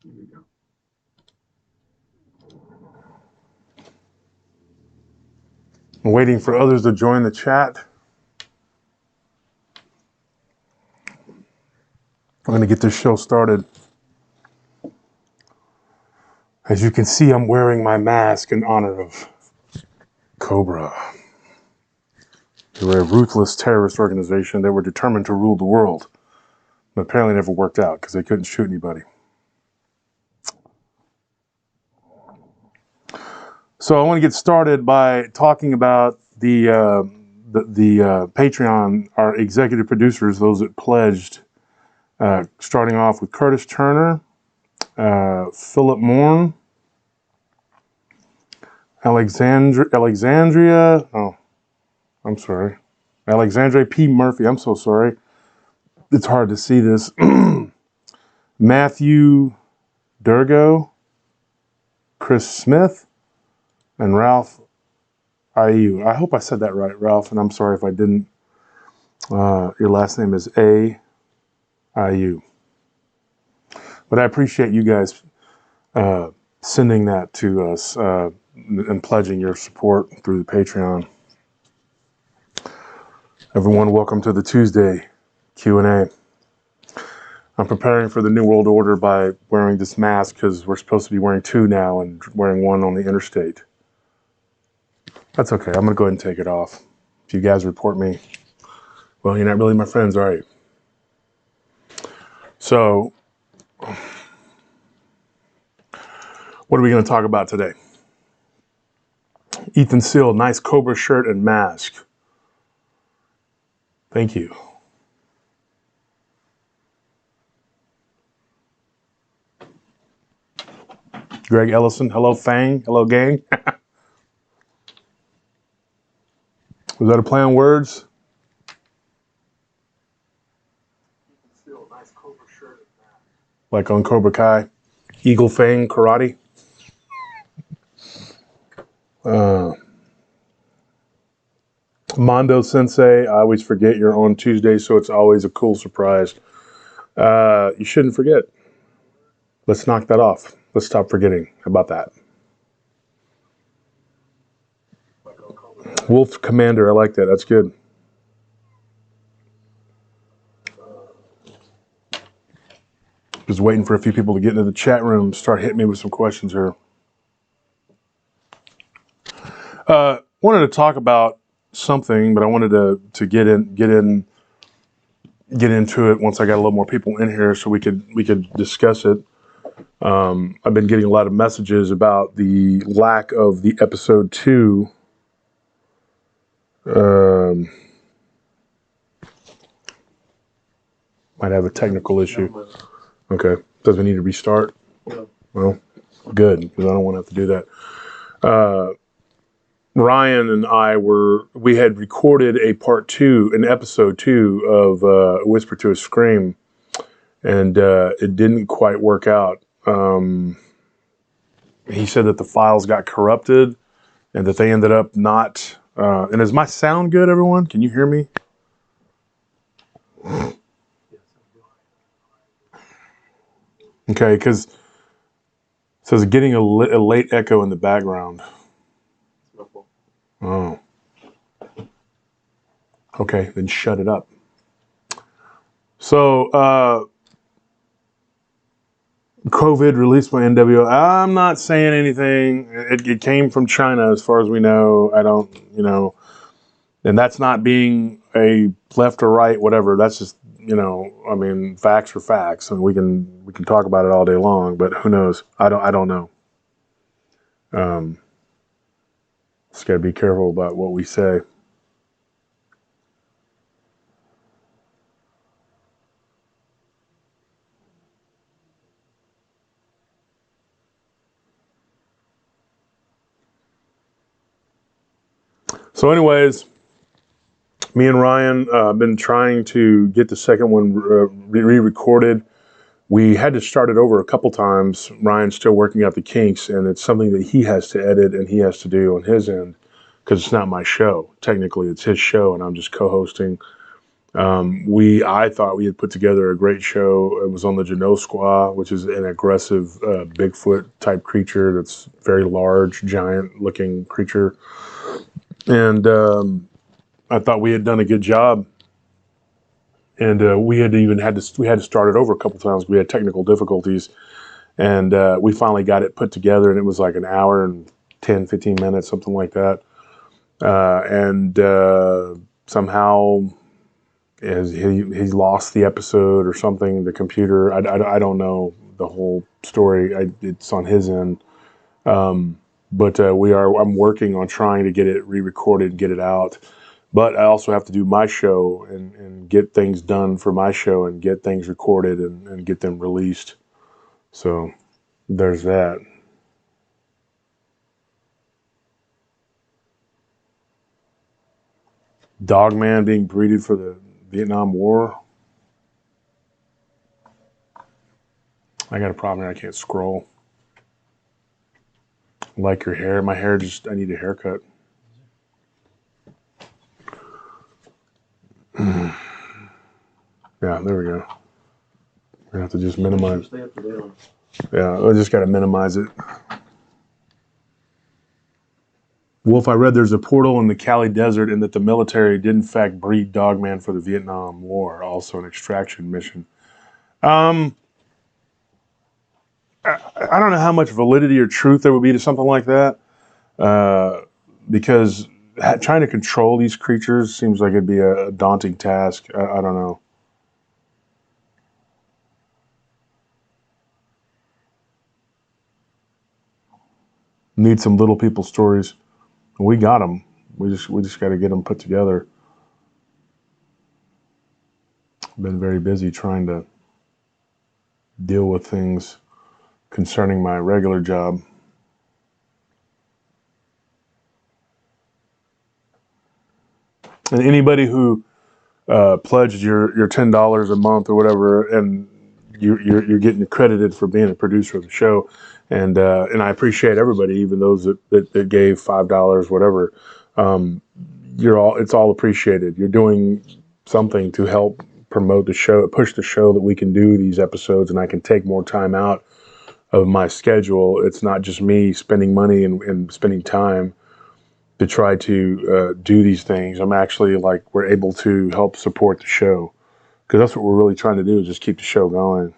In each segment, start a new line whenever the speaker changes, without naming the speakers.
Here we go. I'm waiting for others to join the chat. I'm going to get this show started. As you can see, I'm wearing my mask in honor of Cobra. They were a ruthless terrorist organization that were determined to rule the world. But apparently never worked out because they couldn't shoot anybody. So I want to get started by talking about the Patreon, our executive producers, those that pledged, starting off with Curtis Turner, Philip Morn, Alexandria, Alexandria P. Murphy, I'm so sorry. It's hard to see this. Matthew Durgo, Chris Smith, and Ralph IU. I hope I said that right, Ralph, and I'm sorry if I didn't. Your last name is A-I-U. But I appreciate you guys sending that to us and pledging your support through the Patreon. Everyone, welcome to the Tuesday Q&A. I'm preparing for the New World Order by wearing this mask because we're supposed to be wearing two now and wearing one on the interstate. That's okay. I'm going to go ahead and take it off. If you guys report me, well, you're not really my friends, are you? So, what are we going to talk about today? Ethan Seal, nice Cobra shirt and mask. Thank you. Greg Ellison, hello Fang, hello gang. Was that a play on words? Still, nice Cobra shirt and mask. Like on Cobra Kai, Eagle Fang Karate. Mondo Sensei, I always forget you're on Tuesday, so it's always a cool surprise. You shouldn't forget. Let's knock that off. Let's stop forgetting about that. Wolf Commander, I like that. That's good. Just waiting for a few people to get into the chat room, start hitting me with some questions here. Wanted to talk about something, but I wanted to get into it once I got a little more people in here, so we could discuss it. I've been getting a lot of messages about the lack of the episode 2. Might have a technical issue. Okay. Does it need to restart? No. Well, good, because I don't want to have to do that. Ryan and I we had recorded a part 2, an episode 2 of Whisper to a Scream, and it didn't quite work out. He said that the files got corrupted and that they ended up not. And is my sound good, everyone? Can you hear me? Okay, because it says getting a late echo in the background. Oh. Okay, then shut it up. So, COVID released by NWO. I'm not saying anything. It came from China, as far as we know. I don't, and that's not being a left or right, whatever. That's just, I mean, facts are facts, and we can talk about it all day long. But who knows? I don't know. Just gotta be careful about what we say. So anyways, me and Ryan have been trying to get the second one re-recorded. We had to start it over a couple times. Ryan's still working out the kinks, and it's something that he has to edit and he has to do on his end because it's not my show. Technically, it's his show, and I'm just co-hosting. I thought we had put together a great show. It was on the Squaw, which is an aggressive Bigfoot type creature that's very large, giant looking creature. And I thought we had done a good job. And we had to start it over a couple times. We had technical difficulties, and we finally got it put together, and it was like an hour and 10, 15 minutes, something like that. And somehow he lost the episode or something, the computer. I don't know the whole story. It's on his end. But I'm working on trying to get it re-recorded, get it out. But I also have to do my show and get things done for my show and get things recorded and get them released. So there's that. Dogman being breeded for the Vietnam War. I got a problem here. I can't scroll. Like your hair. My hair I need a haircut. Yeah, there we go. I have to just minimize. Yeah, I just got to minimize it. Wolf, I read there's a portal in the Cali Desert and that the military did in fact breed Dogman for the Vietnam War, also an extraction mission. I don't know how much validity or truth there would be to something like that, because trying to control these creatures seems like it'd be a daunting task. I don't know. Need some little people stories. We got them. We just got to get them put together. Been very busy trying to deal with things concerning my regular job. And anybody who pledged your $10 a month or whatever, and you're getting credited for being a producer of the show, and I appreciate everybody, even those that gave $5, whatever. It's all appreciated. You're doing something to help promote the show, push the show that we can do these episodes, and I can take more time out of my schedule. It's not just me spending money and spending time to try to do these things. I'm actually we're able to help support the show, because that's what we're really trying to do, is just keep the show going.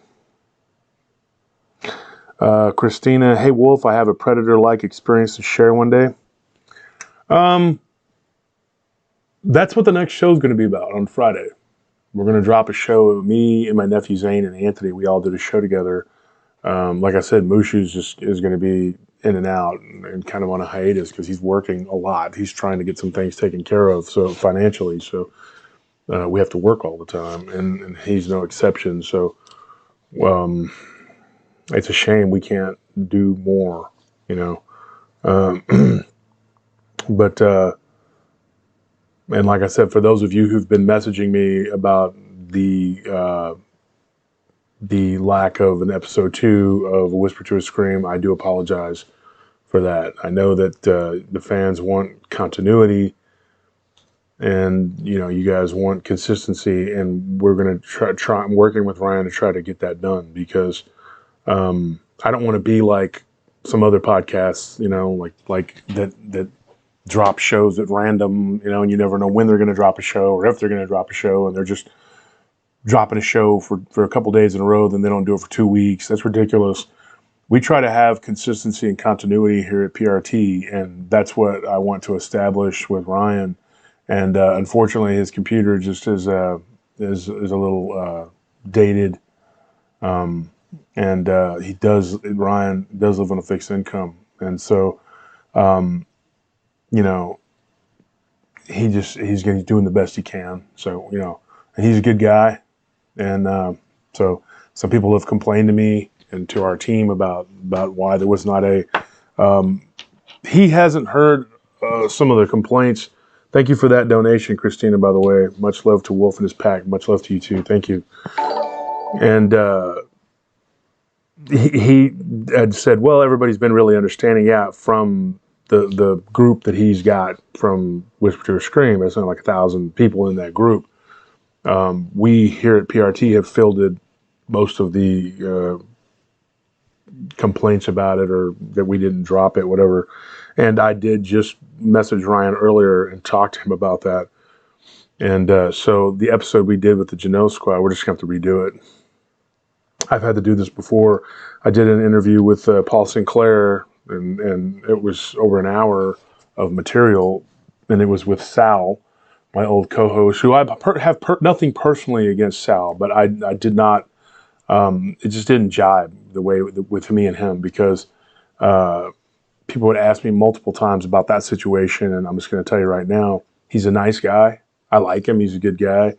Christina, hey Wolf, I have a predator-like experience to share one day. That's what the next show is going to be about on Friday. We're going to drop a show. Me and my nephew Zane and Anthony, we all did a show together. Like I said, Mushu's just is going to be in and out and kind of on a hiatus because he's working a lot. He's trying to get some things taken care of, so financially. So we have to work all the time, and he's no exception. So it's a shame we can't do more, you know. But and like I said, for those of you who've been messaging me about the lack of an episode 2 of A Whisper to a Scream, I do apologize for that. I know that the fans want continuity, and you guys want consistency, and we're going to try. I'm working with Ryan to try to get that done, because I don't want to be like some other podcasts, like that drop shows at random, and you never know when they're going to drop a show or if they're going to drop a show, and they're just dropping a show for a couple days in a row, then they don't do it for 2 weeks. That's ridiculous. We try to have consistency and continuity here at PRT, and that's what I want to establish with Ryan. And unfortunately, his computer just is a little dated, and Ryan does live on a fixed income, and so he's doing the best he can. So and he's a good guy, and so some people have complained to me and to our team about why there was not a. He hasn't heard some of the complaints. Thank you for that donation, Christina, by the way. Much love to Wolf and his pack. Much love to you too. Thank you. And he had said, well, everybody's been really understanding. Yeah, from the group that he's got from Whisper to a Scream, there's not like 1,000 people in that group. We here at PRT have fielded most of the complaints about it, or that we didn't drop it, whatever. And I did just message Ryan earlier and talk to him about that. And so the episode we did with the Janelle Squad, we're just going to have to redo it. I've had to do this before. I did an interview with Paul Sinclair, and it was over an hour of material, and it was with Sal, my old co-host, who I have nothing personally against Sal, but I did not, it just didn't jibe the way with me and him, because people would ask me multiple times about that situation, and I'm just going to tell you right now, he's a nice guy. I like him. He's a good guy.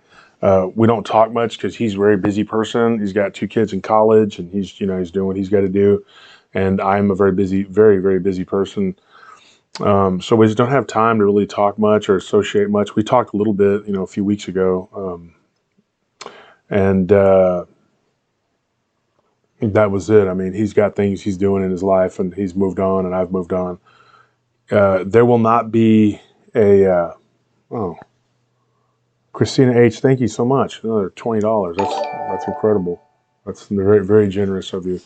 We don't talk much because he's a very busy person. He's got 2 kids in college, and he's doing what he's got to do. And I'm a very busy, very, very busy person. So we just don't have time to really talk much or associate much. We talked a little bit, a few weeks ago. And that was it. I mean, he's got things he's doing in his life, and he's moved on, and I've moved on. There will not be a, Christina H., thank you so much. Another $20. That's incredible. That's very, very generous of you.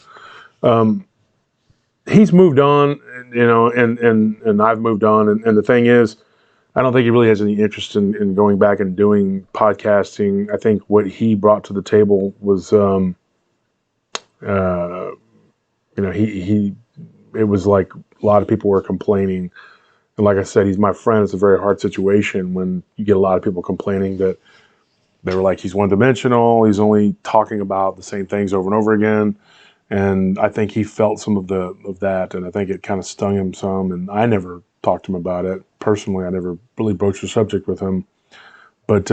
He's moved on, and I've moved on. And the thing is, I don't think he really has any interest in going back and doing podcasting. I think what he brought to the table was, it was like a lot of people were complaining. And like I said, he's my friend. It's a very hard situation when you get a lot of people complaining that they were like, he's one-dimensional. He's only talking about the same things over and over again. And I think he felt some of that, and I think it kind of stung him some. And I never talked to him about it personally. I never really broached the subject with him. But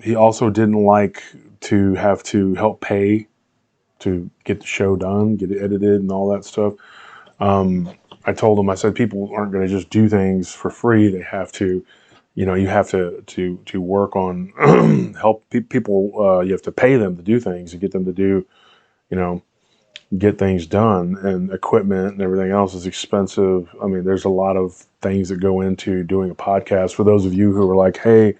he also didn't like to have to help pay to get the show done, get it edited, and all that stuff. I told him, I said, people aren't going to just do things for free. They have to, you have to work on help people. You have to pay them to do things and get them to do, get things done. And equipment and everything else is expensive. I mean, there's a lot of things that go into doing a podcast. For those of you who are like, hey,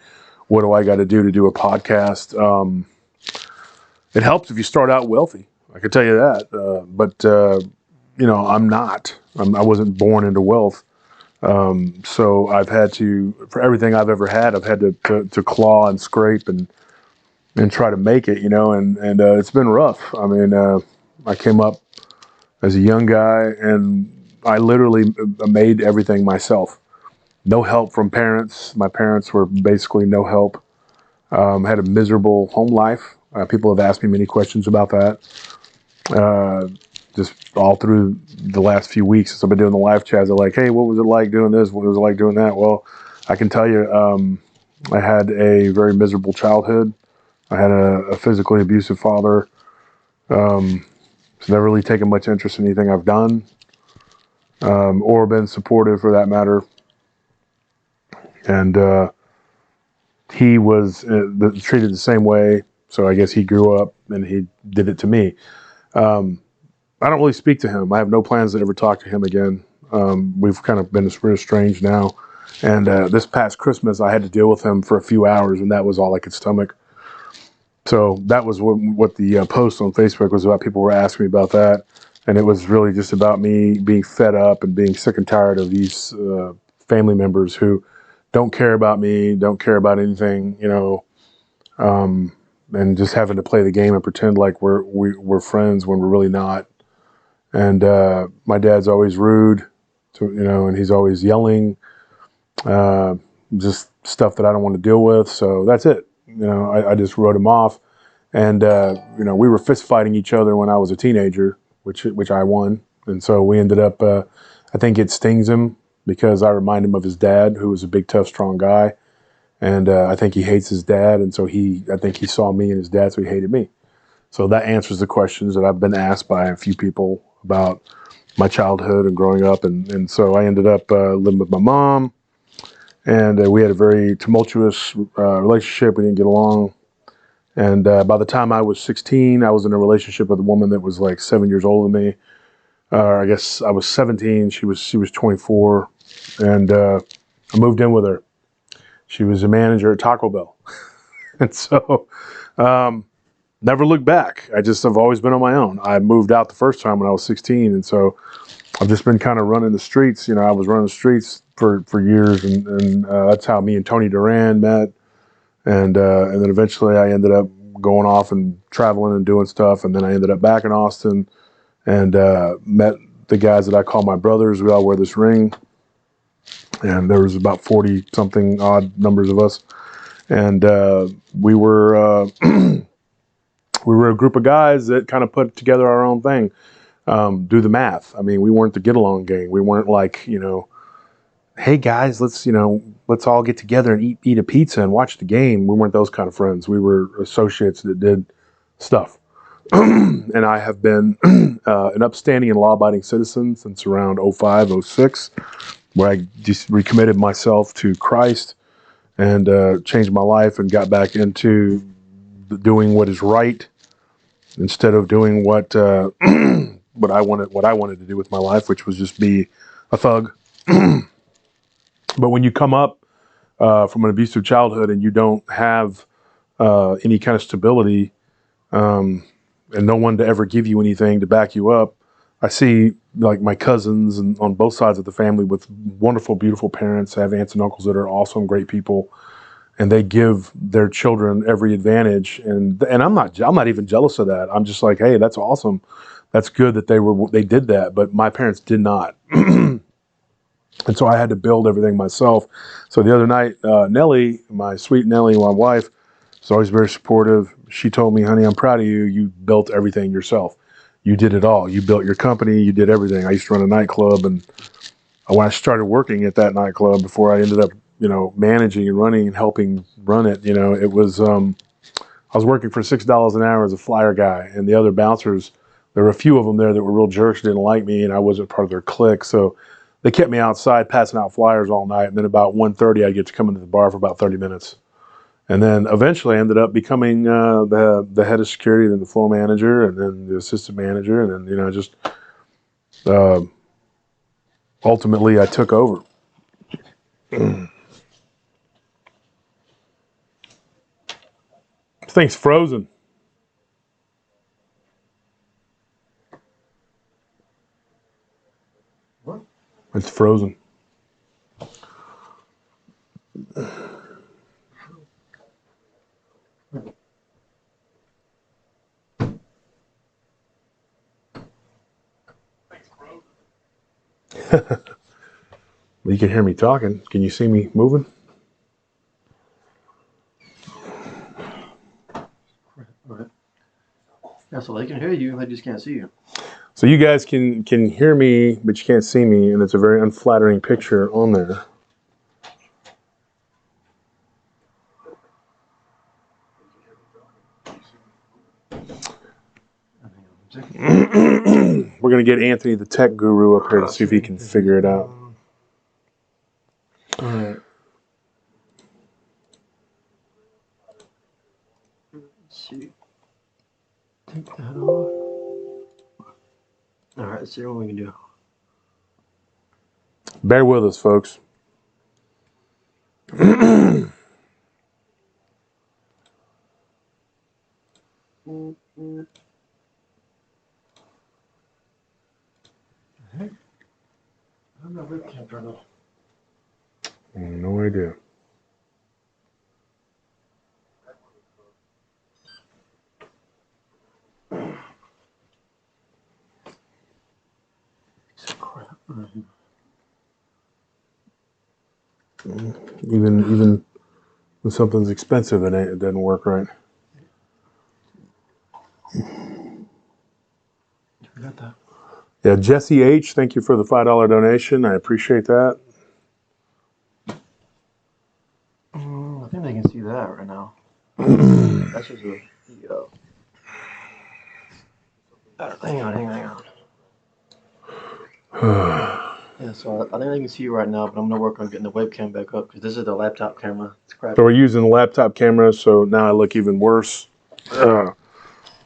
what do I got to do a podcast? It helps if you start out wealthy. I can tell you that. But I'm not. I wasn't born into wealth. So I've had to, for everything I've ever had, I've had to claw and scrape and try to make it, and it's been rough. I mean, I came up as a young guy, and I literally made everything myself. No help from parents. My parents were basically no help. Had a miserable home life. People have asked me many questions about that. Just all through the last few weeks since I've been doing the live chats, they're like, hey, what was it like doing this? What was it like doing that? Well, I can tell you, I had a very miserable childhood. I had a physically abusive father. He's never really taken much interest in anything I've done, or been supportive for that matter. And he was treated the same way. So I guess he grew up and he did it to me. I don't really speak to him. I have no plans to ever talk to him again. We've kind of been estranged now. And this past Christmas, I had to deal with him for a few hours, and that was all I could stomach. So that was what the post on Facebook was about. People were asking me about that. And it was really just about me being fed up and being sick and tired of these family members who don't care about me, don't care about anything, and just having to play the game and pretend like we're friends when we're really not. And my dad's always rude, and he's always yelling, just stuff that I don't want to deal with. So that's it. I just wrote him off. And, we were fist fighting each other when I was a teenager, which I won. And so we ended up, I think it stings him because I remind him of his dad, who was a big, tough, strong guy. And I think he hates his dad. And so I think he saw me and his dad, so he hated me. So that answers the questions that I've been asked by a few people about my childhood and growing up. And so I ended up living with my mom. And we had a very tumultuous relationship. We didn't get along. And by the time I was 16, I was in a relationship with a woman that was like 7 years older than me. I guess I was 17. She was 24. And I moved in with her. She was a manager at Taco Bell. And so, never looked back. I've always been on my own. I moved out the first time when I was 16, and so I've just been kind of running the streets. I was running the streets for years, and that's how me and Tony Duran met. And then eventually I ended up going off and traveling and doing stuff, and then I ended up back in Austin and met the guys that I call my brothers. We all wear this ring, and there was about 40 something odd numbers of us, and we were we were a group of guys that kind of put together our own thing. Do the math. I mean, we weren't the get along gang. We weren't like, hey guys, let's all get together and eat a pizza and watch the game. We weren't those kind of friends. We were associates that did stuff. And I have been an upstanding and law-abiding citizen since around 05, 06, where I just recommitted myself to Christ and changed my life and got back into doing what is right instead of doing what what I wanted to do with my life, which was just be a thug. But when you come up from an abusive childhood and you don't have any kind of stability and no one to ever give you anything to back you up, I see like my cousins and on both sides of the family with wonderful, beautiful parents. I have aunts and uncles that are awesome, great people, and they give their children every advantage. And I'm not even jealous of that. I'm just like, hey, that's awesome. That's good that they did that. But my parents did not. And so I had to build everything myself. So the other night, Nellie, my sweet Nellie, my wife, is always very supportive. She told me, honey, I'm proud of you. You built everything yourself. You did it all. You built your company. You did everything. I used to run a nightclub. And when I started working at that nightclub, before I ended up, managing and running and helping run it, it was, I was working for $6 an hour as a flyer guy. And the other bouncers, there were a few of them there that were real jerks, didn't like me, and I wasn't part of their clique. So they kept me outside passing out flyers all night, and then about 1:30, I'd get to come into the bar for about 30 minutes. And then eventually I ended up becoming the head of security, then the floor manager, and then the assistant manager, and then, just ultimately I took over. This thing's frozen.
What?
It's frozen. You can hear me talking. Can you see me moving?
Right. Yeah, so they can hear you, they just can't see you.
So you guys can hear me, but you can't see me, and it's a very unflattering picture on there. We're going to get Anthony, the tech guru, up here to see if he can figure it out.
All right. Let's see. Take that off. All right, let's see what we can do.
Bear with us, folks.
I'm not webcam turned off.
No idea. Even when something's expensive, it doesn't work right.
You got that?
Yeah, Jesse H., thank you for the $5 donation. I appreciate that.
I think they can see that right now. That's just a video. Hang on. Yeah, so I think they can see you right now, but I'm gonna work on getting the webcam back up because this is the laptop camera. It's crappy.
So we're using the laptop camera, so now I look even worse.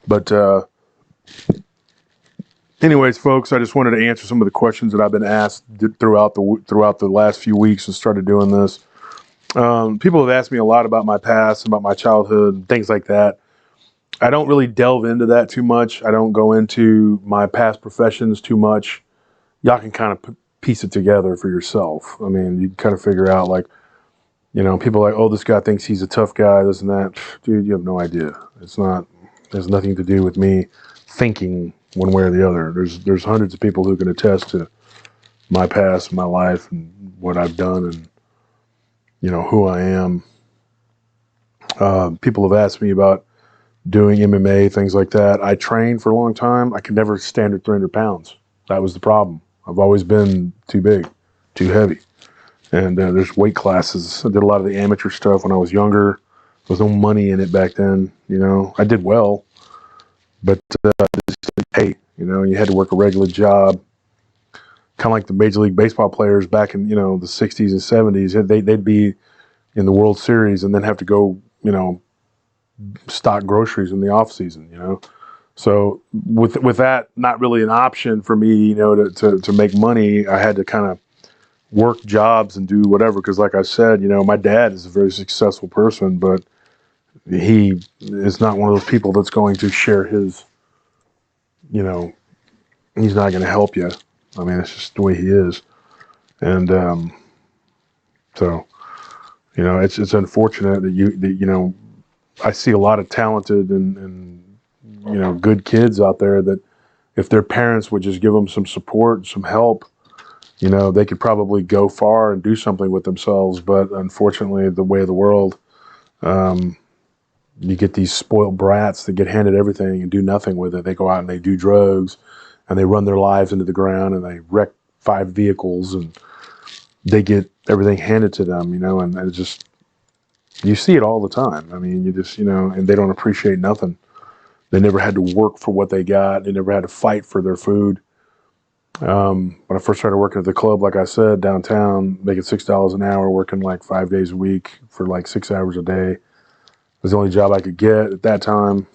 But anyways, folks, I just wanted to answer some of the questions that I've been asked throughout the last few weeks and started doing this. People have asked me a lot about my past, about my childhood, things like that. I don't really delve into that too much. I don't go into my past professions too much. Y'all can kind of piece it together for yourself. I mean, you can kind of figure out, like, people are like, oh, this guy thinks he's a tough guy, this and that. Dude, you have no idea. It's not, there's nothing to do with me thinking one way or the other. There's hundreds of people who can attest to my past, my life, and what I've done, and, who I am. People have asked me about doing MMA, things like that. I trained for a long time. I could never stand at 300 pounds. That was the problem. I've always been too big, too heavy. And there's weight classes. I did a lot of the amateur stuff when I was younger. There was no money in it back then. I did well, but just pay. You had to work a regular job, kind of like the Major League Baseball players back in the 60s and 70s. They'd be in the World Series and then have to go stock groceries in the off season. So with that not really an option for me, to make money, I had to kind of work jobs and do whatever, because like I said, my dad is a very successful person, but he is not one of those people that's going to share his, he's not going to help you. I mean, it's just the way he is. And so, it's unfortunate that I see a lot of talented and good kids out there that if their parents would just give them some support, some help, they could probably go far and do something with themselves. But unfortunately, the way of the world, you get these spoiled brats that get handed everything and do nothing with it. They go out and they do drugs and they run their lives into the ground and they wreck 5 vehicles and they get everything handed to them, and it's just, you see it all the time. I mean, you just, and they don't appreciate nothing. They never had to work for what they got. They never had to fight for their food. When I first started working at the club, like I said, downtown, making $6 an hour, working like 5 days a week for like 6 hours a day. It was the only job I could get at that time.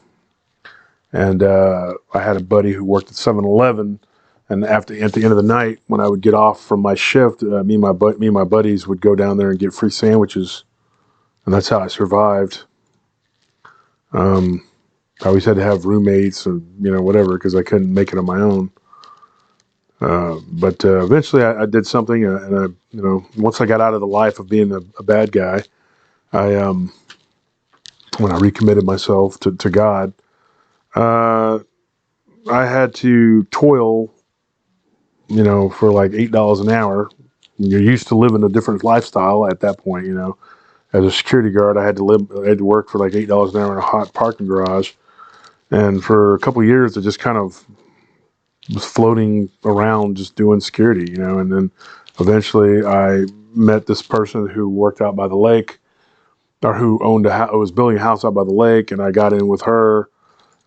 And I had a buddy who worked at 7-Eleven. And at the end of the night, when I would get off from my shift, me and my buddies would go down there and get free sandwiches. And that's how I survived. I always had to have roommates or, whatever, because I couldn't make it on my own. But eventually I did something, and once I got out of the life of being a bad guy, when I recommitted myself to God, I had to toil, for like $8 an hour. You're used to living a different lifestyle at that point, As a security guard, I had to work for like $8 an hour in a hot parking garage, and for a couple of years, I just kind of was floating around just doing security, and then eventually I met this person who worked out by the lake, or who was building a house out by the lake, and I got in with her.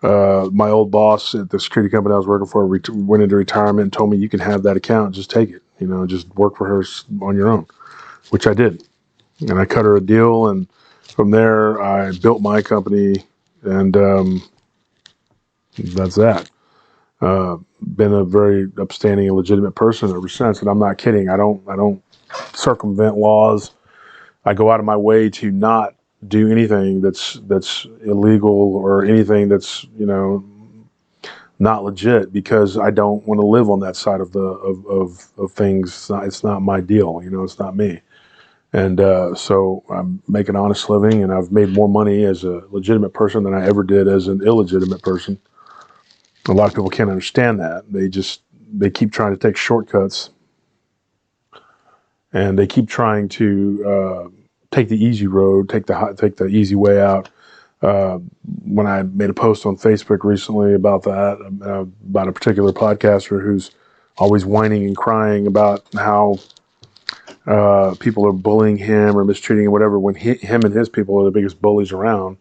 My old boss at the security company I was working for went into retirement and told me, you can have that account, just take it, just work for her on your own, which I did. And I cut her a deal, and from there I built my company, and that's that. Been a very upstanding and legitimate person ever since, and I'm not kidding. I don't circumvent laws. I go out of my way to not do anything that's illegal or anything that's not legit, because I don't want to live on that side of things. It's not my deal. It's not me. And so I'm making an honest living, and I've made more money as a legitimate person than I ever did as an illegitimate person. A lot of people can't understand that. They keep trying to take shortcuts, and they keep trying to take the easy road, take the easy way out. When I made a post on Facebook recently about that, about a particular podcaster who's always whining and crying about how people are bullying him or mistreating him, whatever, when him and his people are the biggest bullies around.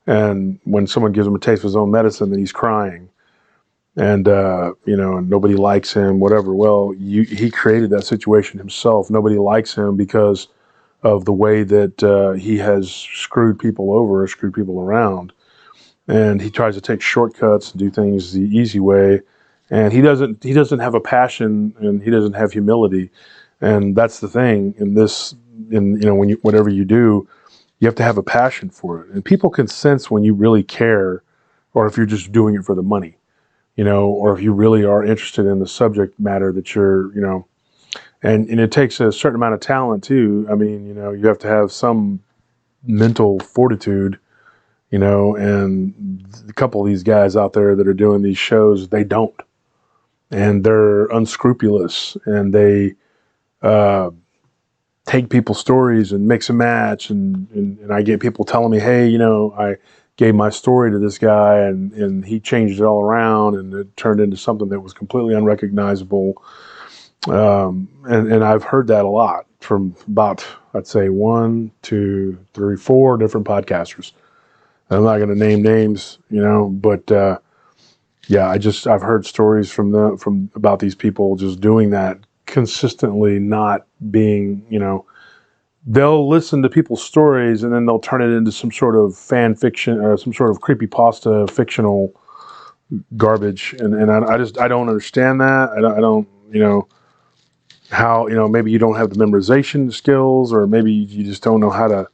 And when someone gives him a taste of his own medicine, then he's crying. And, nobody likes him, whatever. Well, he created that situation himself. Nobody likes him because of the way that he has screwed people over, or screwed people around. And he tries to take shortcuts and do things the easy way. And he doesn't have a passion, and he doesn't have humility. And that's the thing. In this and whatever you do, you have to have a passion for it, and people can sense when you really care, or if you're just doing it for the money, or if you really are interested in the subject matter that you're, and it takes a certain amount of talent too. I mean, you have to have some mental fortitude, and a couple of these guys out there that are doing these shows, they don't, and they're unscrupulous, and they take people's stories and mix and match, and I get people telling me, hey, I gave my story to this guy, and he changed it all around, and it turned into something that was completely unrecognizable. And I've heard that a lot from about, I'd say 1, 2, 3, 4 different podcasters. I'm not going to name names, but yeah, I've heard stories from about these people just doing that consistently, not being, they'll listen to people's stories and then they'll turn it into some sort of fan fiction or some sort of creepypasta fictional garbage, and I don't understand that. I don't how, maybe you don't have the memorization skills, or maybe you just don't know how to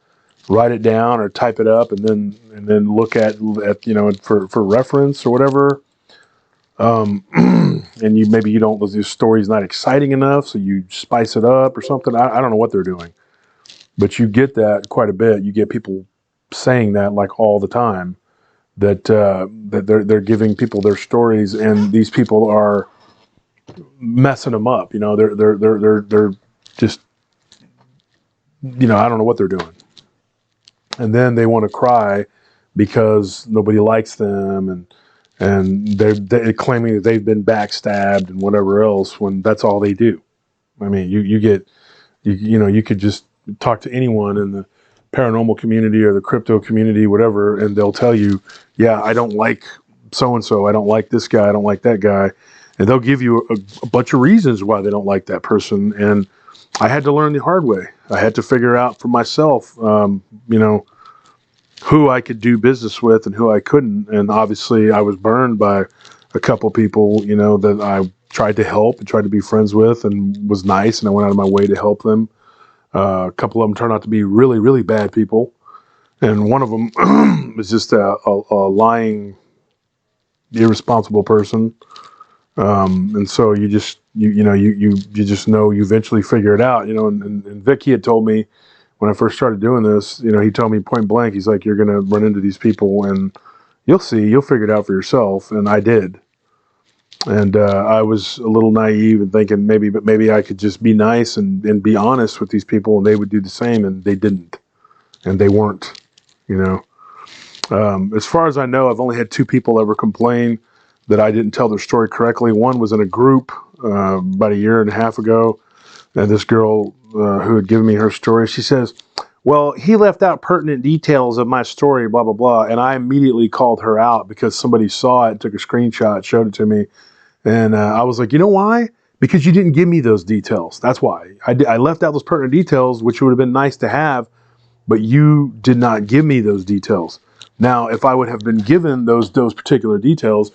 write it down or type it up and then look at for reference or whatever. And you don't, the story's not exciting enough, so you spice it up or something. I don't know what they're doing, but you get that quite a bit. You get people saying that like all the time, that that they're giving people their stories, and these people are messing them up. They're just, I don't know what they're doing. And then they want to cry because nobody likes them, and they're claiming that they've been backstabbed and whatever else, when that's all they do. I mean, you could just talk to anyone in the paranormal community or the crypto community, whatever, and they'll tell you, yeah, I don't like so-and-so, I don't like this guy, I don't like that guy. And they'll give you a bunch of reasons why they don't like that person. And I had to learn the hard way. I had to figure out for myself, who I could do business with and who I couldn't. And obviously I was burned by a couple people, that I tried to help and tried to be friends with and was nice, and I went out of my way to help them. A couple of them turned out to be really, really bad people. And one of them was just a lying, irresponsible person. And so you just, you just know, you eventually figure it out, and Vic, he had told me when I first started doing this, he told me point blank, he's like, you're going to run into these people and you'll figure it out for yourself. And I did. And I was a little naive and thinking maybe I could just be nice and be honest with these people and they would do the same, and they didn't, and they weren't, as far as I know, I've only had 2 people ever complain that I didn't tell their story correctly. One was in a group about a year and a half ago, and this girl who had given me her story, she says, well, he left out pertinent details of my story, blah, blah, blah. And I immediately called her out because somebody saw it, took a screenshot, showed it to me. And I was like, you know why? Because you didn't give me those details. That's why. I left out those pertinent details, which would have been nice to have, but you did not give me those details. Now, if I would have been given those particular details,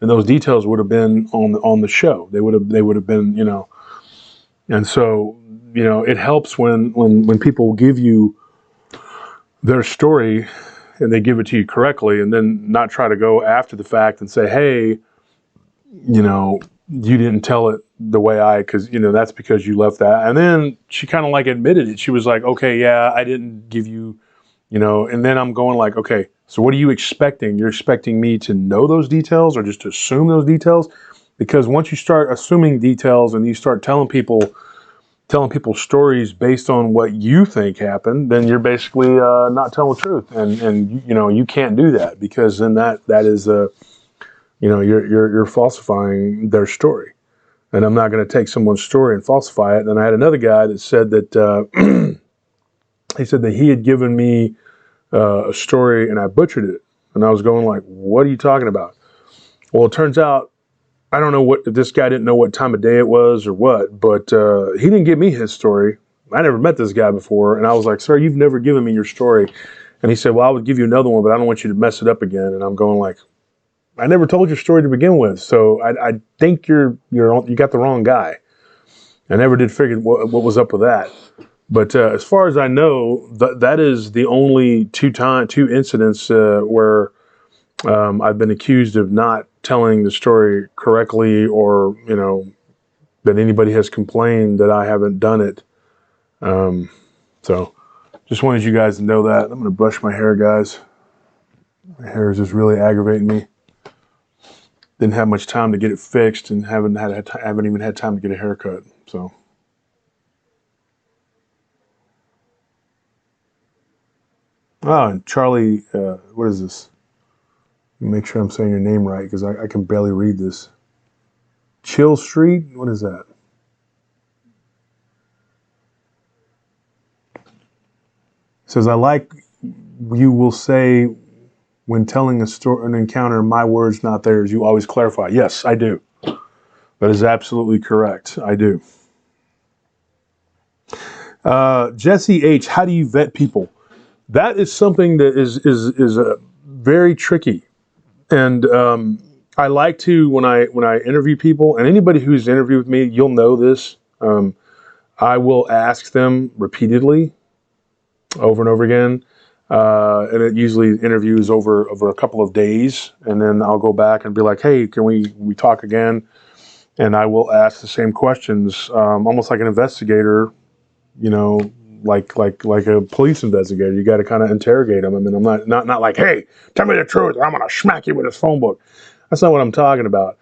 and those details would have been on the show, they would have been, and so, it helps when people give you their story and they give it to you correctly, and then not try to go after the fact and say, hey, you didn't tell it the way because, that's because you left that. And then she kind of like admitted it. She was like, okay, yeah, I didn't give you, and then I'm going like, okay, so what are you expecting? You're expecting me to know those details or just to assume those details? Because once you start assuming details and you start telling people stories based on what you think happened, then you're basically not telling the truth. And you can't do that, because then that is you're falsifying their story. And I'm not going to take someone's story and falsify it. And I had another guy that said that he said that he had given me a story and I butchered it. And I was going like, what are you talking about? Well, it turns out, I don't know if this guy didn't know what time of day it was or what, but he didn't give me his story. I never met this guy before. And I was like, sir, you've never given me your story. And he said, well, I would give you another one, but I don't want you to mess it up again. And I'm going like, I never told your story to begin with. So I think you got the wrong guy. I never did figure what was up with that. But as far as I know, that is the only two incidents where I've been accused of not telling the story correctly, or that anybody has complained that I haven't done it. So just wanted you guys to know that. I'm going to brush my hair, guys. My hair is just really aggravating me. Didn't have much time to get it fixed, and haven't even had time to get a haircut. So. Oh, and Charlie, what is this? Make sure I'm saying your name right, because I can barely read this. Chill Street? What is that? It says, I like you will say when telling an encounter, my words, not theirs. You always clarify. Yes, I do. That is absolutely correct. I do. Jesse H., how do you vet people? That is something that is very tricky. And I like to, when I interview people, and anybody who's interviewed with me, you'll know this. I will ask them repeatedly, over and over again, and it usually interviews over a couple of days, and then I'll go back and be like, "Hey, can we talk again?" And I will ask the same questions, almost like an investigator, like a police investigator. You got to kind of interrogate them. I mean, I'm not like, "Hey, tell me the truth, or I'm gonna smack you with this phone book." That's not what I'm talking about.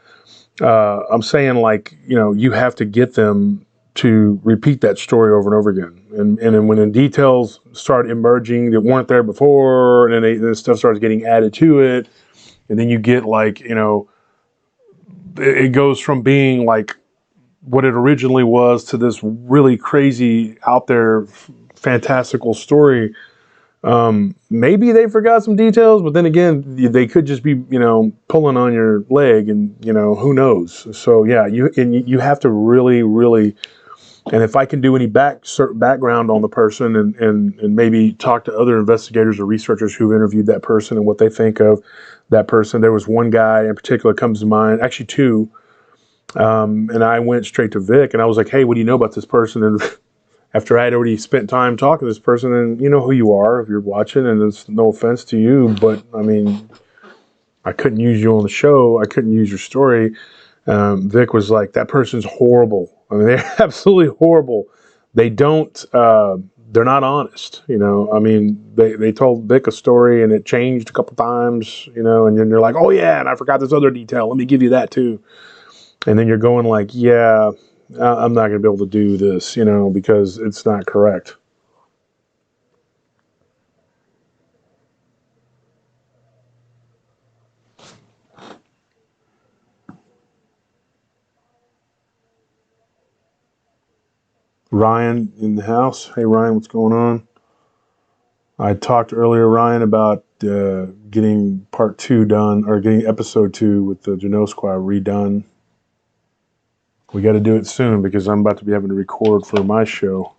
I'm saying, like, you have to get them to repeat that story over and over again. And then when the details start emerging that weren't there before, and then stuff starts getting added to it, and then you get, like, it goes from being like what it originally was to this really crazy, out there, fantastical story. Maybe they forgot some details, but then again, they could just be, pulling on your leg, and who knows. So yeah, you have to really, really, and if I can do any background on the person, and maybe talk to other investigators or researchers who've interviewed that person and what they think of that person. There was one guy in particular comes to mind, actually two, and I went straight to Vic, and I was like, "Hey, what do you know about this person?" And after I had already spent time talking to this person, and you know who you are if you're watching, and it's no offense to you, but I mean, I couldn't use you on the show. I couldn't use your story. Vic was like, that person's horrible. I mean, they're absolutely horrible. They don't, they're not honest, I mean, they told Vic a story and it changed a couple times, and then you're like, oh yeah, and I forgot this other detail. Let me give you that too. And then you're going like, yeah, I'm not going to be able to do this, because it's not correct. Ryan in the house. Hey, Ryan, what's going on? I talked earlier, Ryan, about getting part 2 done, or getting episode 2 with the Janelle Squad redone. We got to do it soon because I'm about to be having to record for my show.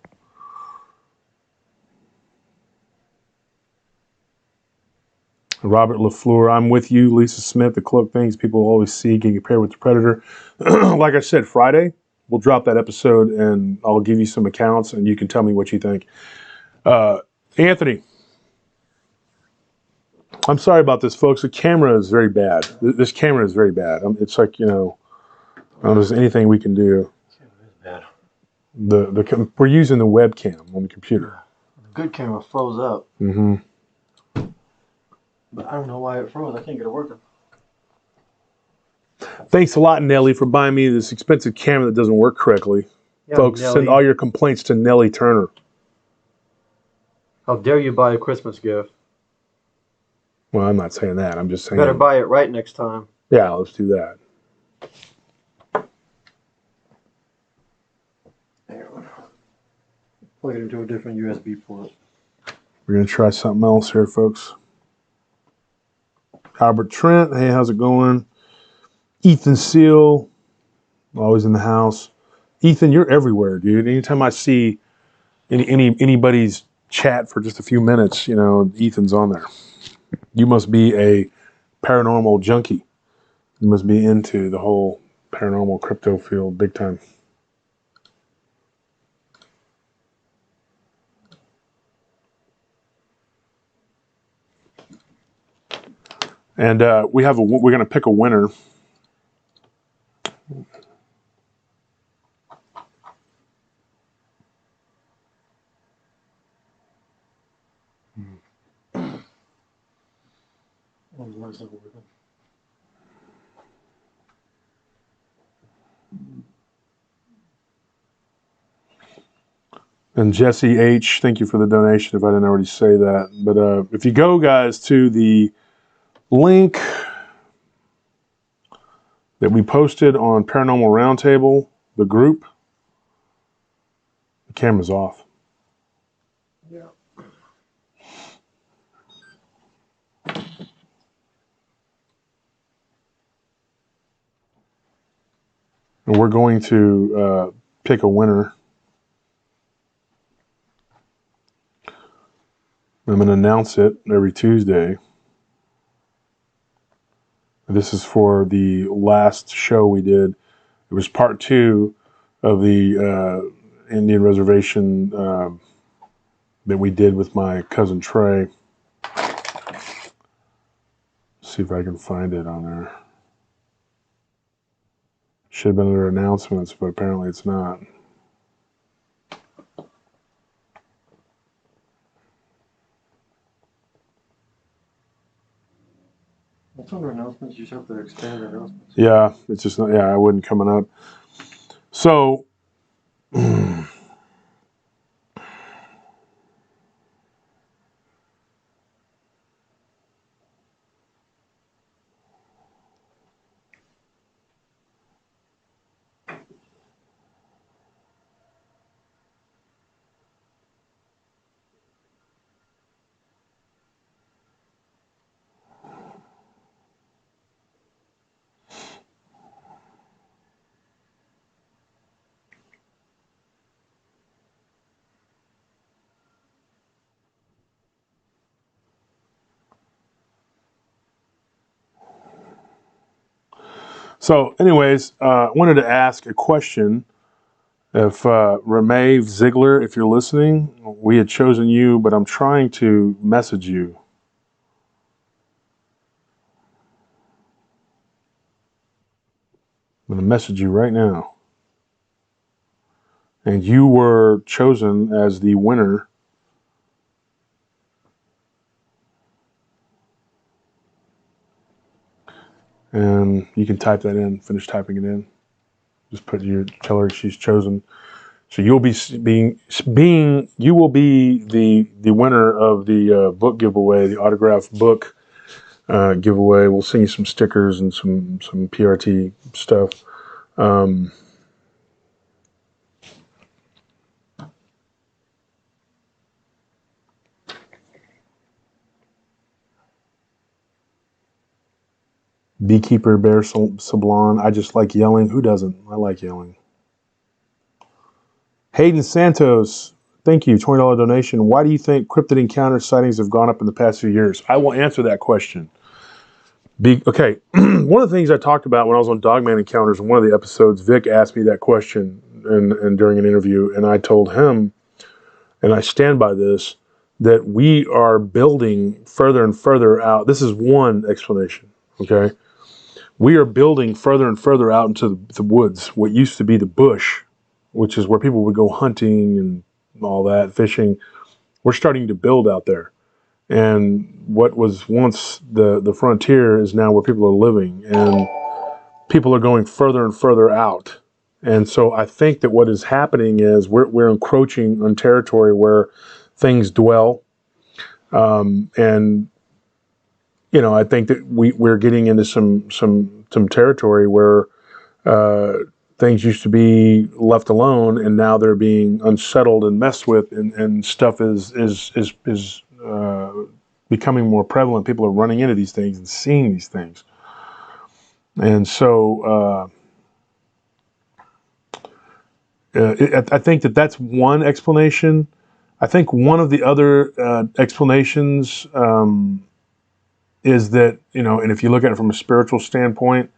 Robert LaFleur, I'm with you. Lisa Smith, the cloak things people always see getting compared with the Predator. Like I said, Friday, we'll drop that episode and I'll give you some accounts and you can tell me what you think. Anthony, I'm sorry about this, folks. The camera is very bad. This camera is very bad. It's like, I don't know if there's anything we can do.
Bad.
We're using the webcam on the computer.
The good camera froze up.
Mm-hmm.
But I don't know why it froze. I can't get it working.
Thanks a lot, Nelly, for buying me this expensive camera that doesn't work correctly. Yeah, folks, Nelly. Send all your complaints to Nelly Turner.
How dare you buy a Christmas gift?
Well, I'm not saying that. I'm just saying.
You better buy it right next time.
Yeah, let's do that.
Plug it into a different USB port.
We're going to try something else here, folks. Albert Trent, hey, how's it going? Ethan Seal, always in the house. Ethan, you're everywhere, dude. Anytime I see anybody's chat for just a few minutes, Ethan's on there. You must be a paranormal junkie. You must be into the whole paranormal crypto field big time. And we're going to pick a winner. And Jesse H, thank you for the donation if I didn't already say that. But if you go, guys, to the link that we posted on Paranormal Round Table, the group, the camera's off.
Yeah.
And we're going to pick a winner. I'm going to announce it every Tuesday. This is for the last show we did. It was part 2 of the Indian reservation that we did with my cousin Trey. Let's see if I can find it on there. Should have been under announcements, but apparently it's not.
What's under announcements? You just have to expand announcements.
Yeah, it's just not, yeah, I wasn't coming up. So, anyways, I wanted to ask a question. If Ramey Ziegler, if you're listening, we had chosen you, but I'm trying to message you. I'm going to message you right now. And you were chosen as the winner. And you can type that in, finish typing it in. Just tell her she's chosen. So you'll be you will be the winner of the book giveaway, the autographed book giveaway. We'll send you some stickers and some PRT stuff. Beekeeper Bear Sablon. I just like yelling. Who doesn't? I like yelling. Hayden Santos. Thank you. $20 donation. Why do you think cryptid encounter sightings have gone up in the past few years? I will answer that question. Okay. One of the things I talked about when I was on Dogman Encounters in one of the episodes, Vic asked me that question and during an interview, and I told him, and I stand by this, that we are building further and further out. This is one explanation, okay? We are building further and further out into the woods, what used to be the bush, which is where people would go hunting and all that, fishing. We're starting to build out there. And what was once the frontier is now where people are living. And people are going further and further out. And so I think that what is happening is we're encroaching on territory where things dwell. And, you know, I think that we're getting into some territory where things used to be left alone, and now they're being unsettled and messed with, and stuff is becoming more prevalent. People are running into these things and seeing these things, and so I think that's one explanation. I think one of the other explanations is that, you know, and if you look at it from a spiritual standpoint,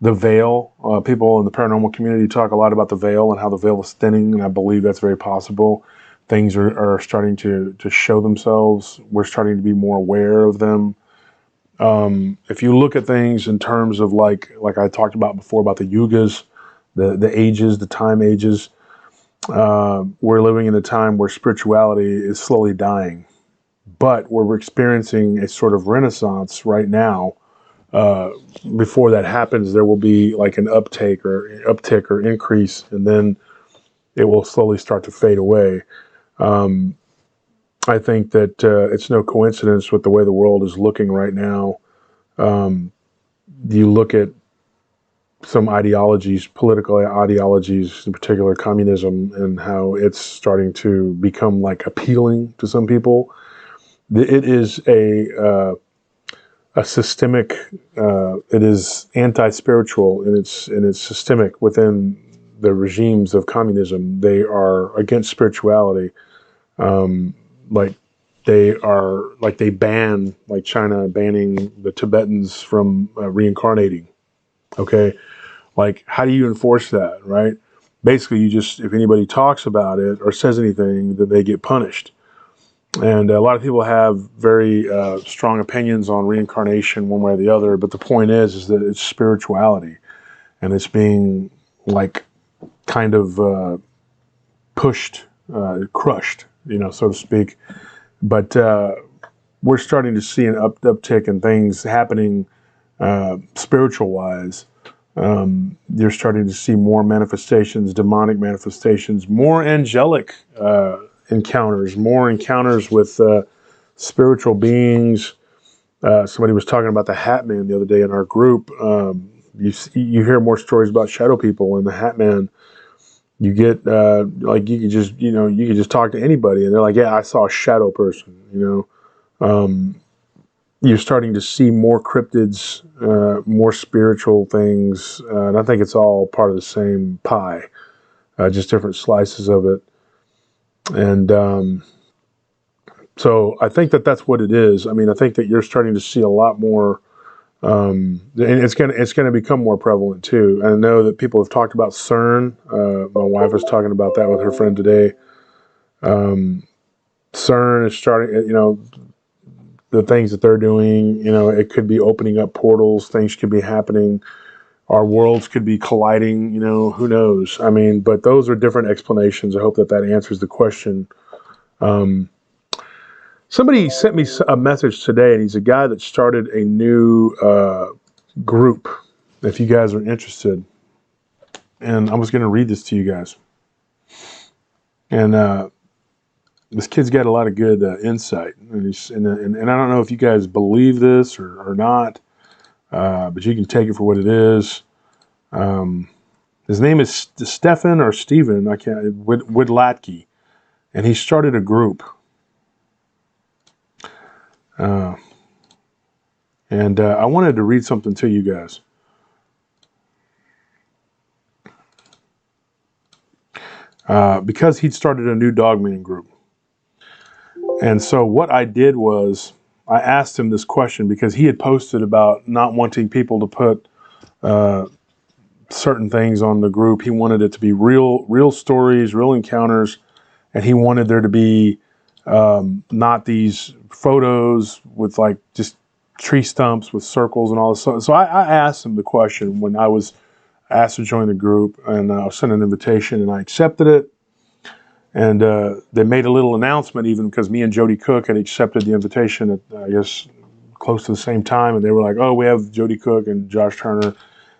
the veil. People in the paranormal community talk a lot about the veil and how the veil is thinning, and I believe that's very possible. Things are starting to show themselves. We're starting to be more aware of them. If you look at things in terms of like I talked about before about the yugas, the ages, the time ages, we're living in a time where spirituality is slowly dying. But we're experiencing a sort of renaissance right now. Before that happens, there will be like an uptick or increase, and then it will slowly start to fade away. I think that it's no coincidence with the way the world is looking right now. You look at some ideologies, political ideologies, in particular communism, and how it's starting to become like appealing to some people. It is a systemic. It is anti-spiritual, and it's systemic within the regimes of communism. They are against spirituality. Like they ban, like China banning the Tibetans from reincarnating. Okay, like how do you enforce that, right? Basically, you just, if anybody talks about it or says anything, then they get punished. And a lot of people have very strong opinions on reincarnation one way or the other, but the point is that it's spirituality, and it's being like kind of pushed, crushed, so to speak. But we're starting to see an uptick in things happening spiritual wise. You're starting to see more manifestations, demonic manifestations, more angelic more encounters with spiritual beings. Somebody was talking about the Hat Man the other day in our group. You hear more stories about shadow people and the Hat Man. You get like you could just talk to anybody and they're like, yeah, I saw a shadow person. You're starting to see more cryptids, more spiritual things, and I think it's all part of the same pie, just different slices of it. And so I think that that's what it is. I mean, I think that you're starting to see a lot more, and it's gonna become more prevalent too. And I know that people have talked about CERN. My wife was talking about that with her friend today. CERN is starting, the things that they're doing, it could be opening up portals, things could be happening, our worlds could be colliding, who knows? I mean, but those are different explanations. I hope that answers the question. Somebody sent me a message today, and he's a guy that started a new group, if you guys are interested. And I was going to read this to you guys. And this kid's got a lot of good insight. And I don't know if you guys believe this or not, but you can take it for what it is. His name is Stefan or Steven, I can't, Widlatke. And he started a group. And I wanted to read something to you guys. Because he'd started a new dogman group. And so what I did was I asked him this question because he had posted about not wanting people to put certain things on the group. He wanted it to be real stories, real encounters, and he wanted there to be not these photos with like just tree stumps with circles and all this. So I asked him the question when I was asked to join the group, and I sent an invitation, and I accepted it. And they made a little announcement, even because me and Jody Cook had accepted the invitation at, I guess, close to the same time. And they were like, oh, we have Jody Cook and Josh Turner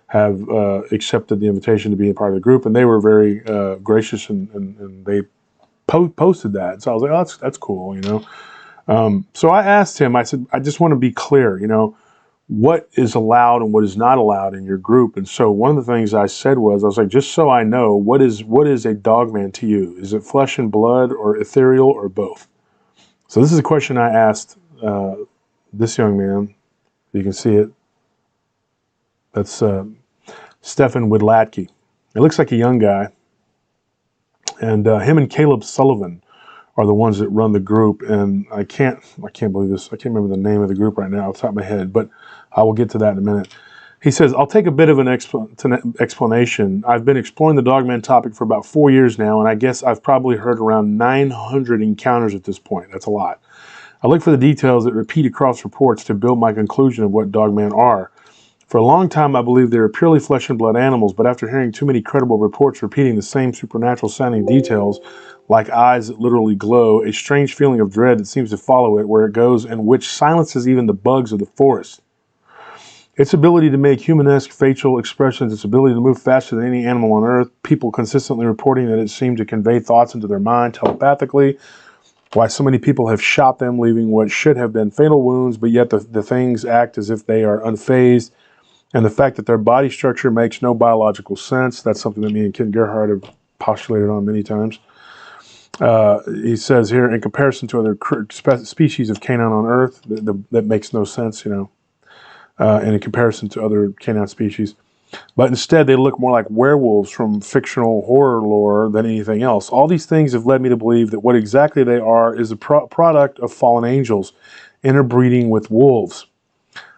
have accepted the invitation to be a part of the group. And they were very gracious, and they posted that. So I was like, oh, that's cool, So I asked him, I said, I just want to be clear, what is allowed and what is not allowed in your group. And so one of the things I said was, I was like, just so I know, what is a dogman to you? Is it flesh and blood or ethereal or both? So this is a question I asked this young man. You can see it. That's Stefan Widlatke. It looks like a young guy. And him and Caleb Sullivan are the ones that run the group, and I can't believe this. I can't remember the name of the group right now off the top of my head, but I will get to that in a minute. He says, I'll take a bit of an explanation. I've been exploring the dogman topic for about 4 years now, and I guess I've probably heard around 900 encounters at this point. That's a lot. I look for the details that repeat across reports to build my conclusion of what dogmen are. For a long time, I believed they were purely flesh and blood animals, but after hearing too many credible reports repeating the same supernatural sounding details, like eyes that literally glow, a strange feeling of dread that seems to follow it where it goes and which silences even the bugs of the forest. Its ability to make humanesque facial expressions, its ability to move faster than any animal on Earth, people consistently reporting that it seemed to convey thoughts into their mind telepathically, why so many people have shot them, leaving what should have been fatal wounds, but yet the things act as if they are unfazed, and the fact that their body structure makes no biological sense. That's something that me and Ken Gerhard have postulated on many times. He says here, in comparison to other species of canine on Earth, that makes no sense, and in comparison to other canine species. But instead, they look more like werewolves from fictional horror lore than anything else. All these things have led me to believe that what exactly they are is a product of fallen angels interbreeding with wolves.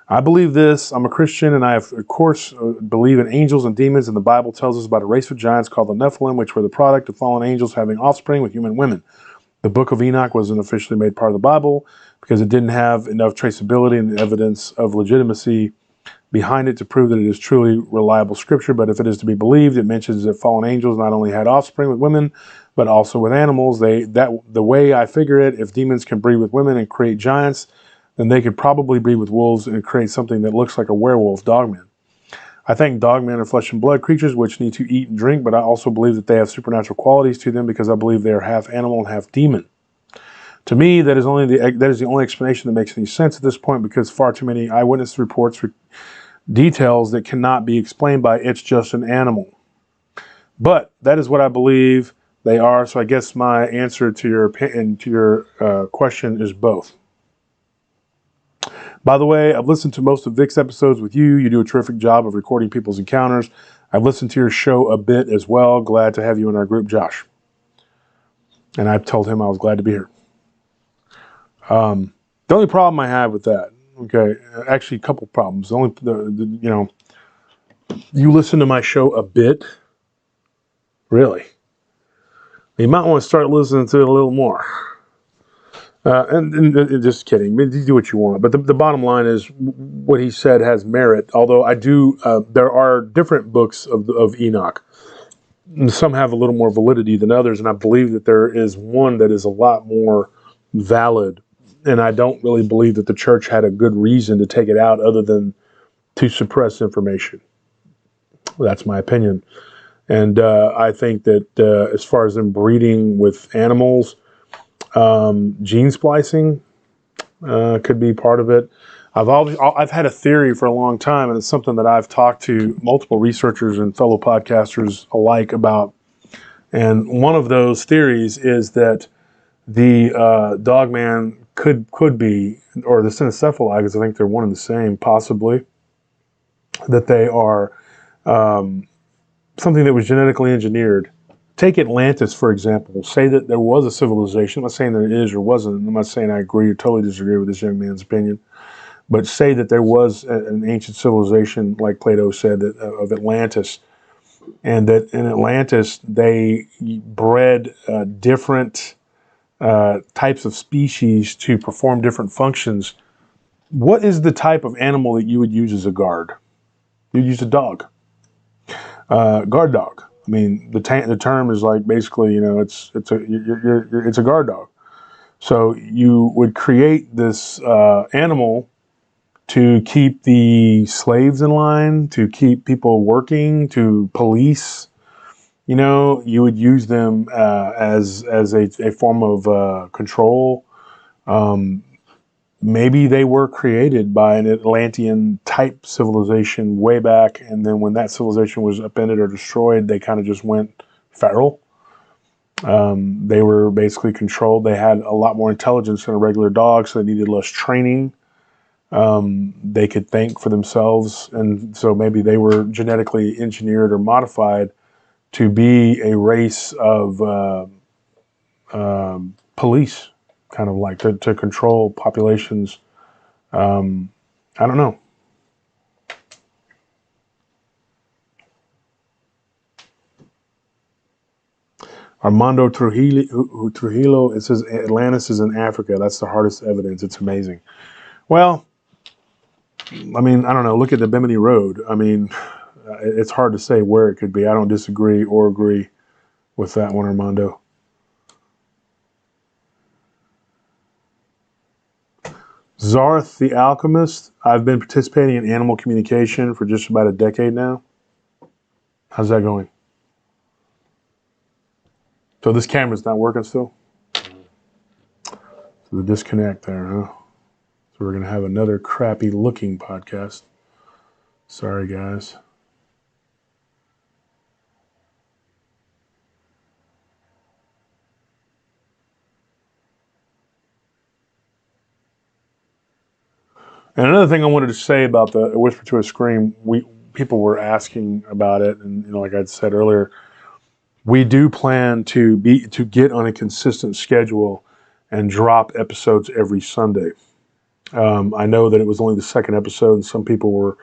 I believe this. I'm a Christian, and I, of course, believe in angels and demons, and the Bible tells us about a race of giants called the Nephilim, which were the product of fallen angels having offspring with human women. The book of Enoch wasn't officially made part of the Bible because it didn't have enough traceability and evidence of legitimacy behind it to prove that it is truly reliable scripture. But if it is to be believed, it mentions that fallen angels not only had offspring with women, but also with animals. The way I figure it, if demons can breed with women and create giants, then they could probably breed with wolves and create something that looks like a werewolf dogman. I think dogmen are flesh and blood creatures which need to eat and drink, but I also believe that they have supernatural qualities to them because I believe they are half animal and half demon. To me, that is the only explanation that makes any sense at this point, because far too many eyewitness reports details that cannot be explained by it's just an animal. But that is what I believe they are. So I guess my answer to your question is both. By the way, I've listened to most of Vic's episodes with you. You do a terrific job of recording people's encounters. I've listened to your show a bit as well. Glad to have you in our group, Josh. And I told him I was glad to be here. The only problem I have with that, okay, actually a couple problems. You listen to my show a bit, really. You might want to start listening to it a little more. And just kidding. You do what you want. But the bottom line is what he said has merit. Although I do, there are different books of Enoch. Some have a little more validity than others, and I believe that there is one that is a lot more valid. And I don't really believe that the church had a good reason to take it out other than to suppress information. That's my opinion. And I think that as far as them breeding with animals, gene splicing could be part of it. I've had a theory for a long time, and it's something that I've talked to multiple researchers and fellow podcasters alike about. And one of those theories is that the dogman could be, or the cynocephaly, because I think they're one and the same, possibly, that they are something that was genetically engineered. Take Atlantis, for example. Say that there was a civilization. I'm not saying there is or wasn't. I'm not saying I agree or totally disagree with this young man's opinion. But say that there was an ancient civilization, like Plato said, of Atlantis. And that in Atlantis, they bred different types of species to perform different functions. What is the type of animal that you would use as a guard? You'd use a dog. Guard dog. I mean, the term is like basically, it's a guard dog. So you would create this animal to keep the slaves in line, to keep people working, to police. You would use them as a form of control. Maybe they were created by an Atlantean type civilization way back, and then when that civilization was upended or destroyed, they kind of just went feral. They were basically controlled. They had a lot more intelligence than a regular dog, so they needed less training. They could think for themselves, and so maybe they were genetically engineered or modified to be a race of police, kind of like to control populations. I don't know. Armando Trujillo, it says Atlantis is in Africa. That's the hardest evidence. It's amazing. Well, I mean, I don't know. Look at the Bimini Road. I mean, it's hard to say where it could be. I don't disagree or agree with that one, Armando. Zarth the Alchemist. I've been participating in animal communication for just about a decade now. How's that going? So this camera's not working still? So the disconnect there, huh? So we're going to have another crappy looking podcast. Sorry, guys. And another thing I wanted to say about the Whisper to a Scream, people were asking about it, and like I said earlier, we do plan to get on a consistent schedule and drop episodes every Sunday. I know that it was only the second episode, and some people were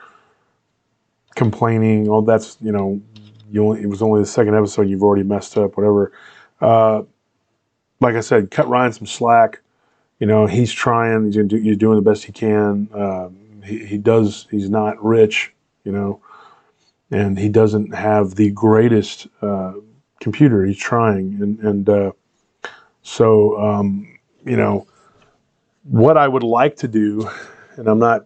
complaining, "Oh, that's it was only the second episode. You've already messed up, whatever." Like I said, cut Ryan some slack. He's trying. He's doing the best he can. He's not rich, and he doesn't have the greatest computer. He's trying, so what I would like to do, and I'm not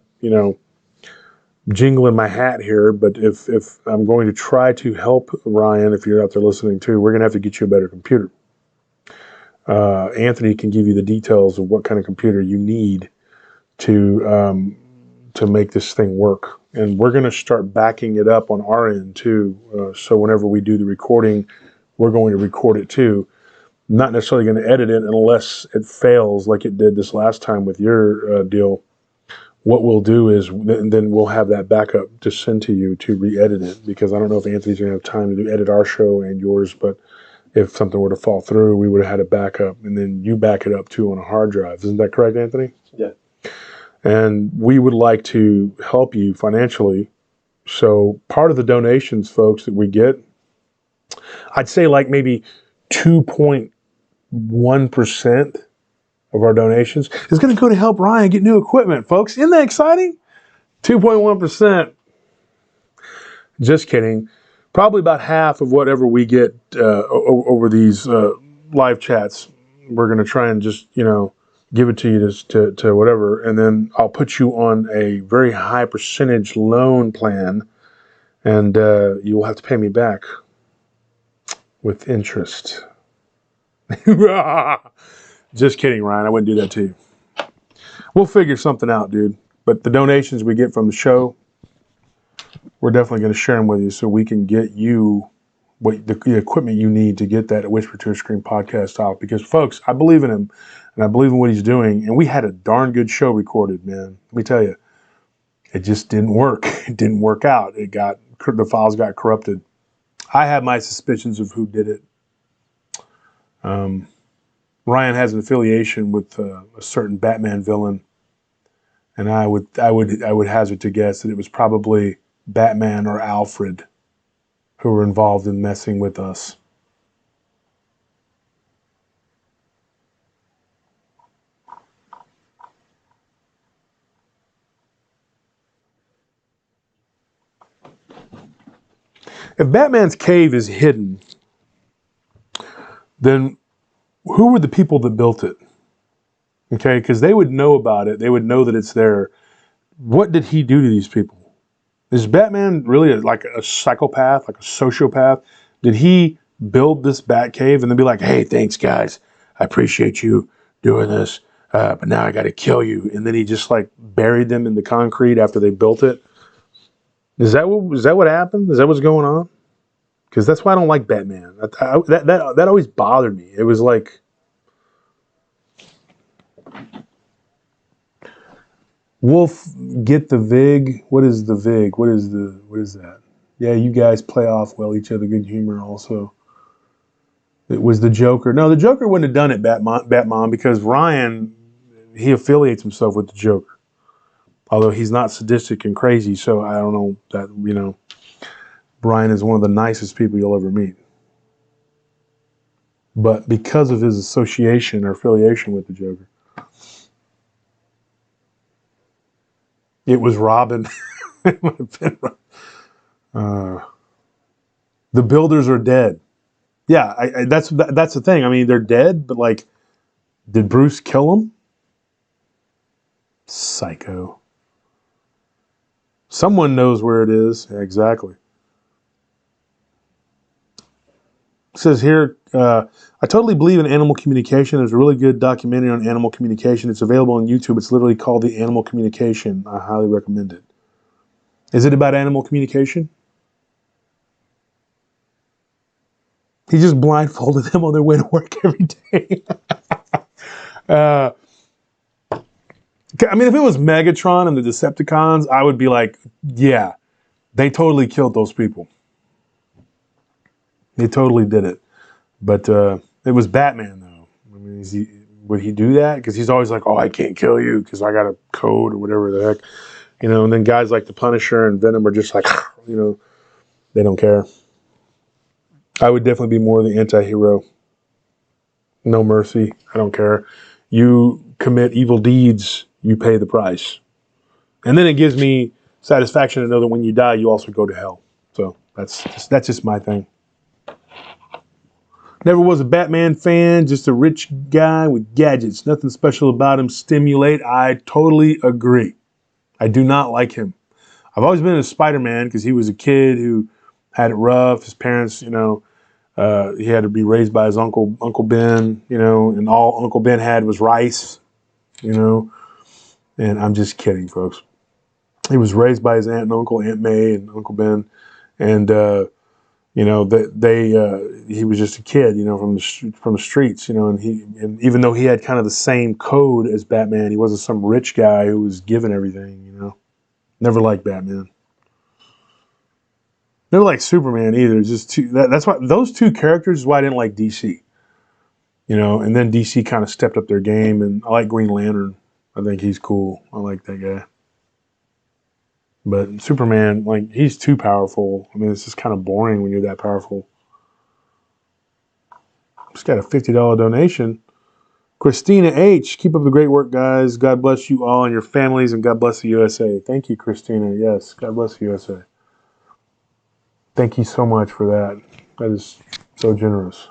jingling my hat here, but if I'm going to try to help Ryan, if you're out there listening too, we're going to have to get you a better computer. Anthony can give you the details of what kind of computer you need to make this thing work. And we're going to start backing it up on our end too. So whenever we do the recording, we're going to record it too. Not necessarily going to edit it unless it fails like it did this last time with your deal. What we'll do is then we'll have that backup to send to you to re-edit it, because I don't know if Anthony's going to have time to edit our show and yours, but if something were to fall through, we would have had a backup, and then you back it up too on a hard drive. Isn't that correct, Anthony?
Yeah.
And we would like to help you financially. So part of the donations, folks, that we get, I'd say like maybe 2.1% of our donations is going to go to help Ryan get new equipment, folks. Isn't that exciting? 2.1%. Just kidding. Probably about half of whatever we get over these live chats, we're going to try and just, give it to you to whatever. And then I'll put you on a very high percentage loan plan, and you will have to pay me back with interest. Just kidding, Ryan. I wouldn't do that to you. We'll figure something out, dude. But the donations we get from the show, we're definitely going to share them with you so we can get you the equipment you need to get that Whisper to a Scream podcast out. Because, folks, I believe in him, and I believe in what he's doing. And we had a darn good show recorded, man. Let me tell you. It just didn't work. It didn't work out. The files got corrupted. I have my suspicions of who did it. Ryan has an affiliation with a certain Batman villain, and I would hazard to guess that it was probably Batman or Alfred who were involved in messing with us. If Batman's cave is hidden, then who were the people that built it? Okay, because they would know about it. They would know that it's there. What did he do to these people? Is Batman really like a psychopath, like a sociopath? Did he build this bat cave and then be like, "Hey, thanks guys, I appreciate you doing this, but now I got to kill you"? And then he just like buried them in the concrete after they built it. Is that what happened? Is that what's going on? Because that's why I don't like Batman. That always bothered me. It was like, Wolf, get the VIG. What is the VIG? What is that? Yeah, you guys play off well each other. Good humor also. It was the Joker. No, the Joker wouldn't have done it, Batmom, because Ryan, he affiliates himself with the Joker. Although he's not sadistic and crazy, so I don't know that, Brian is one of the nicest people you'll ever meet. but because of his association or affiliation with the Joker. It was Robin. It might have been the builders are dead. Yeah, that's the thing. I mean, they're dead, but like, did Bruce kill them? Psycho. Someone knows where it is. Yeah, exactly. It says here, I totally believe in animal communication. There's a really good documentary on animal communication. It's available on YouTube. It's literally called The Animal Communication. I highly recommend it. Is it about animal communication? He just blindfolded them on their way to work every day. I mean, if it was Megatron and the Decepticons, I would be like, yeah, they totally killed those people. They totally did it. But it was Batman, though. I mean, would he do that? Because he's always like, oh, I can't kill you because I got a code or whatever the heck. You know, and then guys like the Punisher and Venom are just like, you know, they don't care. I would definitely be more the anti-hero. No mercy. I don't care. You commit evil deeds, you pay the price. And then it gives me satisfaction to know that when you die, you also go to hell. So that's just my thing. Never was a Batman fan, just a rich guy with gadgets. Nothing special about him. Stimulate. I totally agree. I do not like him. I've always been a Spider-Man because he was a kid who had it rough. His parents, you know, he had to be raised by his Uncle Ben, you know, and all Uncle Ben had was rice, you know. And I'm just kidding, folks. He was raised by his aunt and uncle, Aunt May and Uncle Ben, and you know he was just a kid, you know, from the streets, you know, and even though he had kind of the same code as Batman, he wasn't some rich guy who was given everything, you know. Never liked Batman. Never liked Superman either. Just that's why those two characters is why I didn't like DC. You know, and then DC kind of stepped up their game, and I like Green Lantern. I think he's cool. I like that guy. But Superman, like, he's too powerful. I mean, it's just kind of boring when you're that powerful. Just got a $50 donation. Christina H. Keep up the great work, guys. God bless you all and your families, and God bless the USA. Thank you, Christina. Yes, God bless the USA. Thank you so much for that. That is so generous.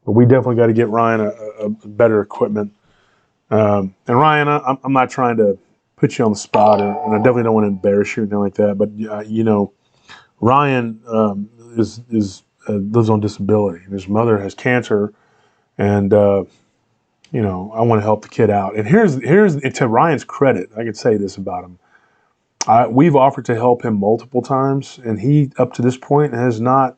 But we definitely got to get Ryan a better equipment. And Ryan, I'm not trying to put you on the spot, and I definitely don't want to embarrass you or anything like that. But you know, Ryan is lives on disability. His mother has cancer, and you know, I want to help the kid out. And here's to Ryan's credit, I could say this about him. We've offered to help him multiple times, and he, up to this point, has not,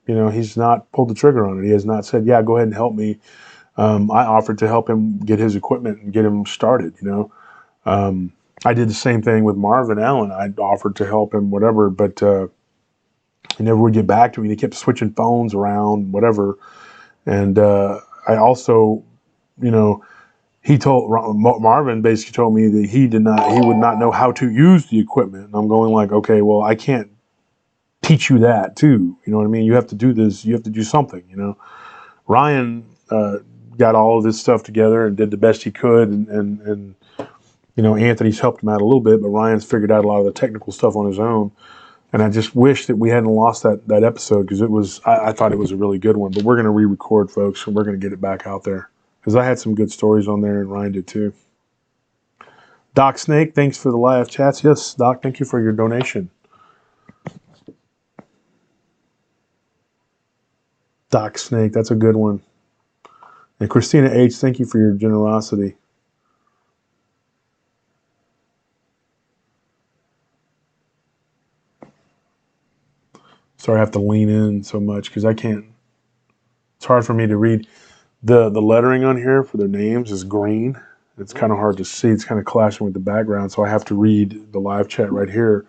you know, he's not pulled the trigger on it. He has not said, yeah, go ahead and help me. I offered to help him get his equipment and get him started, you know. I did the same thing with Marvin Allen. I offered to help him, whatever, but he never would get back to me. He kept switching phones around, whatever. And I also, you know, he told Marvin basically told me that he would not know how to use the equipment. And I'm going like, okay, well, I can't teach you that too. You know what I mean? You have to do this. You have to do something, you know. Ryan got all of this stuff together and did the best he could. And you know, Anthony's helped him out a little bit, but Ryan's figured out a lot of the technical stuff on his own. And I just wish that we hadn't lost that episode because I thought it was a really good one. But we're going to re-record, folks, and we're going to get it back out there. Because I had some good stories on there, and Ryan did too. Doc Snake, thanks for the live chats. Yes, Doc, thank you for your donation. Doc Snake, that's a good one. And Christina H., thank you for your generosity. Sorry I have to lean in so much because I can't. It's hard for me to read. The lettering on here for their names is green. It's kind of hard to see. It's kind of clashing with the background, so I have to read the live chat right here,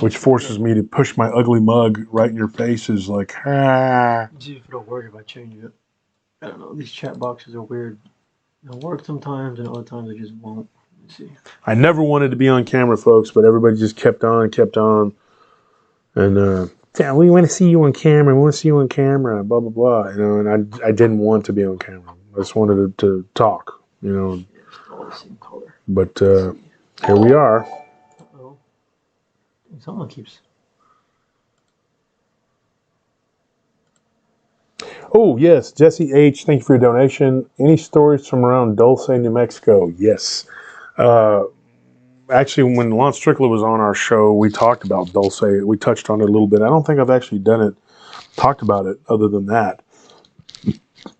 which forces me to push my ugly mug right in your faces like, ah.
See if it'll work if I change it. I don't know. These chat boxes are weird. They'll work sometimes, and other times they just won't. Let's see.
I never wanted to be on camera, folks, but everybody just kept on. And yeah, we want to see you on camera. We want to see you on camera. Blah blah blah. And I didn't want to be on camera. I just wanted to talk.
It's all the same color.
But here we are.
Uh-oh. Someone keeps...
Oh, yes, Jesse H., thank you for your donation. Any stories from around Dulce, New Mexico? Yes. Actually, when Lance Strickler was on our show, we talked about Dulce. We touched on it a little bit. I don't think I've actually talked about it other than that.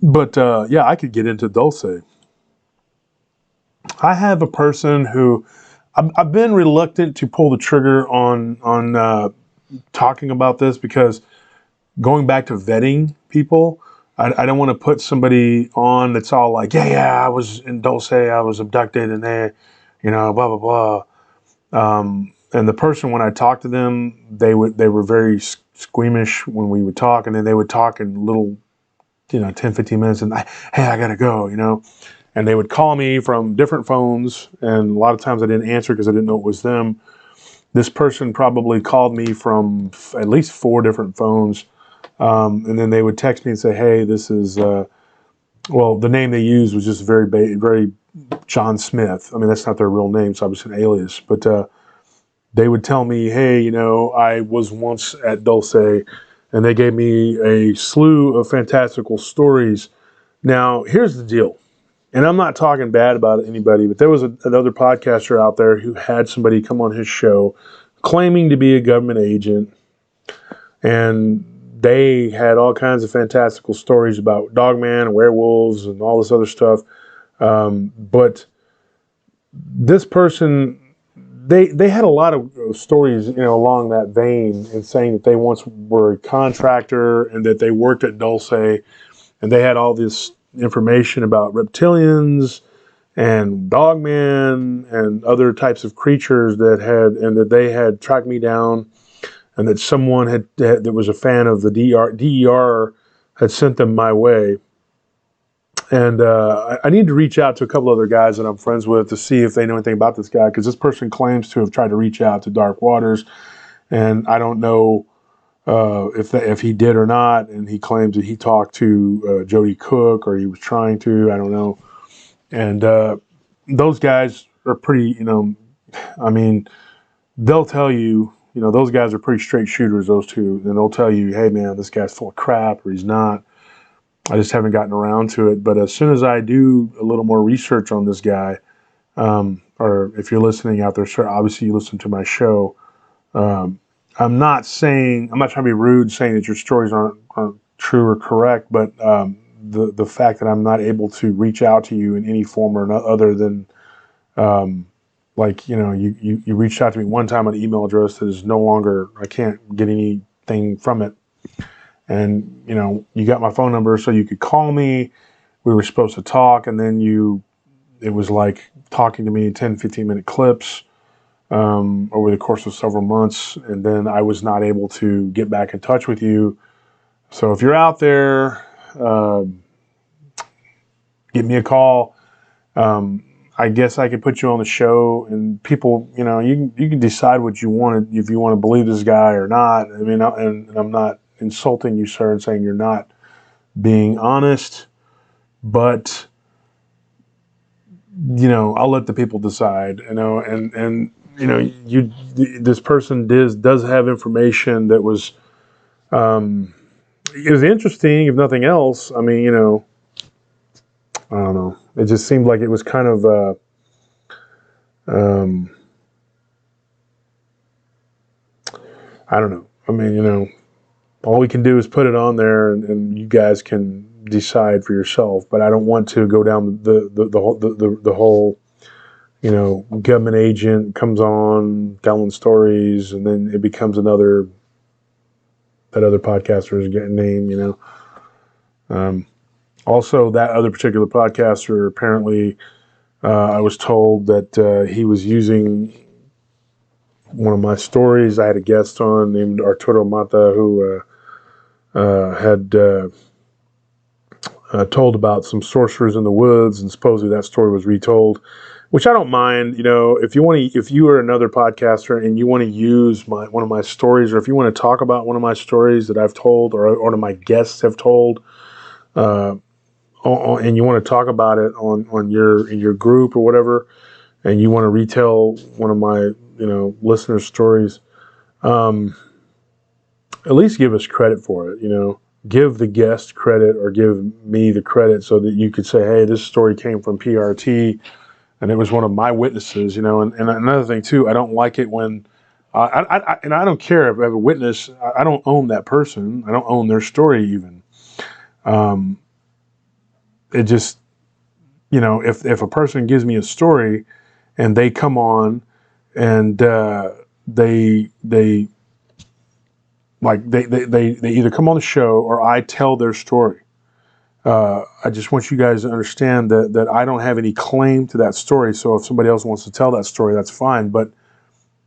But, yeah, I could get into Dulce. I have a person who... I've been reluctant to pull the trigger on talking about this because going back to vetting people, I don't want to put somebody on that's all like, yeah, I was in Dulce, I was abducted, and blah blah blah. And the person, when I talked to them, they were very squeamish when we would talk, and then they would talk in little, 10, 15 minutes, and hey, I gotta go, And they would call me from different phones, and a lot of times I didn't answer because I didn't know it was them. This person probably called me from at least 4 different phones. And then they would text me and say, hey, this is, the name they used was just very John Smith. I mean, that's not their real name, so I was an alias. But they would tell me, hey, I was once at Dulce, and they gave me a slew of fantastical stories. Now, here's the deal. And I'm not talking bad about anybody, but there was another podcaster out there who had somebody come on his show claiming to be a government agent, and they had all kinds of fantastical stories about dogman and werewolves and all this other stuff. But this person, they had a lot of stories, along that vein, and saying that they once were a contractor and that they worked at Dulce, and they had all this information about reptilians and dogman and other types of creatures that they had tracked me down, and that someone that was a fan of the DER had sent them my way. And I need to reach out to a couple other guys that I'm friends with to see if they know anything about this guy, because this person claims to have tried to reach out to Dark Waters, and I don't know if he did or not. And he claims that he talked to Jody Cook, or he was trying to. I don't know. And those guys are pretty, I mean, they'll tell you, those guys are pretty straight shooters, those two. And they'll tell you, hey, man, this guy's full of crap, or he's not. I just haven't gotten around to it. But as soon as I do a little more research on this guy, or if you're listening out there, sure, obviously you listen to my show. I'm not trying to be rude saying that your stories aren't true or correct, but the fact that I'm not able to reach out to you in any form or other than you reached out to me one time on an email address that is no longer, I can't get anything from it. And, you got my phone number so you could call me. We were supposed to talk, and then it was like talking to me in 10, 15-minute clips over the course of several months. And then I was not able to get back in touch with you. So if you're out there, give me a call. I guess I could put you on the show, and people, you can decide what you want, if you want to believe this guy or not. I mean, and I'm not insulting you, sir, and saying you're not being honest, but I'll let the people decide. And this person does have information that was it was interesting, if nothing else. I mean, I don't know. It just seemed like it was kind of I don't know. I mean, all we can do is put it on there, and you guys can decide for yourself. But I don't want to go down the whole, government agent comes on telling stories, and then it becomes that other podcaster's name, Also, that other particular podcaster, apparently, I was told that he was using one of my stories. I had a guest on named Arturo Mata who had told about some sorcerers in the woods, and supposedly that story was retold. which I don't mind. You know, if you are another podcaster and you want to use one of my stories, or if you want to talk about one of my stories that I've told, or one of my guests have told, and you want to talk about it in your group or whatever, and you want to retell one of my listeners' stories, at least give us credit for it. Give the guest credit or give me the credit so that you could say, hey, this story came from PRT and it was one of my witnesses. And another thing too, I don't like it when and I don't care if I have a witness. I don't own that person. I don't own their story even. It just, if a person gives me a story and they come on and they either come on the show or I tell their story. I just want you guys to understand that I don't have any claim to that story. So if somebody else wants to tell that story, that's fine. But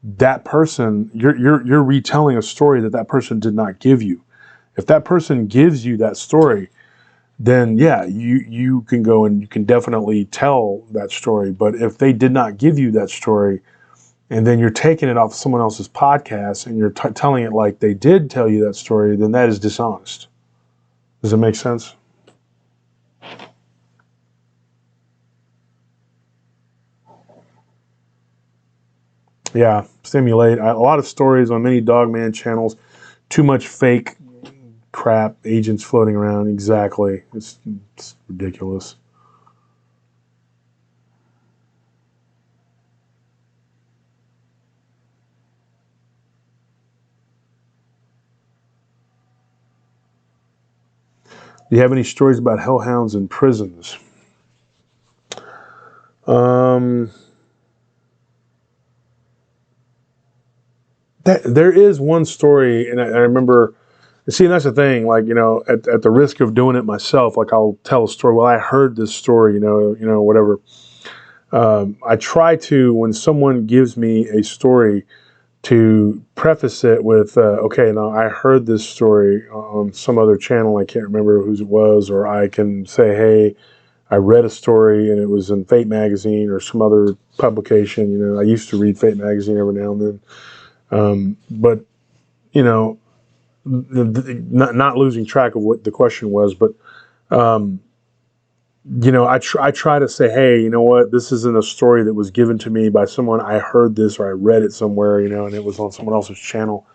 that person, you're retelling a story that person did not give you. If that person gives you that story, then yeah, you can go and you can definitely tell that story. But if they did not give you that story, and then you're taking it off someone else's podcast and you're telling it like they did tell you that story, then that is dishonest. Does it make sense? Yeah, stimulate. A lot of stories on many Dogman channels. Too much fake crap, agents floating around. Exactly. It's ridiculous. Do you have any stories about hellhounds in prisons? There is one story, and I remember. See, and that's the thing. Like, at the risk of doing it myself, like I'll tell a story. Well, I heard this story. Whatever. I try to, when someone gives me a story, to preface it with, okay, now I heard this story on some other channel. I can't remember whose it was, or I can say, hey, I read a story and it was in Fate magazine or some other publication. I used to read Fate magazine every now and then, but you know, not losing track of what the question was, but I try to say, hey, you know what, this isn't a story that was given to me by someone. I heard this or I read it somewhere, and it was on someone else's channel.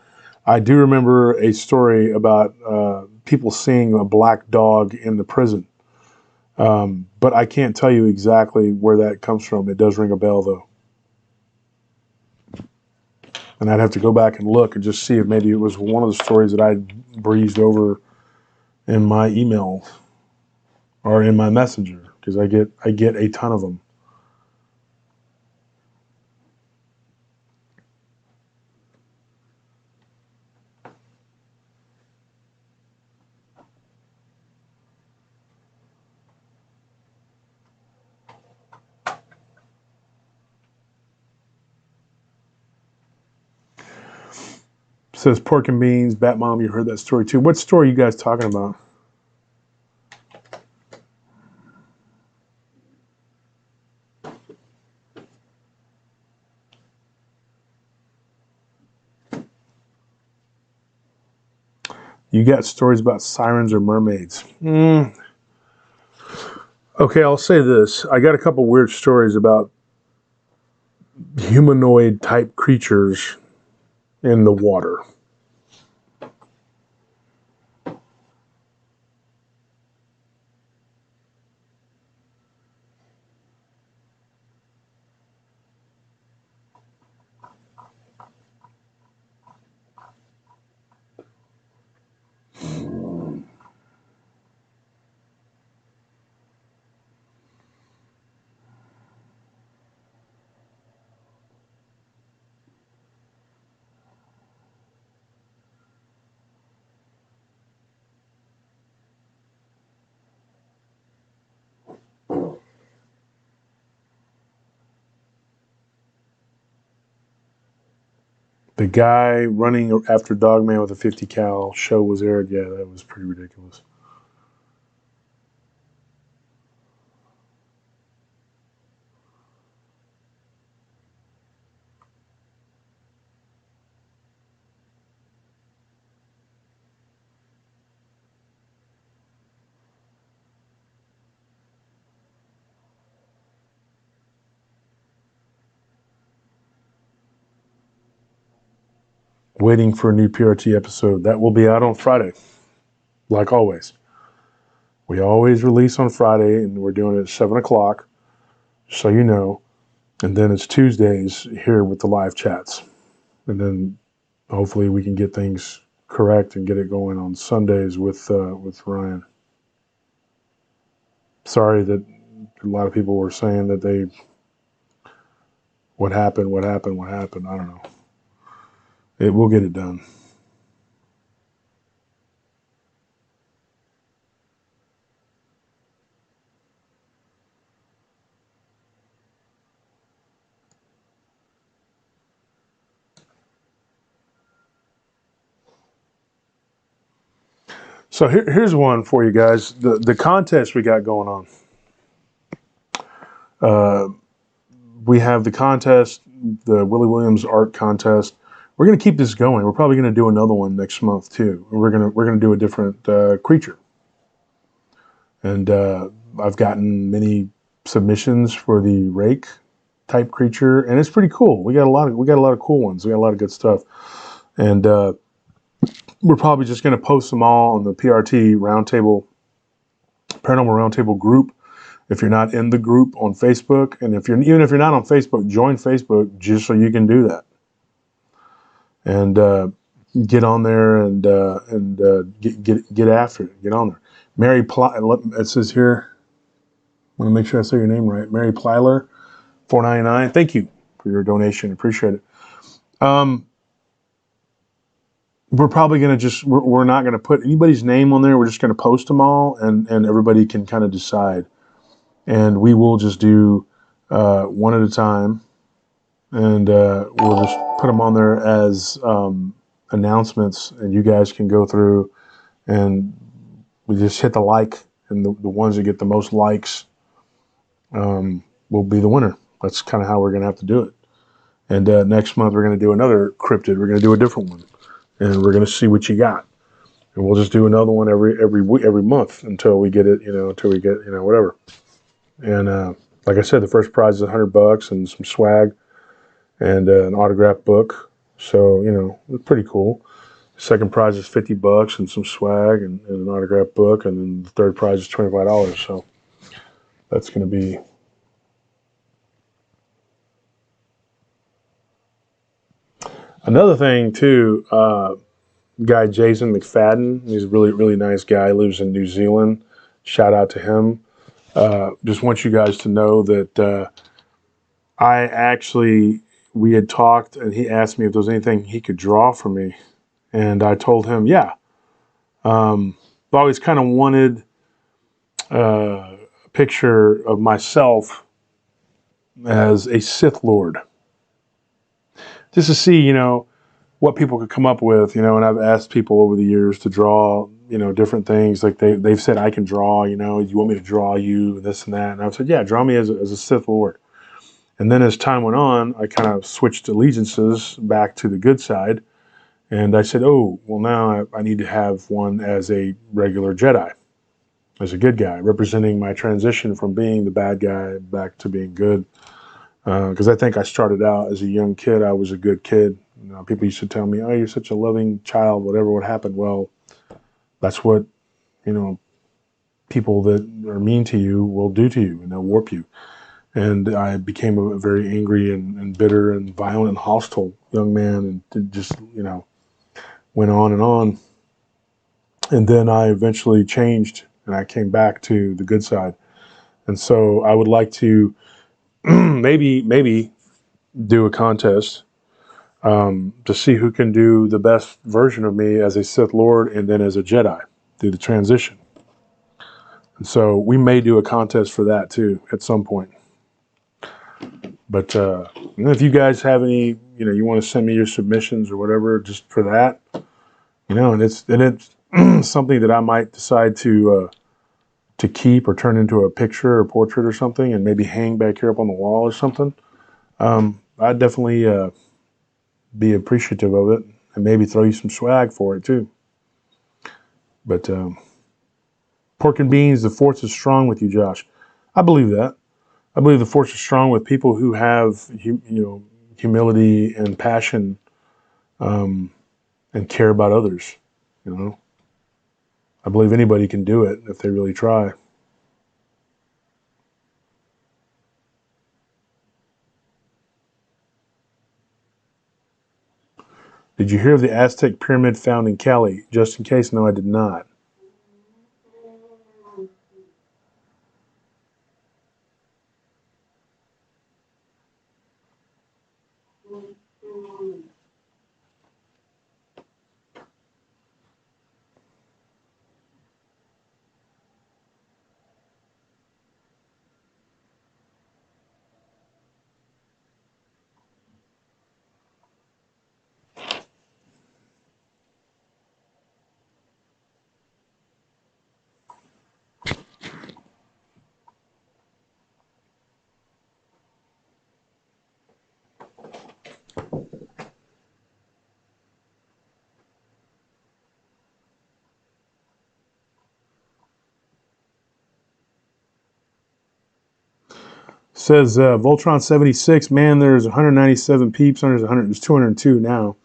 I do remember a story about people seeing a black dog in the prison, but I can't tell you exactly where that comes from. It does ring a bell, though. And I'd have to go back and look and just see if maybe it was one of the stories that I breezed over in my email or in my messenger, because I get a ton of them. Says Pork and Beans, Bat Mom, you heard that story too. What story are you guys talking about? You got stories about sirens or mermaids? Okay, I'll say this. I got a couple weird stories about humanoid type creatures in the water. The guy running after Dogman with a 50 cal show was aired. Yeah, that was pretty ridiculous. waiting for a new PRT episode. That will be out on Friday, like always. We always release on Friday, and we're doing it at 7 o'clock, so you know. And then it's Tuesdays here with the live chats. And then hopefully we can get things correct and get it going on Sundays with Ryan. Sorry that a lot of people were saying that what happened. I don't know. We'll get it done. So here's one for you guys. The contest we got going on. We have the contest, the Willie Williams art contest. We're going to keep this going. We're probably going to do another one next month too. We're going to do a different creature. And I've gotten many submissions for the rake type creature, and it's pretty cool. We got a lot of cool ones. We got a lot of good stuff, and we're probably just going to post them all on the PRT Roundtable, Paranormal Roundtable group. If you're not in the group on Facebook, and even if you're not on Facebook, join Facebook just so you can do that, and get on there and get after it. Get on there. Mary it says here. I want to make sure I say your name right. Mary Plyler, $4.99. Thank you for your donation. Appreciate it. We're probably going to we're not going to put anybody's name on there. We're just going to post them all, and everybody can kind of decide. And we will just do one at a time, and we'll just put them on there as announcements, and you guys can go through, and we just hit the like, and the ones that get the most likes will be the winner. That's kind of how we're going to have to do it. And next month we're going to do another cryptid. We're going to do a different one, and we're going to see what you got. And we'll just do another one every month until we get it, whatever. And like I said, the first prize is $100 and some swag and an autographed book. So it's pretty cool. Second prize is $50 and some swag and an autographed book, and then the third prize is $25. So that's going to be. Another thing too, guy Jason McFadden, he's a really, really nice guy, lives in New Zealand. Shout out to him. Just want you guys to know that we had talked, and he asked me if there was anything he could draw for me. And I told him, yeah. I've always kind of wanted a picture of myself as a Sith Lord. Just to see, what people could come up with, and I've asked people over the years to draw, different things. Like they've said, I can draw, you want me to draw you, this and that. And I've said, yeah, draw me as a Sith Lord. And then as time went on, I kind of switched allegiances back to the good side. And I said, oh, well, now I need to have one as a regular Jedi, as a good guy, representing my transition from being the bad guy back to being good. Because I think I started out as a young kid. I was a good kid. People used to tell me, oh, you're such a loving child, whatever would happen. Well, that's what, people that are mean to you will do to you, and they'll warp you. And I became a very angry and bitter and violent and hostile young man, and just, went on and on. And then I eventually changed, and I came back to the good side. And so I would like to maybe do a contest to see who can do the best version of me as a Sith Lord and then as a Jedi, do the transition. And so we may do a contest for that too at some point. But if you guys have any, you want to send me your submissions or whatever, just for that, and it's something that I might decide to keep or turn into a picture or portrait or something, and maybe hang back here up on the wall or something. I'd definitely be appreciative of it, and maybe throw you some swag for it too. But pork and beans, the force is strong with you, Josh. I believe that. I believe the force is strong with people who have humility and passion and care about others. You know, I believe anybody can do it if they really try. Did you hear of the Aztec pyramid found in Cali? Just in case, no, I did not. Says Voltron 76, man, there's 197 peeps, there's 202 now,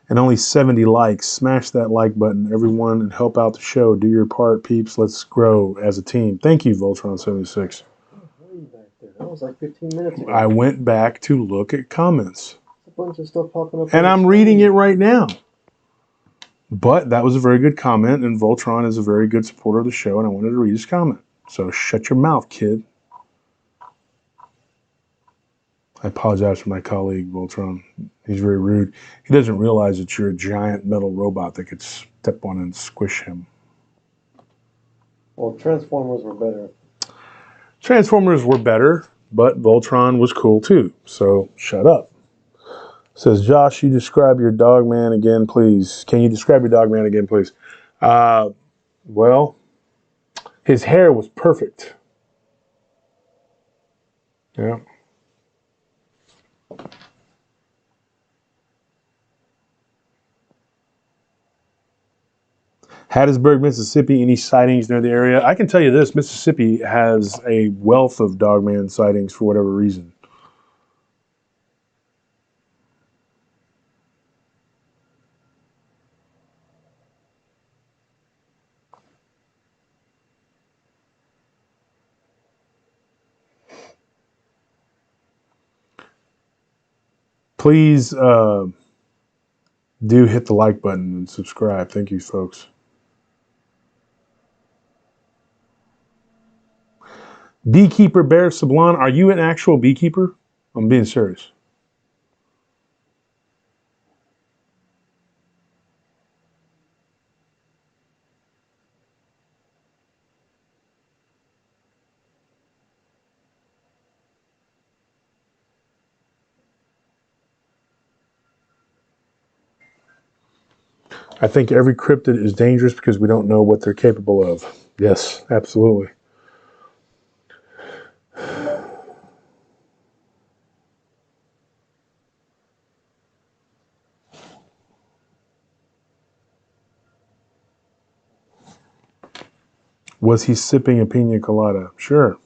and only 70 likes. Smash that like button, everyone, and help out the show. Do your part, peeps. Let's grow as a team. Thank you, Voltron 76.
Way back there. That was like 15 minutes ago.
I went back to look at comments.
A bunch of stuff popping up.
And I'm reading it right now. But that was a very good comment, and Voltron is a very good supporter of the show, and I wanted to read his comment. So shut your mouth, kid. I apologize for my colleague, Voltron. He's very rude. He doesn't realize that you're a giant metal robot that could step on and squish him.
Well, Transformers were better.
Transformers were better, but Voltron was cool too. So shut up. Says, Josh, you describe your dog man again, please. Can you describe your dog man again, please? Well, his hair was perfect. Yeah. Hattiesburg, Mississippi, any sightings near the area? I can tell you this, Mississippi has a wealth of dogman sightings for whatever reason. Please do hit the like button and subscribe. Thank you, folks. Beekeeper Bear Sablon, are you an actual beekeeper? I'm being serious. I think every cryptid is dangerous because we don't know what they're capable of. Yes, absolutely. Was he sipping a pina colada? Sure.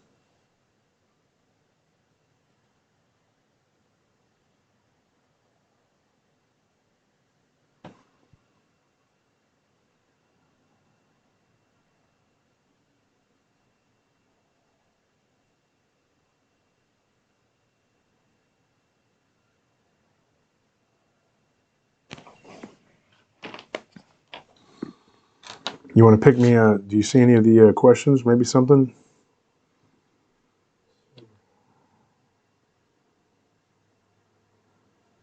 You want to pick me? Do you see any of the questions? Maybe something?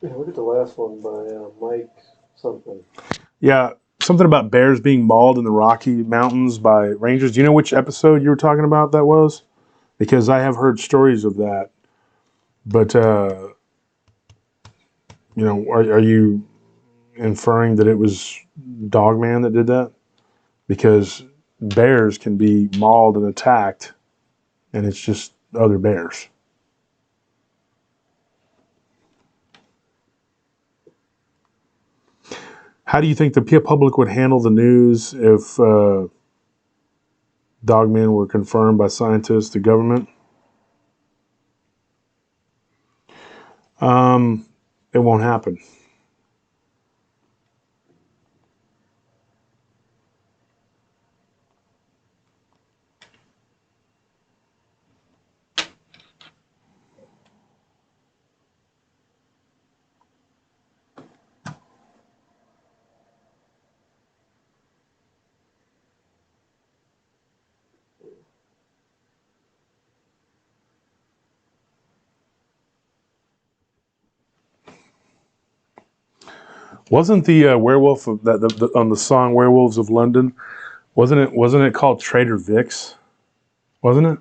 Yeah, look at the last one by Mike something.
Yeah, something about bears being mauled in the Rocky Mountains by rangers. Do you know which episode you were talking about that was? Because I have heard stories of that. But, are you inferring that it was Dogman that did that? Because bears can be mauled and attacked, and it's just other bears. How do you think the public would handle the news if dogmen were confirmed by scientists, the government? It won't happen. Wasn't the werewolf of on the song "Werewolves of London"? Wasn't it called Trader Vic's? Wasn't it?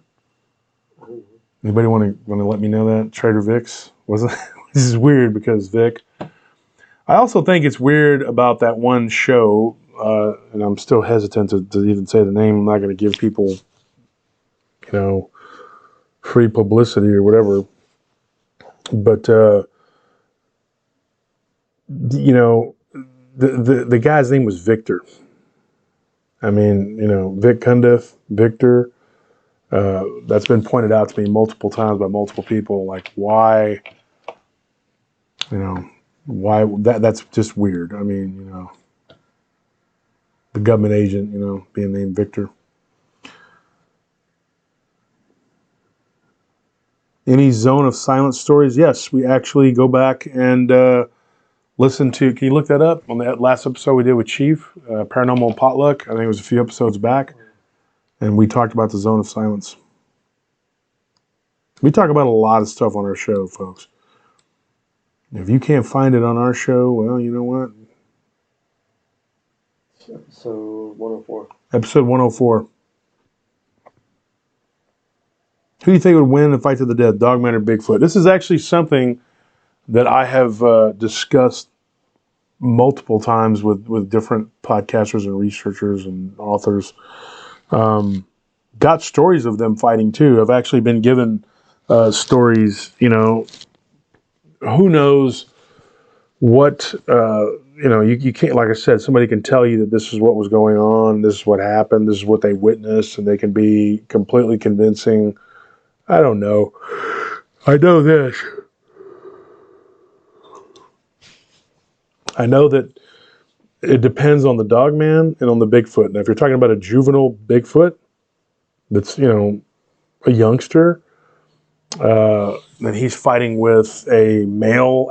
Anybody want to let me know that Trader Vic's wasn't? This is weird because Vic. I also think it's weird about that one show, and I'm still hesitant to even say the name. I'm not going to give people, free publicity or whatever. But the guy's name was Victor. I mean, Vic Cundiff, Victor. That's been pointed out to me multiple times by multiple people. Like, why? Why that's just weird. I mean, the government agent, being named Victor. Any Zone of Silence stories? Yes, we actually go back and listen to. Can you look that up on that last episode we did with Chief, Paranormal Potluck? I think it was a few episodes back, and we talked about the Zone of Silence. We talk about a lot of stuff on our show, folks. If you can't find it on our show, well, you know what?
Episode 104.
Episode 104. Who do you think would win the fight to the death, Dogman or Bigfoot? This is actually something that I have discussed multiple times with different podcasters and researchers and authors. Got stories of them fighting too. I've actually been given stories, who knows what, you can't, like I said, somebody can tell you that this is what was going on, this is what happened, this is what they witnessed, and they can be completely convincing. I don't know. I know this. I know that it depends on the Dogman and on the Bigfoot. Now, if you're talking about a juvenile Bigfoot that's, a youngster, then he's fighting with a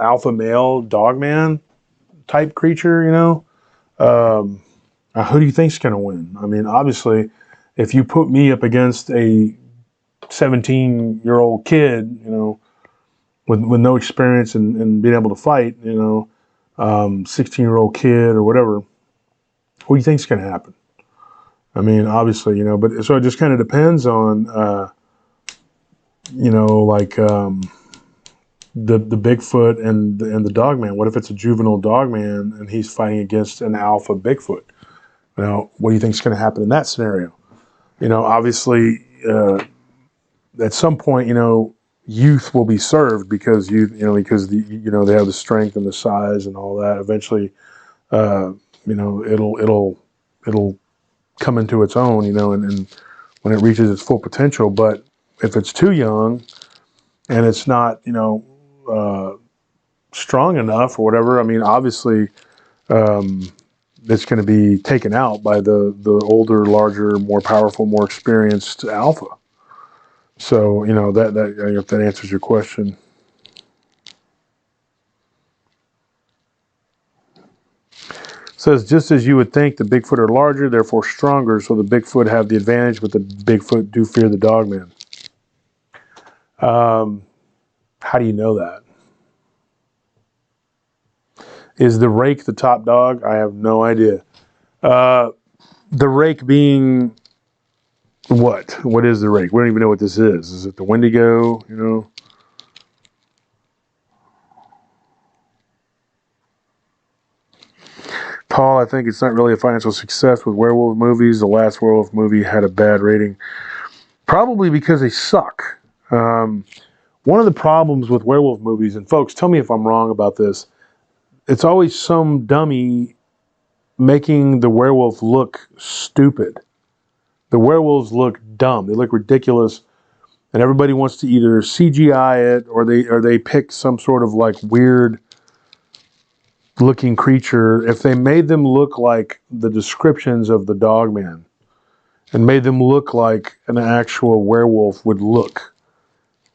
alpha male Dogman type creature, who do you think's going to win? I mean, obviously, if you put me up against a 17-year-old kid, with no experience in being able to fight, 16-year-old kid or whatever, what do you think's going to happen? I mean, obviously, but so it just kind of depends on, the Bigfoot and the Dogman. What if it's a juvenile Dogman and he's fighting against an alpha Bigfoot? Now, what do you think is going to happen in that scenario? Obviously, at some point, youth will be served because they have the strength and the size and all that. Eventually, it'll come into its own, and when it reaches its full potential. But if it's too young and it's not, strong enough or whatever, I mean, obviously, it's going to be taken out by the older, larger, more powerful, more experienced alpha. So, that if that answers your question. Says, just as you would think, the Bigfoot are larger, therefore stronger, so the Bigfoot have the advantage, but the Bigfoot do fear the Dogman. How do you know that? Is the rake the top dog? I have no idea. The rake being what? What is the rake? We don't even know what this is. Is it the Wendigo? Paul, I think it's not really a financial success with werewolf movies. The last werewolf movie had a bad rating. Probably because they suck. One of the problems with werewolf movies, and folks, tell me if I'm wrong about this, it's always some dummy making the werewolf look stupid. The werewolves look dumb. They look ridiculous. And everybody wants to either CGI it or they pick some sort of like weird looking creature. If they made them look like the descriptions of the Dogman and made them look like an actual werewolf would look,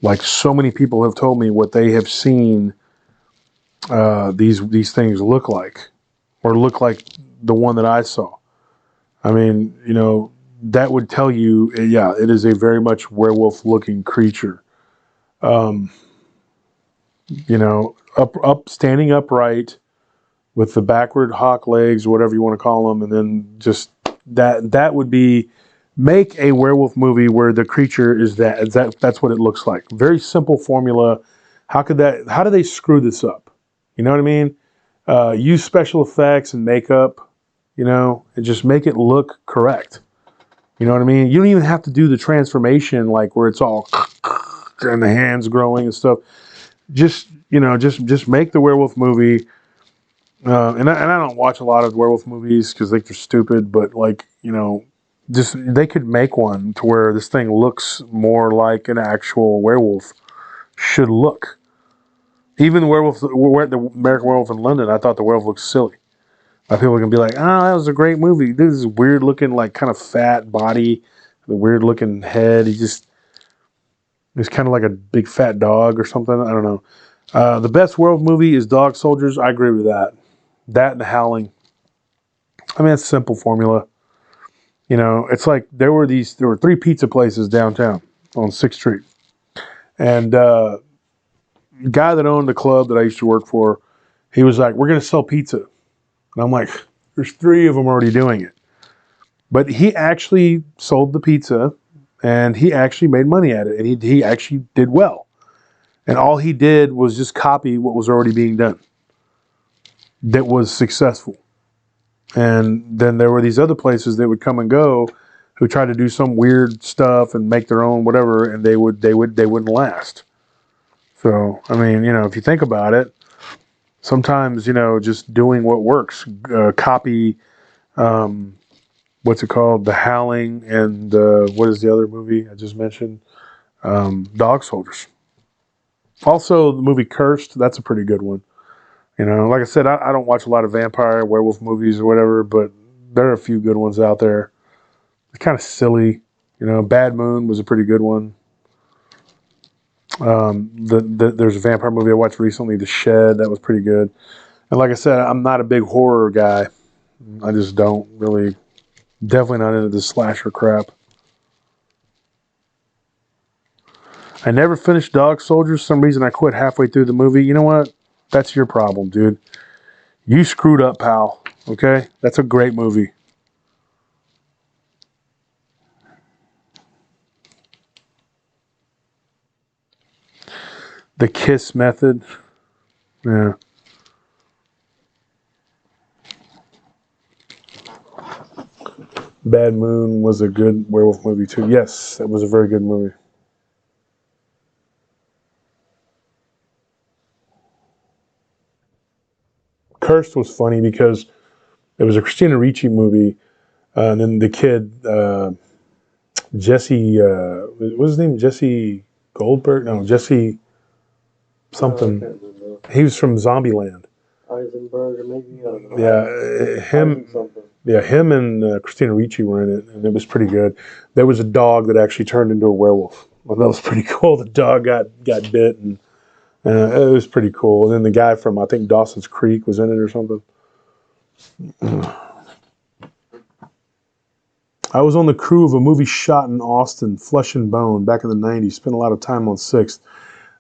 like so many people have told me what they have seen these things look like, or look like the one that I saw. I mean, that would tell you, yeah, it is a very much werewolf-looking creature. Standing upright, with the backward hawk legs, whatever you want to call them, and then just that would be make a werewolf movie where the creature is that's what it looks like. Very simple formula. How do they screw this up? You know what I mean? Use special effects and makeup, and just make it look correct. You know what I mean? You don't even have to do the transformation like where it's all and the hands growing and stuff. Just make the werewolf movie. And I don't watch a lot of werewolf movies because they're stupid. But just they could make one to where this thing looks more like an actual werewolf should look. Even the American Werewolf in London, I thought the werewolf looked silly. People are gonna be like, "Oh, that was a great movie." This is weird looking, like kind of fat body, the weird looking head. He's kind of like a big fat dog or something. I don't know. The best werewolf movie is Dog Soldiers. I agree with that. That and The Howling. I mean, it's a simple formula. It's like there were 3 pizza places downtown on 6th Street, and the guy that owned the club that I used to work for, he was like, "We're gonna sell pizza." And I'm like, there's 3 of them already doing it. But he actually sold the pizza and he actually made money at it. And he actually did well. And all he did was just copy what was already being done that was successful. And then there were these other places that would come and go who tried to do some weird stuff and make their own whatever, and they wouldn't last. So, I mean, if you think about it, sometimes, just doing what works, copy, what's it called? The Howling and what is the other movie I just mentioned? Dog Soldiers. Also, the movie Cursed, that's a pretty good one. Like I said, I don't watch a lot of vampire, werewolf movies or whatever, but there are a few good ones out there. It's kind of silly. Bad Moon was a pretty good one. There's a vampire movie I watched recently, The Shed, that was pretty good. And like I said, I'm not a big horror guy. I just don't really, definitely not into the slasher crap. I never finished Dog Soldiers. For some reason I quit halfway through the movie. You know what? That's your problem, dude. You screwed up, pal. Okay? That's a great movie. The Kiss Method. Yeah. Bad Moon was a good werewolf movie too. Yes, that was a very good movie. Cursed was funny because it was a Christina Ricci movie, and then the kid Jesse, what was his name? Jesse Goldberg? No, Jesse something. He was from Zombieland.
Eisenberg or maybe.
Yeah, him. Yeah, him and Christina Ricci were in it, and it was pretty good. There was a dog that actually turned into a werewolf. Well, that was pretty cool. The dog got bit, and it was pretty cool. And then the guy from, I think, Dawson's Creek was in it or something. I was on the crew of a movie shot in Austin, Flesh and Bone, back in the 90s. Spent a lot of time on 6th.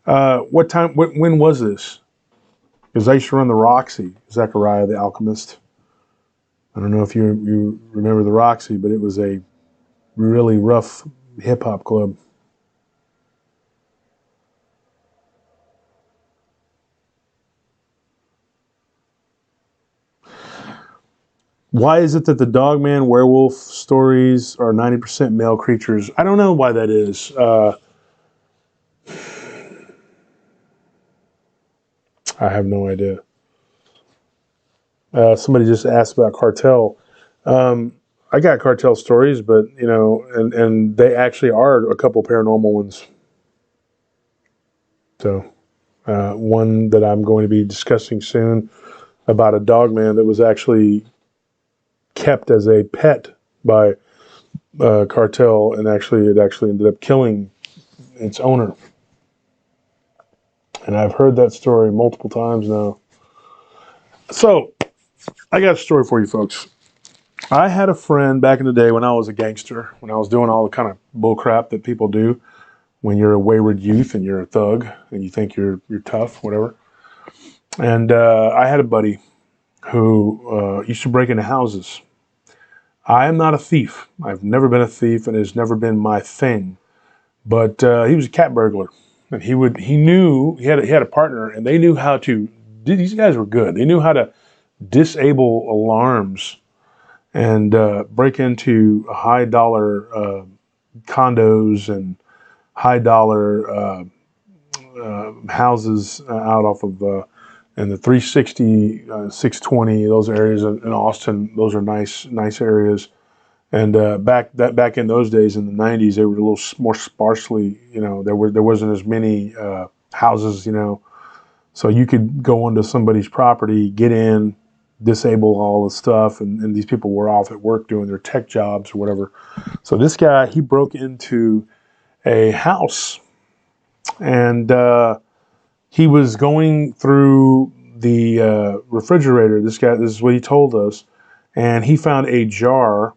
When was this? Because I used to run the Roxy, Zechariah the Alchemist. I don't know if you remember the Roxy, but it was a really rough hip-hop club. Why is it that the Dogman werewolf stories are 90% male creatures? I don't know why that is. I have no idea. Somebody just asked about Cartel. I got Cartel stories, but and they actually are a couple paranormal ones. So one that I'm going to be discussing soon about a dogman that was actually kept as a pet by Cartel, and it actually ended up killing its owner. And I've heard that story multiple times now. So I got a story for you folks. I had a friend back in the day when I was a gangster, when I was doing all the kind of bull crap that people do when you're a wayward youth and you're a thug and you think you're tough, whatever. And I had a buddy. who used to break into houses. I am not a thief. I've never been a thief, and it's never been my thing. But he was a cat burglar, and he had a partner, and they knew how to. These guys were good. They knew how to disable alarms and break into high dollar condos and high dollar houses out off of and the 360, 620, those areas in Austin. Those are nice areas. And back in those days in the 90s, they were a little more sparsely. There wasn't as many houses. So you could go onto somebody's property, get in, disable all the stuff, and these people were off at work doing their tech jobs or whatever. So this guy, he broke into a house, and he was going through the refrigerator. This is what he told us, and he found a jar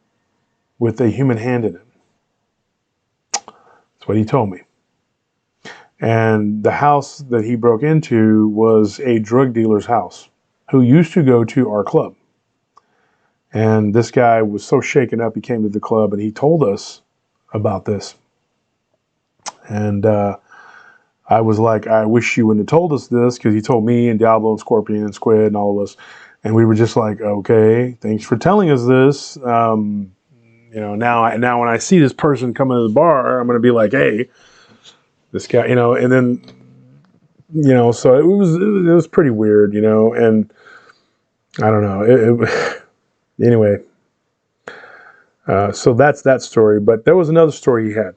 with a human hand in it. That's what he told me. And the house that he broke into was a drug dealer's house who used to go to our club. And this guy was so shaken up, he came to the club and he told us about this. And I was like, I wish you wouldn't have told us this, because he told me and Diablo and Scorpion and Squid and all of us. And we were just like, okay, thanks for telling us this. Now when I see this person coming to the bar, I'm going to be like, hey, this guy, and then, so it was pretty weird, and I don't know. Anyway, so that's that story. But there was another story he had,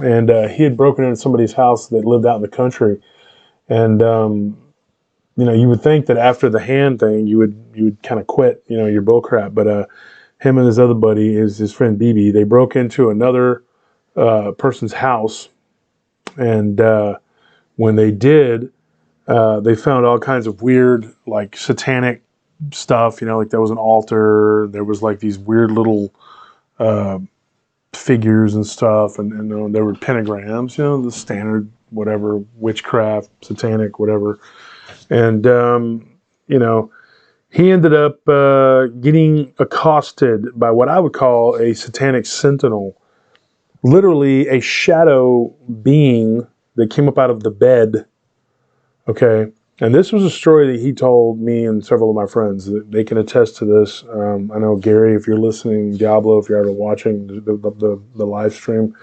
and he had broken into somebody's house that lived out in the country, and you would think that after the hand thing, you would kind of quit, your bull crap. But him and his other buddy, his friend BB, they broke into another person's house, and when they did, they found all kinds of weird, like satanic stuff. Like there was an altar, there was like these weird little figures and stuff, and there were pentagrams, the standard whatever, witchcraft, satanic, whatever. And he ended up getting accosted by what I would call a satanic sentinel, literally a shadow being that came up out of the bed. Okay. And this was a story that he told me and several of my friends. They can attest to this. I know Gary, if you're listening, Diablo, if you're ever watching the live stream,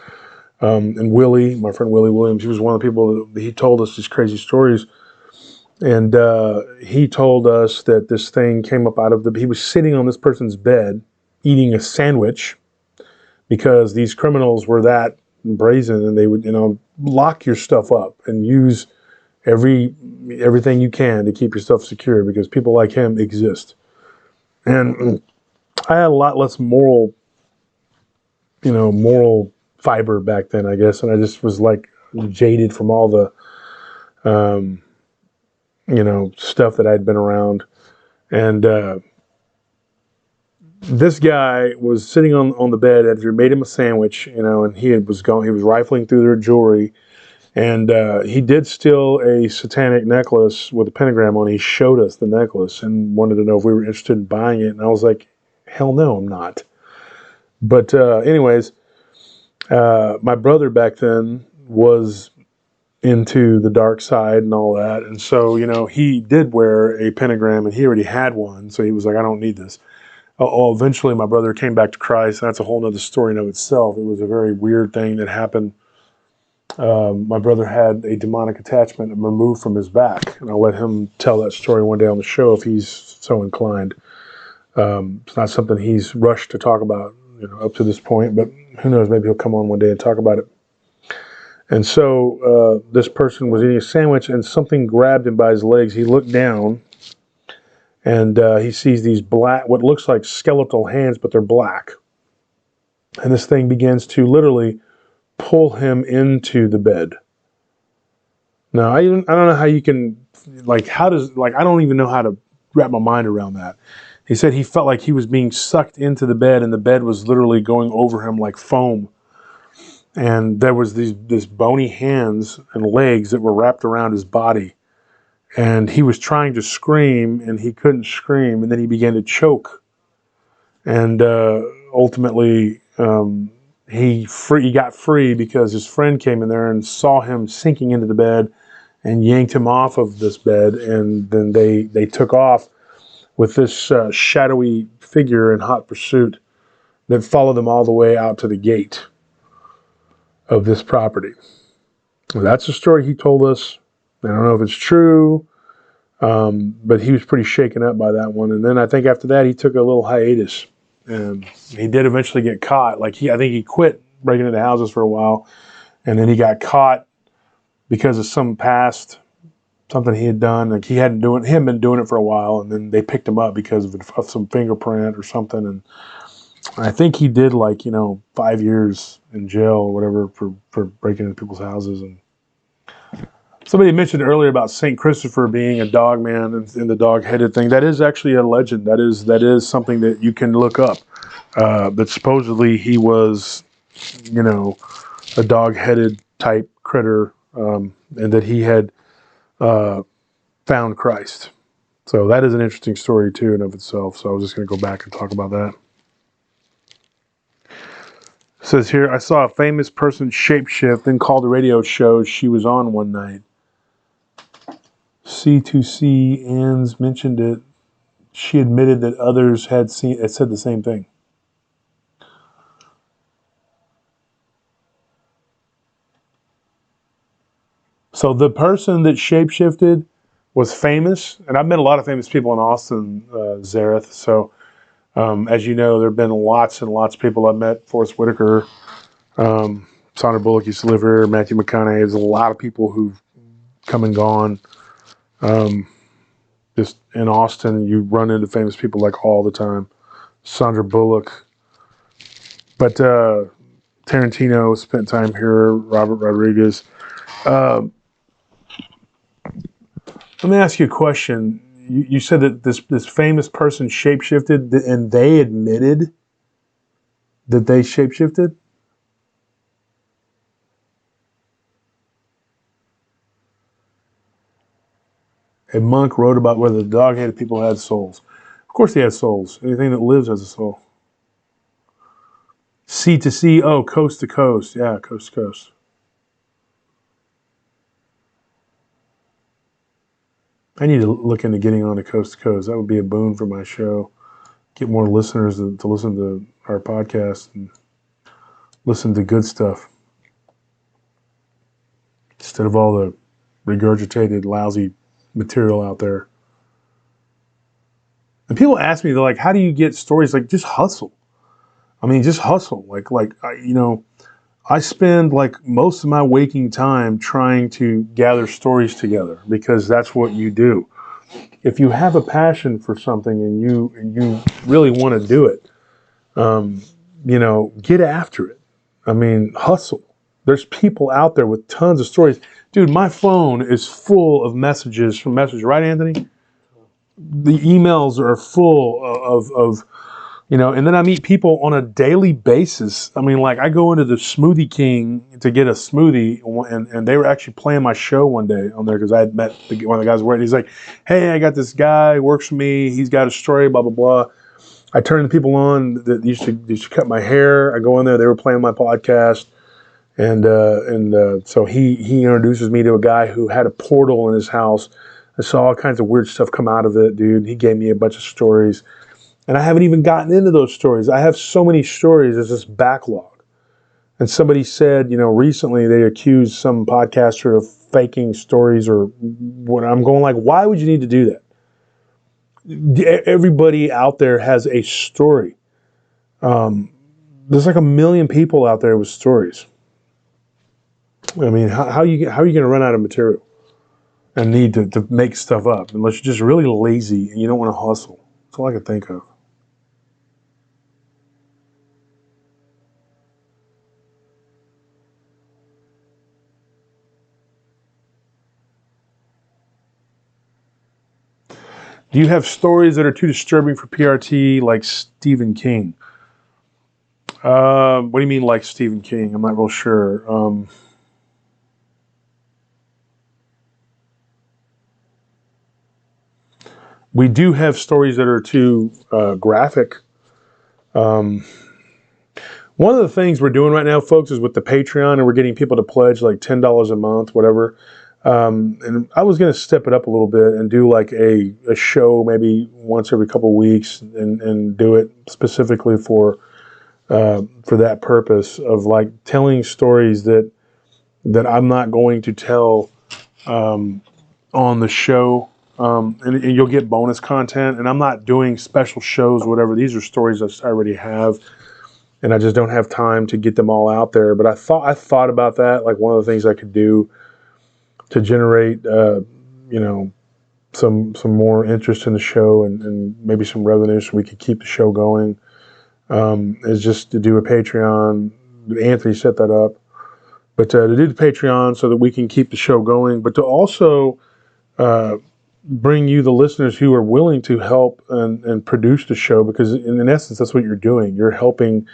and Willie, my friend Willie Williams, he was one of the people that he told us these crazy stories. And he told us that this thing came up out of he was sitting on this person's bed eating a sandwich, because these criminals were that brazen, and they would, lock your stuff up and use everything you can to keep your stuff secure, because people like him exist. And I had a lot less moral fiber back then, I guess, and I just was like jaded from all the stuff that I'd been around. And this guy was sitting on the bed after he made him a sandwich, and he was rifling through their jewelry. And he did steal a satanic necklace with a pentagram on it. He showed us the necklace and wanted to know if we were interested in buying it. And I was like, hell no, I'm not. But anyways, my brother back then was into the dark side and all that. And so, he did wear a pentagram, and he already had one. So he was like, I don't need this. Eventually, my brother came back to Christ. That's a whole other story in of itself. It was a very weird thing that happened. My brother had a demonic attachment removed from his back, and I'll let him tell that story one day on the show if he's so inclined. It's not something he's rushed to talk about, up to this point, but who knows, maybe he'll come on one day and talk about it. And so this person was eating a sandwich, and something grabbed him by his legs. He looked down, and he sees these black, what looks like skeletal hands, but they're black. And this thing begins to literally pull him into the bed. Now, I don't know how you can, I don't even know how to wrap my mind around that. He said he felt like he was being sucked into the bed, and the bed was literally going over him like foam. And there was these bony hands and legs that were wrapped around his body. and he was trying to scream, and he couldn't scream, and then he began to choke, and ultimately he got free because his friend came in there and saw him sinking into the bed and yanked him off of this bed, and then they took off with this shadowy figure in hot pursuit that followed them all the way out to the gate of this property. That's the story he told us. I don't know if it's true, but he was pretty shaken up by that one. And then I think after that, he took a little hiatus. And he did eventually get caught. I think he quit breaking into houses for a while, and then he got caught because of something he had done. Like he hadn't been doing it for a while, and then they picked him up because of some fingerprint or something. And I think he did 5 years in jail or whatever for breaking into people's houses. And somebody mentioned earlier about Saint Christopher being a dog man and the dog-headed thing. That is actually a legend. That is something that you can look up. That supposedly he was, a dog-headed type critter, and that he had found Christ. So that is an interesting story too in of itself. So I was just going to go back and talk about that. It says here, I saw a famous person shapeshift, then called the radio show she was on one night. C2C Ann's mentioned it. She admitted that others had said the same thing. So the person that shapeshifted was famous, and I've met a lot of famous people in Austin, Zareth. So as you know, there have been lots and lots of people I've met. Forrest Whitaker, Sandra Bullock used to live here, Matthew McConaughey. There's a lot of people who've come and gone. Just in Austin, you run into famous people all the time. Sandra Bullock. But Tarantino spent time here, Robert Rodriguez. Let me ask you a question. You said that this famous person shapeshifted, and they admitted that they shapeshifted? A monk wrote about whether the dog-headed people had souls. Of course they had souls. Anything that lives has a soul. Sea to sea, coast to coast. Yeah, coast to coast. I need to look into getting on to coast to coast. That would be a boon for my show. Get more listeners to listen to our podcast and listen to good stuff instead of all the regurgitated, lousy material out there. And people ask me, they're like, how do you get stories? Just hustle. I mean, just hustle. I spend most of my waking time trying to gather stories together because that's what you do. If you have a passion for something and you really want to do it, get after it. I mean, hustle. There's people out there with tons of stories. Dude, my phone is full of messages from messages, right, Anthony? The emails are full of and then I meet people on a daily basis. I mean, I go into the Smoothie King to get a smoothie, and they were actually playing my show one day on there because I had met one of the guys working. He's like, hey, I got this guy, works for me. He's got a story, blah, blah, blah. I turned the people on that used to cut my hair. I go in there, they were playing my podcast. And so he introduces me to a guy who had a portal in his house. I saw all kinds of weird stuff come out of it, dude. He gave me a bunch of stories. And I haven't even gotten into those stories. I have so many stories. There's this backlog. And somebody said, recently they accused some podcaster of faking stories or what. I'm going why would you need to do that? Everybody out there has a story. There's 1 million people out there with stories. I mean, how are you going to run out of material and need to make stuff up unless you're just really lazy and you don't want to hustle? That's all I can think of. Do you have stories that are too disturbing for PRT, like Stephen King? What do you mean, like Stephen King? I'm not real sure. we do have stories that are too graphic. One of the things we're doing right now, folks, is with the Patreon, and we're getting people to pledge like $10 a month, whatever. And I was going to step it up a little bit and do like a show maybe once every couple of weeks, and do it specifically for that purpose of like telling stories that I'm not going to tell on the show. And you'll get bonus content, and I'm not doing special shows, whatever. These are stories I already have, and I just don't have time to get them all out there. But I thought about that, like one of the things I could do to generate, some more interest in the show, and maybe some revenue, so we could keep the show going. Is just to do a Patreon. Anthony set that up, but to do the Patreon so that we can keep the show going, but to also bring you the listeners who are willing to help and produce the show, because in essence that's what you're doing. You're helping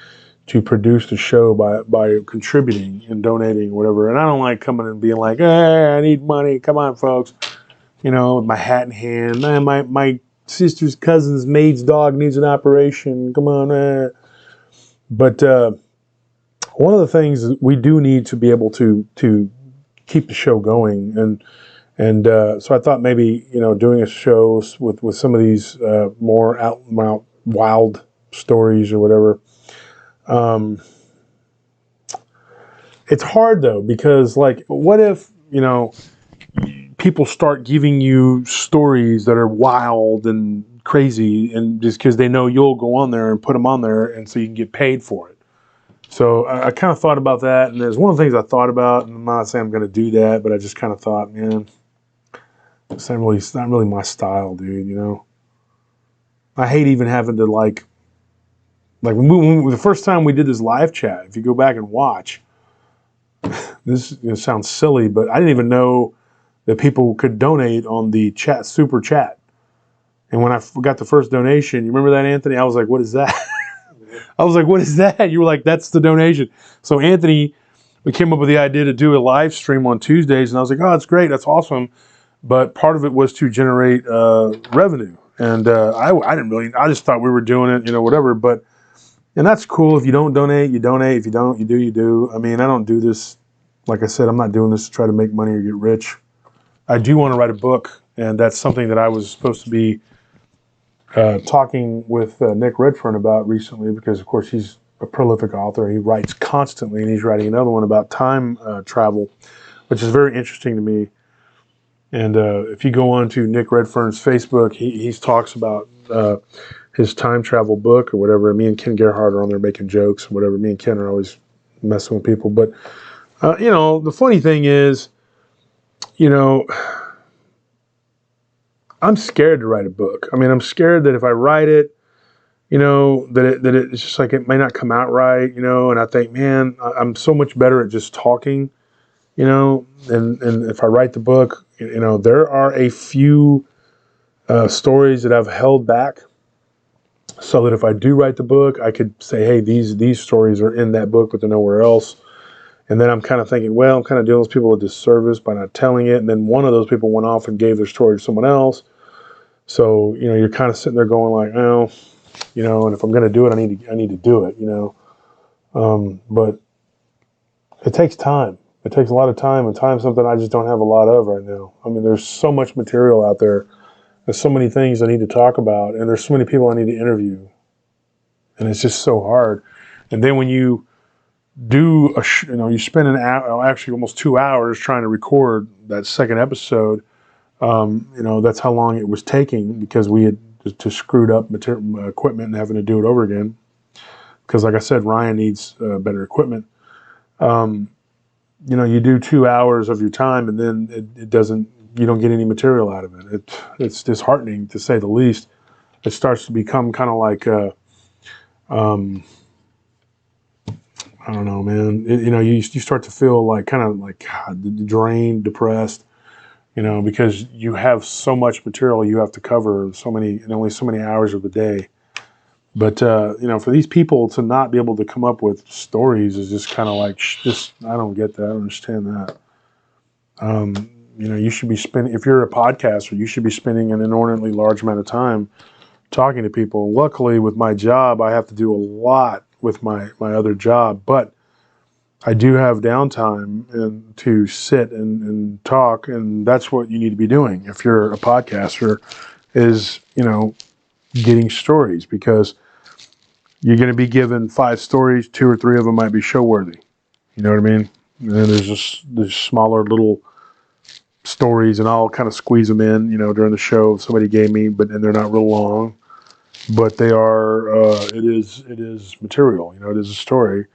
to produce the show by contributing and donating, whatever. And I don't like coming and being like, hey, I need money. Come on, folks. With my hat in hand. My sister's cousin's maid's dog needs an operation. Come on. But one of the things is we do need to be able to keep the show going. And so I thought maybe, doing a show with some of these more out wild stories or whatever. It's hard though, because like, what if, people start giving you stories that are wild and crazy, and just because they know you'll go on there and put them on there, and so you can get paid for it. So I kind of thought about that, and there's one of the things I thought about, and I'm not saying I'm going to do that, but I just kind of thought, man, it's not really my style, dude. I hate even having to like when the first time we did this live chat, if you go back and watch, this sounds silly, but I didn't even know that people could donate on the chat, super chat. And when I got the first donation, you remember that, Anthony? I was like, what is that? I was like, what is that? You were like, that's the donation. So Anthony, we came up with the idea to do a live stream on Tuesdays, and I was like, oh, that's great, that's awesome. But part of it was to generate revenue. And I didn't really, I just thought we were doing it, whatever. And that's cool. If you don't donate, you donate. If you don't, you do, you do. I mean, I don't do this, like I said, I'm not doing this to try to make money or get rich. I do want to write a book, and that's something that I was supposed to be talking with Nick Redfern about recently, because, of course, he's a prolific author. He writes constantly, and he's writing another one about time travel, which is very interesting to me. And if you go on to Nick Redfern's Facebook, he talks about his time travel book or whatever. Me and Ken Gerhardt are on there making jokes and whatever. Me and Ken are always messing with people. But, the funny thing is, I'm scared to write a book. I mean, I'm scared that if I write it, that it's just like it may not come out right, and I think, man, I'm so much better at just talking, and if I write the book, there are a few stories that I've held back so that if I do write the book, I could say, hey, these stories are in that book, but they're nowhere else. And then I'm kind of thinking, well, I'm kind of doing those people a disservice by not telling it. And then one of those people went off and gave their story to someone else. So, you're kind of sitting there going like, oh, and if I'm going to do it, I need to do it, but it takes time. It takes a lot of time, and time's something I just don't have a lot of right now. I mean, there's so much material out there. There's so many things I need to talk about, and there's so many people I need to interview. And it's just so hard. And then when you do you spend an hour, actually almost 2 hours trying to record that second episode. That's how long it was taking, because we had to screwed up equipment and having to do it over again. Because like I said, Ryan needs better equipment. You do 2 hours of your time, and then you don't get any material out of it. It's disheartening, to say the least. It starts to become kind of like, I don't know, man. You start to feel like kind of like drained, depressed, because you have so much material you have to cover, only so many hours of the day. But, for these people to not be able to come up with stories is just kind of like, I don't get that. I don't understand that. You should be spending, if you're a podcaster, you should be spending an inordinately large amount of time talking to people. Luckily, with my job, I have to do a lot with my other job, but I do have downtime and to sit and talk, and that's what you need to be doing if you're a podcaster, is, getting stories, because you're going to be given 5 stories, 2 or 3 of them might be show worthy. You know what I mean? And then there's smaller little stories, and I'll kind of squeeze them in, during the show somebody gave me, and they're not real long, but they are. It is material. It is a story,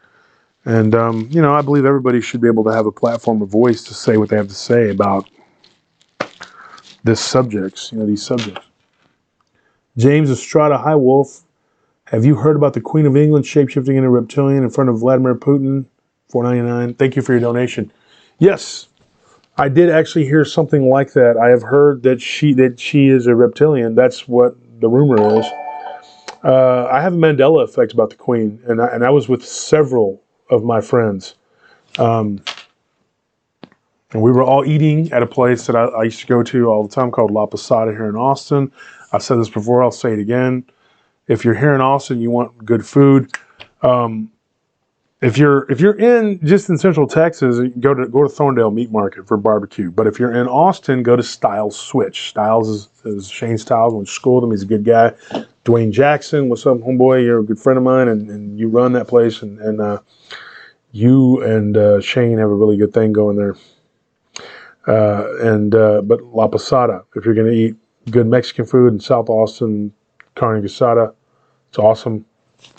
and I believe everybody should be able to have a platform, of voice to say what they have to say about these subjects. James Estrada, hi Wolf. Have you heard about the Queen of England shapeshifting into a reptilian in front of Vladimir Putin? $4.99. Thank you for your donation. Yes, I did actually hear something like that. I have heard that she is a reptilian. That's what the rumor is. I have a Mandela effect about the Queen, and I was with several of my friends, and we were all eating at a place that I used to go to all the time called La Posada here in Austin. I've said this before. I'll say it again. If you're here in Austin, you want good food. If you're in Central Texas, go to Thorndale Meat Market for barbecue. But if you're in Austin, go to Styles Switch. Styles is Shane Styles. Went to school with him. He's a good guy. Dwayne Jackson, what's up, homeboy? You're a good friend of mine, and you run that place. And you and Shane have a really good thing going there. But La Posada, if you're going to eat good Mexican food in South Austin, carne asada, it's awesome.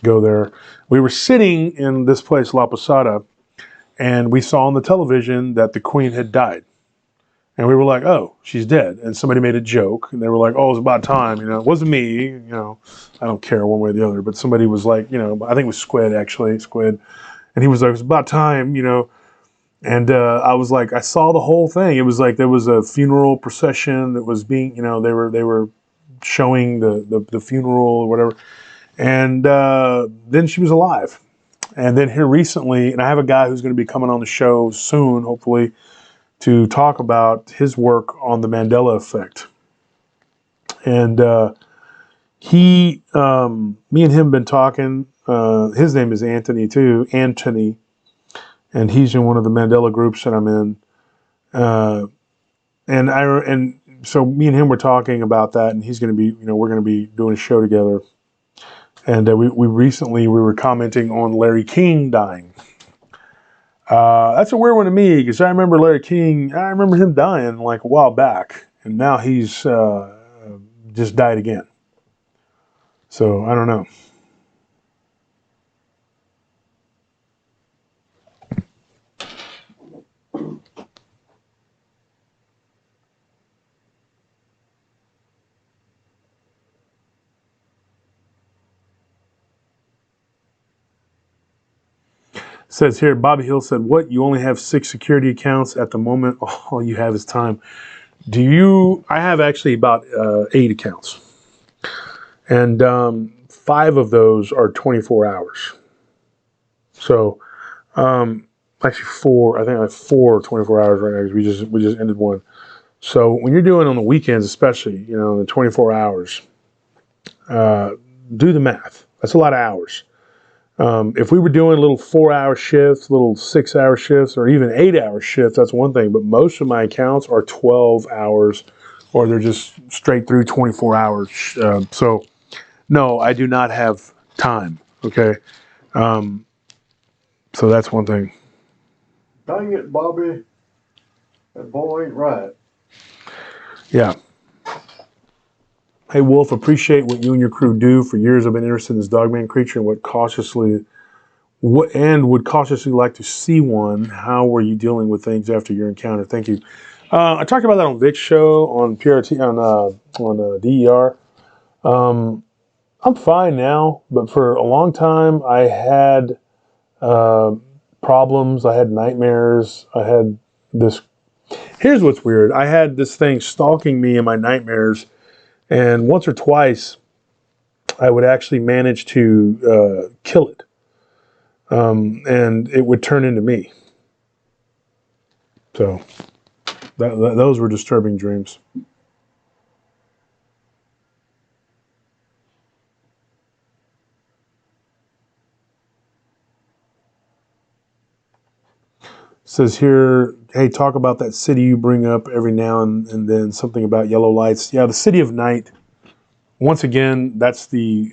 Go there. We were sitting in this place, La Posada, and we saw on the television that the Queen had died. And we were like, oh, she's dead. And somebody made a joke, and they were like, oh, it's about time. It wasn't me. I don't care one way or the other. But somebody was like, I think it was Squid, actually, Squid. And he was like, it's about time, And I was like, I saw the whole thing. It was like there was a funeral procession that was being, they were showing the funeral or whatever. And then she was alive. And then here recently, and I have a guy who's going to be coming on the show soon, hopefully, to talk about his work on the Mandela effect. And me and him have been talking. His name is Anthony too, Anthony, and he's in one of the Mandela groups that I'm in. And so me and him were talking about that, and he's going to be, we're going to be doing a show together. And we recently were commenting on Larry King dying. That's a weird one to me, because I remember Larry King. I remember him dying like a while back, and now he's just died again. So I don't know. Says here, Bobby Hill said, what? You only have 6 security accounts at the moment. All you have is time. I have actually about 8 accounts. And 5 of those are 24 hours. So, actually 4, I think I have 4 24 hours right now, because we just ended one. So when you're doing on the weekends, especially, the 24 hours, do the math. That's a lot of hours. If we were doing little 4-hour shifts, little 6-hour shifts, or even 8-hour shifts, that's one thing. But most of my accounts are 12 hours, or they're just straight through 24 hours. So, no, I do not have time. Okay, so that's one thing.
Dang it, Bobby. That boy ain't right.
Yeah. Hey, Wolf, appreciate what you and your crew do. For years, I've been interested in this dogman creature and would cautiously like to see one. How were you dealing with things after your encounter? Thank you. I talked about that on Vic's show on PRT on DER. I'm fine now, but for a long time I had problems. I had nightmares. I had this. Here's what's weird. I had this thing stalking me in my nightmares, and once or twice I would actually manage to kill it. And it would turn into me. So, Those were disturbing dreams. Says here, hey, talk about that city you bring up every now and then, something about yellow lights. Yeah, the City of Night. Once again, that's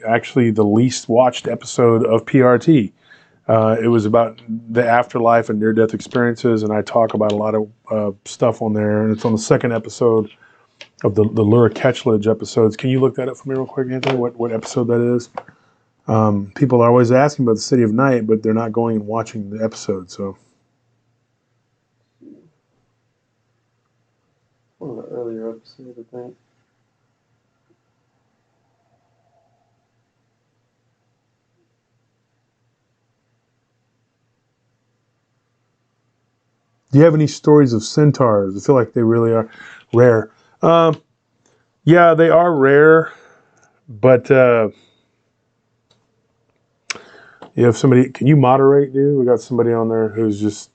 actually the least watched episode of PRT. It was about the afterlife and near-death experiences, and I talk about a lot of stuff on there. And it's on the second episode of the Lure Ketchledge episodes. Can you look that up for me real quick, Anthony? What episode that is? People are always asking about the City of Night, but they're not going and watching the episode. So
one of the earlier episodes, I think.
do you have any stories of centaurs? I feel like they really are rare. Yeah, they are rare, but you have somebody. Can you moderate, dude? We got somebody on there who's just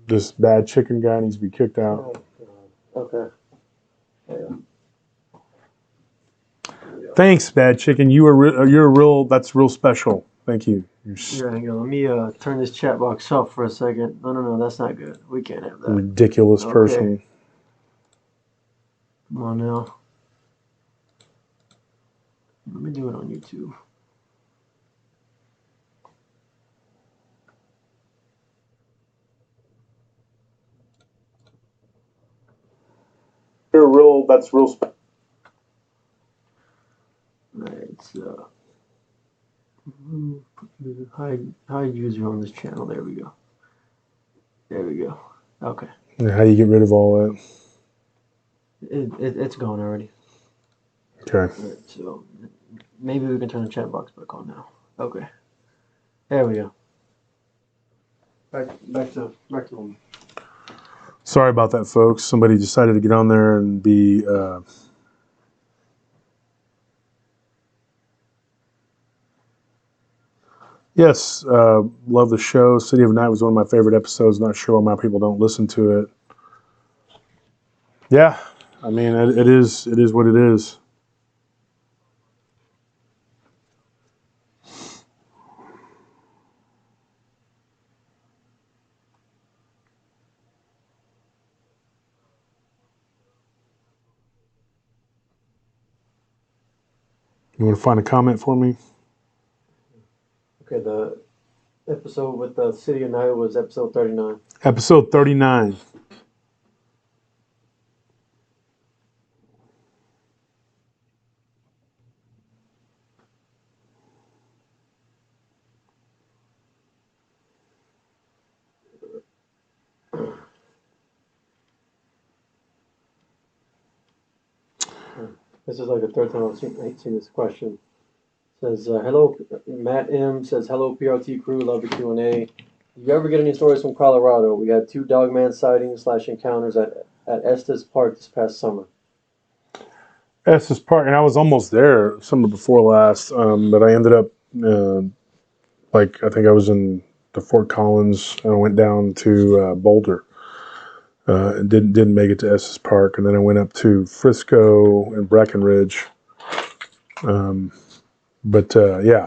this bad chicken guy needs to be kicked out.
Oh, okay.
Thanks, bad chicken. You're a real. That's real special. Thank you.
Here, hang on. Let me turn this chat box off for a second. No, that's not good. We can't have that.
Ridiculous person.
Come on now. Let me do it on YouTube.
You're real. That's real special.
Alright, so hide user on this channel. There we go. There we go. Okay.
How do you get rid of all that?
It's gone already.
Okay.
Right, so maybe we can turn the chat box back on now. Okay. There we go. Back to them.
Sorry about that, folks. Somebody decided to get on there and be. Yes, love the show. City of Night was one of my favorite episodes. Not sure why my people don't listen to it. Yeah, I mean, it is what it is. You want to find a comment for me?
Okay, the episode with the City of Night was episode 39.
Episode 39.
This is like the third time I've seen this question. Says, hello, Matt M. says, hello, PRT crew, love the Q&A. Do you ever get any stories from Colorado? We had 2 dogman sightings / encounters at Estes Park this past summer.
Estes Park, and I was almost there summer before last, but I ended up, I think I was in the Fort Collins, and I went down to Boulder. And didn't make it to Estes Park, and then I went up to Frisco and Breckenridge. But yeah,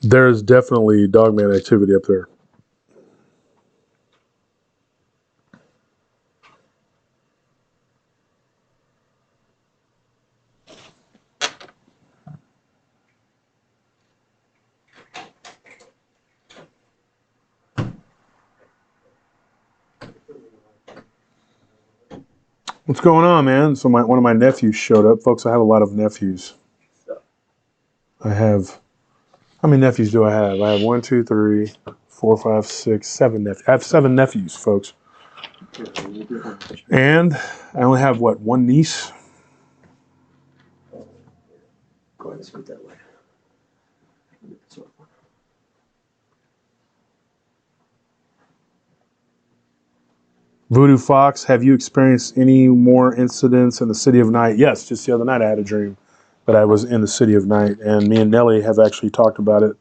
there's definitely dogman activity up there. What's going on, man? So one of my nephews showed up. Folks, I have a lot of nephews. I have, how many nephews do I have? I have 1, 2, 3, 4, 5, 6, 7 nephews. I have 7 nephews, folks. And I only have, one niece?
Go ahead and scoot that way.
Voodoo Fox, have you experienced any more incidents in the City of Night? Yes, just the other night I had a dream that I was in the City of Night, and me and Nellie have actually talked about it.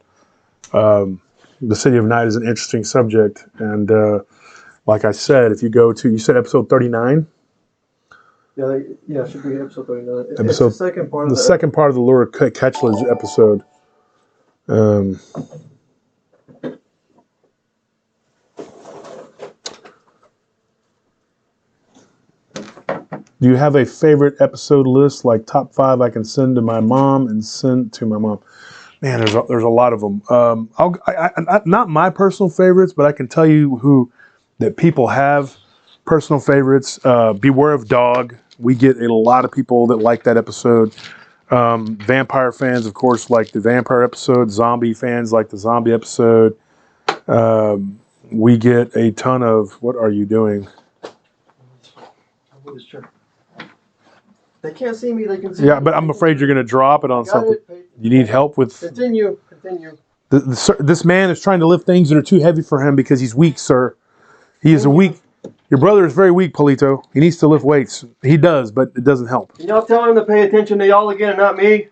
The City of Night is an interesting subject, and Like I said, if you go to, you said episode 39?
Yeah, it should be episode 39. It's
Episode,
the second part of
the second part of the Laura Ketchledge episode. Do you have a favorite episode list, like top 5 I can send to my mom and send to my mom? Man, there's a lot of them. Not my personal favorites, but I can tell you that people have personal favorites. Beware of Dog. We get a lot of people that like that episode. Vampire fans, of course, like the vampire episode. Zombie fans like the zombie episode. We get a ton of, what are you doing?
They can't see me, they can see
Yeah,
me.
but I'm afraid you're going to drop it on something. You need help with...
Continue.
This man is trying to lift things that are too heavy for him because he's weak, sir. He is a weak... Your brother is very weak, Polito. He needs to lift weights. He does, but it doesn't help.
Can y'all tell him to pay attention to y'all again and not me?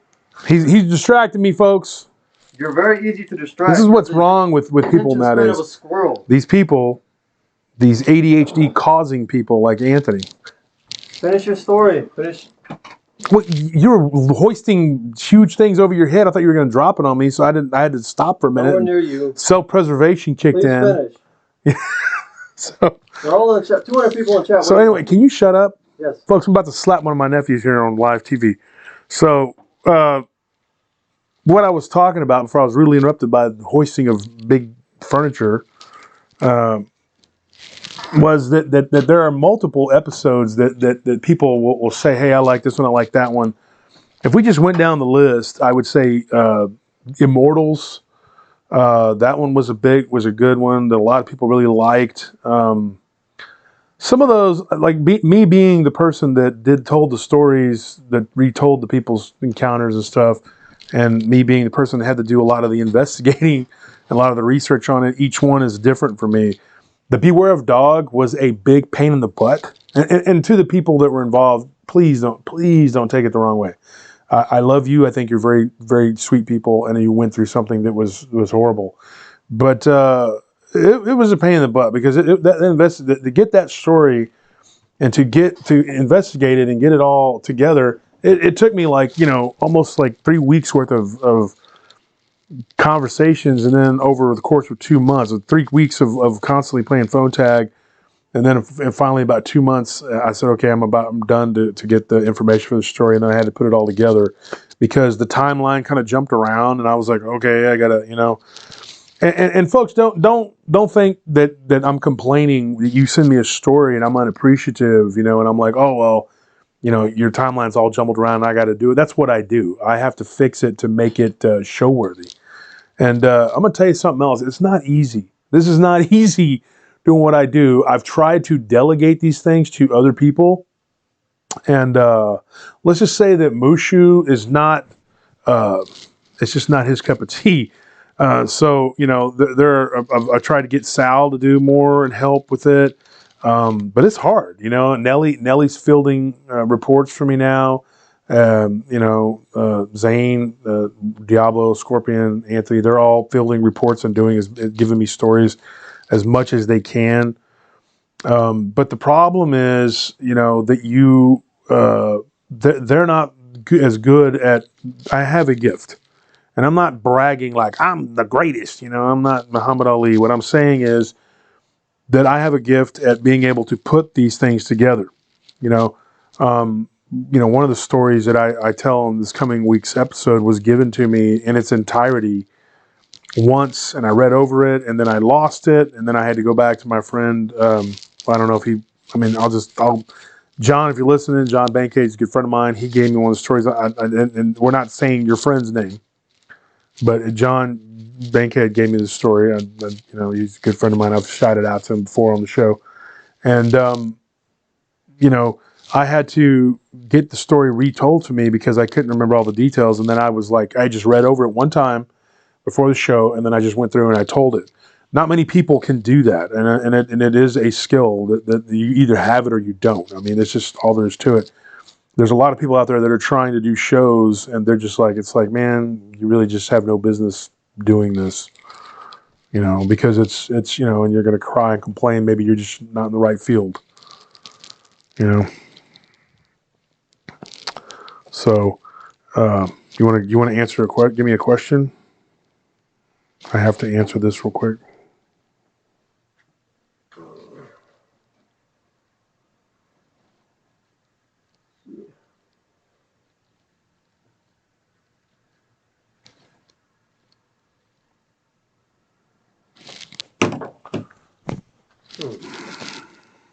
He's distracting me, folks.
You're very easy to distract.
This is what's wrong with people nowadays.
Of a squirrel.
These people, these ADHD causing people like Anthony.
Finish your story.
Well, you're hoisting huge things over your head. I thought you were going to drop it on me, so I had to stop for a minute.
Nowhere near you.
Self-preservation kicked in.
Finish.
So
they're all in the chat. 200 people in chat.
So anyway, can you shut up?
Yes.
Folks, I'm about to slap one of my nephews here on live TV. So what I was talking about before I was rudely interrupted by the hoisting of big furniture was that there are multiple episodes that people will say, hey, I like this one, I like that one. If we just went down the list, I would say Immortals. That one was a good one that a lot of people really liked. Some of those, like me being the person that told the stories, that retold the people's encounters and stuff, and me being the person that had to do a lot of the investigating and a lot of the research on it, each one is different for me. The Beware of Dog was a big pain in the butt. And to the people that were involved, please don't take it the wrong way. I love you. I think you're very, very sweet people, and you went through something that was horrible. But it was a pain in the butt because to get that story and to investigate it and get it all together, it took me almost 3 weeks worth of conversations, and then over the course of 2 months, 3 weeks of constantly playing phone tag. And then finally, about 2 months, I said, okay, I'm done to get the information for the story. And then I had to put it all together because the timeline kind of jumped around, and I was like, okay, I gotta, And folks, don't think that I'm complaining that you send me a story and I'm unappreciative, and I'm like, oh well, your timeline's all jumbled around. And I got to do it. That's what I do. I have to fix it to make it show worthy. And I'm gonna tell you something else. It's not easy. This is not easy. Doing what I do. I've tried to delegate these things to other people, and let's just say that Mushu is not. It's just not his cup of tea. So I tried to get Sal to do more and help with it, but it's hard. Nellie's fielding reports for me now. Zane, Diablo, Scorpion, Anthony, they're all fielding reports and giving me stories as much as they can. But the problem is, that they're not as good at, I have a gift. And I'm not bragging like I'm the greatest, I'm not Muhammad Ali. What I'm saying is that I have a gift at being able to put these things together. One of the stories that I tell in this coming week's episode was given to me in its entirety once, and I read over it, and then I lost it, and then I had to go back to my friend. I don't know if John, if you're listening, John Bankage is a good friend of mine. He gave me one of the stories, and we're not saying your friend's name, but John Bankhead gave me the story. He's a good friend of mine. I've shouted out to him before on the show, and I had to get the story retold to me because I couldn't remember all the details, and then I was like, I just read over it one time before the show, and then I just went through and I told it. Not many people can do that, and it is a skill that you either have it or you don't. I mean, it's just all there is to it. There's a lot of people out there that are trying to do shows, and they're just like, it's like, man, you really just have no business doing this. you know, because it's you know, and you're going to cry and complain. Maybe you're just not in the right field, you know. So you want to answer a question? Give me a question. I have to answer this real quick.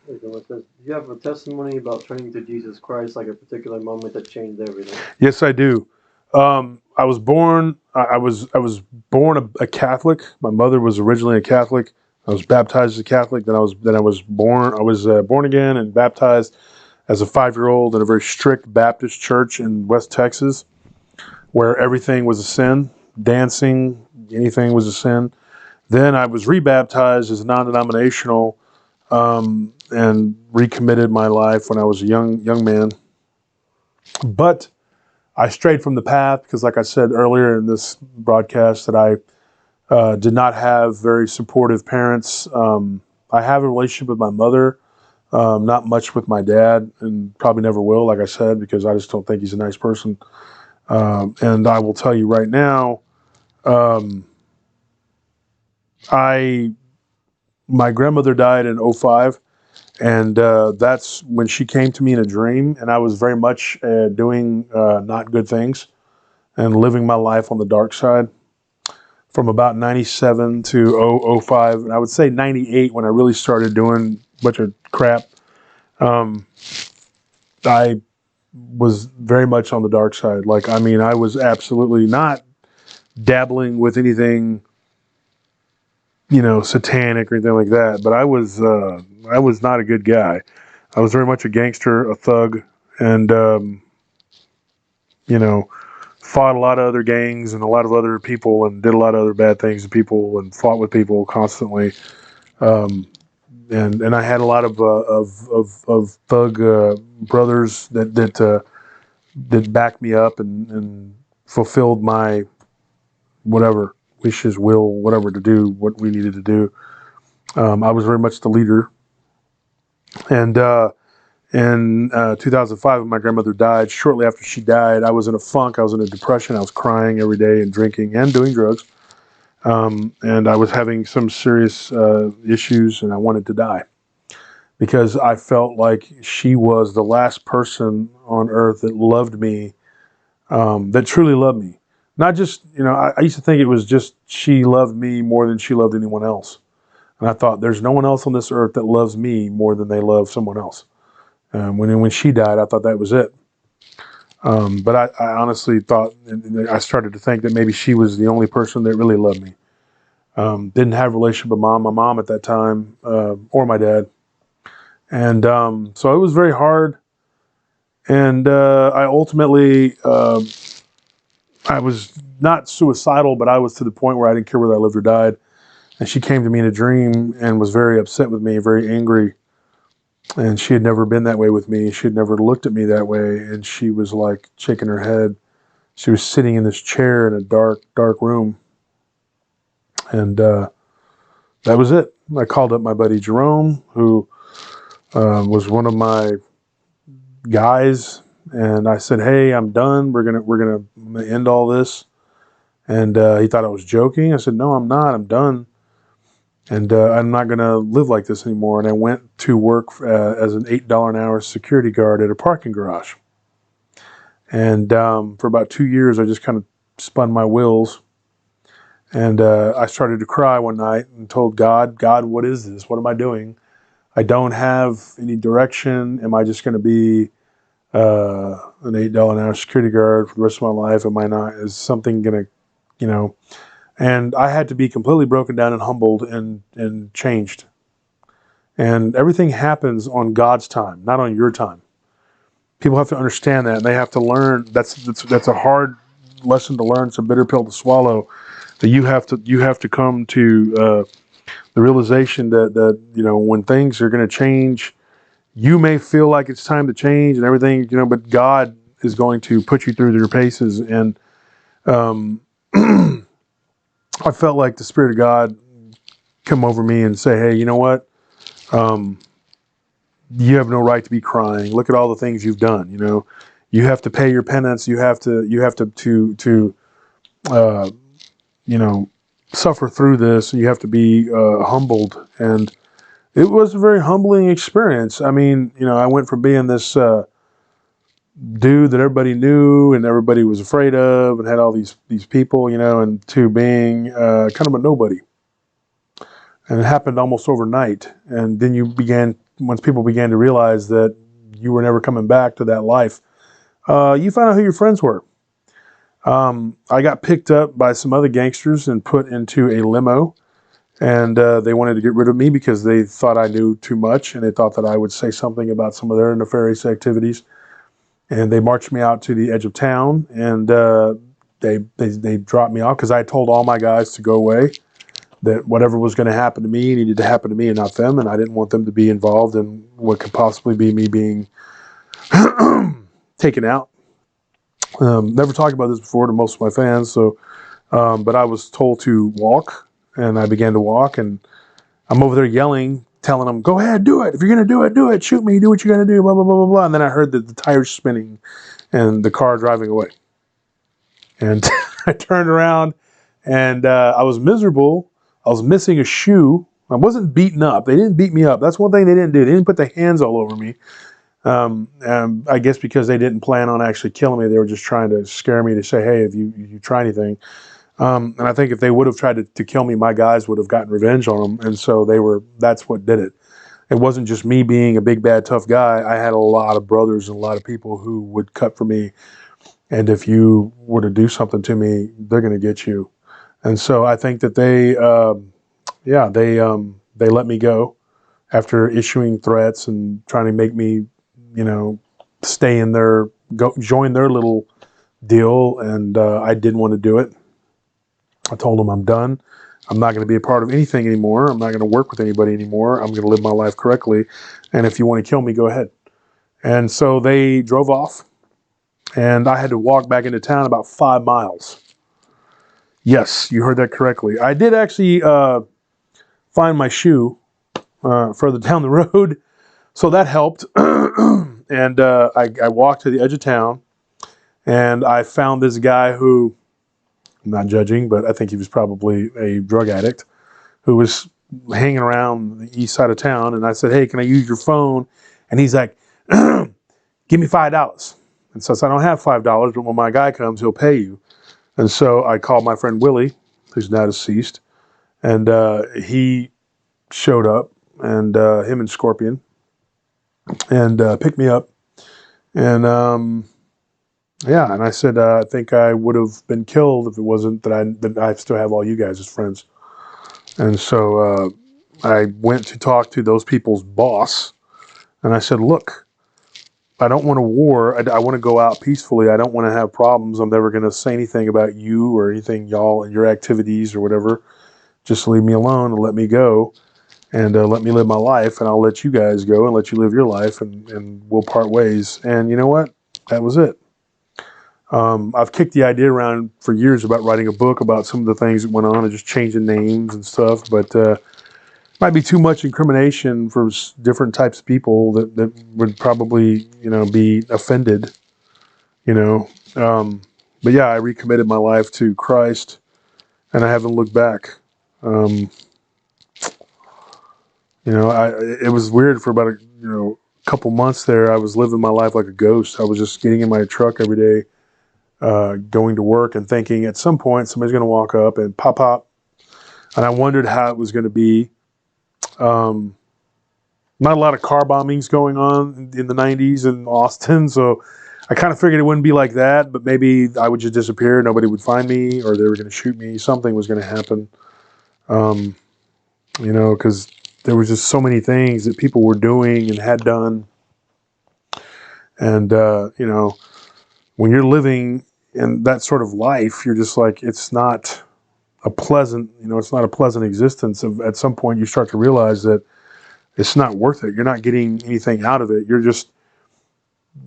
It says, do you have a testimony about turning to Jesus Christ, like a particular moment that changed everything?
Yes, I do. I was born. I was born a Catholic. My mother was originally a Catholic. I was baptized as a Catholic. Then I was born. I was born again and baptized as a 5-year-old in a very strict Baptist church in West Texas, where everything was a sin. Dancing, anything was a sin. Then I was rebaptized as a non-denominational and recommitted my life when I was a young man. But I strayed from the path because, like I said earlier in this broadcast, that I did not have very supportive parents. I have a relationship with my mother, not much with my dad, and probably never will, like I said, because I just don't think he's a nice person. And I will tell you right now, my grandmother died in '05. And that's when she came to me in a dream, and I was very much doing not good things and living my life on the dark side from about 97 to '05. And I would say 98 when I really started doing a bunch of crap. I was very much on the dark side. Like, I mean, I was absolutely not dabbling with anything, you know, satanic or anything like that. But I was not a good guy. I was very much a gangster, a thug, and you know, fought a lot of other gangs and a lot of other people, and did a lot of other bad things to people, and fought with people constantly. And I had a lot of thug brothers that backed me up and fulfilled my whatever wishes, will, whatever to do, what we needed to do. I was very much the leader. And in 2005, when my grandmother died, shortly after she died, I was in a funk. I was in a depression. I was crying every day and drinking and doing drugs. And I was having some serious issues, and I wanted to die because I felt like she was the last person on earth that loved me, that truly loved me. Not just, you know, I used to think it was just she loved me more than she loved anyone else. And I thought, there's no one else on this earth that loves me more than they love someone else. When she died, I thought that was it. But I honestly thought, I started to think that maybe she was the only person that really loved me. Didn't have a relationship with my mom at that time, or my dad. And so it was very hard. And I ultimately, I was not suicidal, but I was to the point where I didn't care whether I lived or died. And she came to me in a dream and was very upset with me, very angry. And she had never been that way with me. She had never looked at me that way. And she was like shaking her head. She was sitting in this chair in a dark room. And that was it. I called up my buddy Jerome, who was one of my guys. And I said, "Hey, I'm done. We're gonna end all this." And he thought I was joking. I said, "No, I'm not. I'm done. And I'm not going to live like this anymore." And I went to work as an $8 an hour security guard at a parking garage. And for about 2 years, I just kind of spun my wheels. And I started to cry one night and told God, "God, what is this? What am I doing? I don't have any direction. Am I just going to be an $8 an hour security guard for the rest of my life? Am I not? Is something going to, you know?" And I had to be completely broken down and humbled and changed. And everything happens on God's time, not on your time. People have to understand that, and they have to learn. That's a hard lesson to learn. It's a bitter pill to swallow. That you have to come to the realization that you know, when things are going to change, you may feel like it's time to change and everything, you know, but God is going to put you through your paces. And I felt like the Spirit of God come over me and say, hey, you know what? You have no right to be crying. Look at all the things you've done. You know, you have to pay your penance. You have to you know, suffer through this. You have to be humbled. And it was a very humbling experience. I mean, you know, I went from being this dude that everybody knew and everybody was afraid of and had all these people, you know, and to being kind of a nobody. And it happened almost overnight. And then once people began to realize that you were never coming back to that life, you found out who your friends were. I got picked up by some other gangsters and put into a limo. And they wanted to get rid of me because they thought I knew too much, and they thought that I would say something about some of their nefarious activities. And they marched me out to the edge of town, and they dropped me off because I told all my guys to go away, that whatever was going to happen to me needed to happen to me and not them, and I didn't want them to be involved in what could possibly be me being taken out. Never talked about this before to most of my fans, so but I was told to walk, and I began to walk, and I'm over there yelling, telling them, go ahead, do it. If you're going to do it, shoot me, do what you're going to do, blah, blah, blah, blah, blah. And then I heard the tires spinning and the car driving away. And I turned around, and I was miserable. I was missing a shoe. I wasn't beaten up. They didn't beat me up. That's one thing they didn't do. They didn't put their hands all over me. I guess because they didn't plan on actually killing me. They were just trying to scare me to say, hey, if you try anything. And I think if they would have tried to kill me, my guys would have gotten revenge on them. And so that's what did it. It wasn't just me being a big, bad, tough guy. I had a lot of brothers and a lot of people who would cut for me. And if you were to do something to me, they're going to get you. And so I think that they let me go after issuing threats and trying to make me, you know, join their little deal. And I didn't want to do it. I told them I'm done. I'm not going to be a part of anything anymore. I'm not going to work with anybody anymore. I'm going to live my life correctly. And if you want to kill me, go ahead. And so they drove off, and I had to walk back into town about 5 miles. Yes, you heard that correctly. I did actually find my shoe further down the road, so that helped. And I walked to the edge of town, and I found this guy who, I'm not judging, but I think he was probably a drug addict who was hanging around the east side of town. And I said, hey, can I use your phone? And he's like, give me $5. And so I said, I don't have $5, but when my guy comes, he'll pay you. And so I called my friend Willie, who's now deceased, and he showed up, and him and Scorpion, and picked me up. And yeah, and I said, I think I would have been killed if it wasn't that I still have all you guys as friends. And so I went to talk to those people's boss, and I said, look, I don't want a war. I want to go out peacefully. I don't want to have problems. I'm never going to say anything about you or anything, y'all, and your activities or whatever. Just leave me alone and let me go, and let me live my life, and I'll let you guys go and let you live your life, and we'll part ways. And you know what? That was it. I've kicked the idea around for years about writing a book about some of the things that went on and just changing names and stuff, but might be too much incrimination for different types of people that would probably, you know, be offended, you know. But yeah, I recommitted my life to Christ, and I haven't looked back. You know, it was weird for about a couple months there. I was living my life like a ghost. I was just getting in my truck every day, going to work and thinking at some point somebody's going to walk up and pop. And I wondered how it was going to be. Not a lot of car bombings going on in the 90s in Austin, so I kind of figured it wouldn't be like that, but maybe I would just disappear, nobody would find me, or they were going to shoot me, something was going to happen. You know, because there was just so many things that people were doing and had done. And, you know, when you're living in that sort of life, you're just like, it's not a pleasant, it's not a pleasant existence. At some point you start to realize that it's not worth it. You're not getting anything out of it. You're just,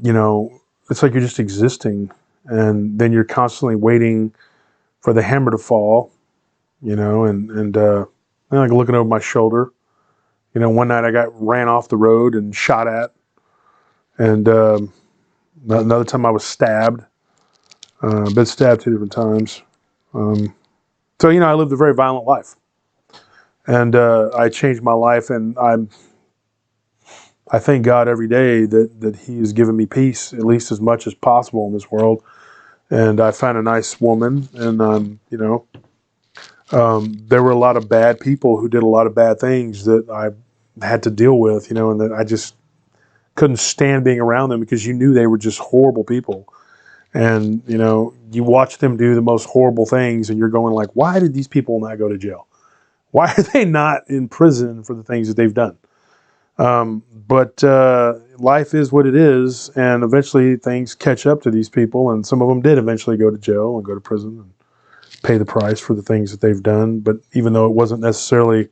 it's like you're just existing. And then you're constantly waiting for the hammer to fall, and And like looking over my shoulder. You know, one night I got ran off the road and shot at, and another time I was stabbed. Been stabbed 2 different times. So you know, I lived a very violent life, and I changed my life, and I thank God every day that He has given me peace, at least as much as possible in this world. And I found a nice woman, and you know, there were a lot of bad people who did a lot of bad things that I had to deal with, you know, and that I just couldn't stand being around them because you knew they were just horrible people. And, you know, you watch them do the most horrible things and you're going like, why did these people not go to jail? Why are they not in prison for the things that they've done? But life is what it is, and eventually things catch up to these people, and some of them did eventually go to jail and go to prison and pay the price for the things that they've done. But even though it wasn't necessarily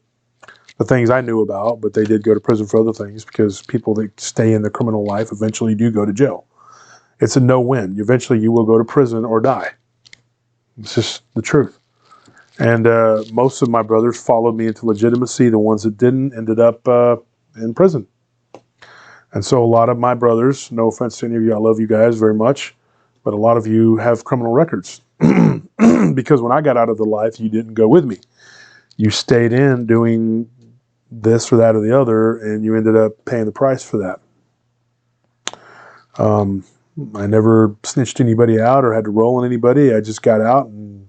the things I knew about, but they did go to prison for other things, because people that stay in the criminal life eventually do go to jail. It's a no-win. Eventually you will go to prison or die. It's just the truth. And most of my brothers followed me into legitimacy. The ones that didn't ended up in prison. And so a lot of my brothers, no offense to any of you, I love you guys very much, but a lot of you have criminal records. Because when I got out of the life, you didn't go with me. You stayed in doing this or that or the other, and you ended up paying the price for that. I never snitched anybody out or had to roll on anybody. I just got out, and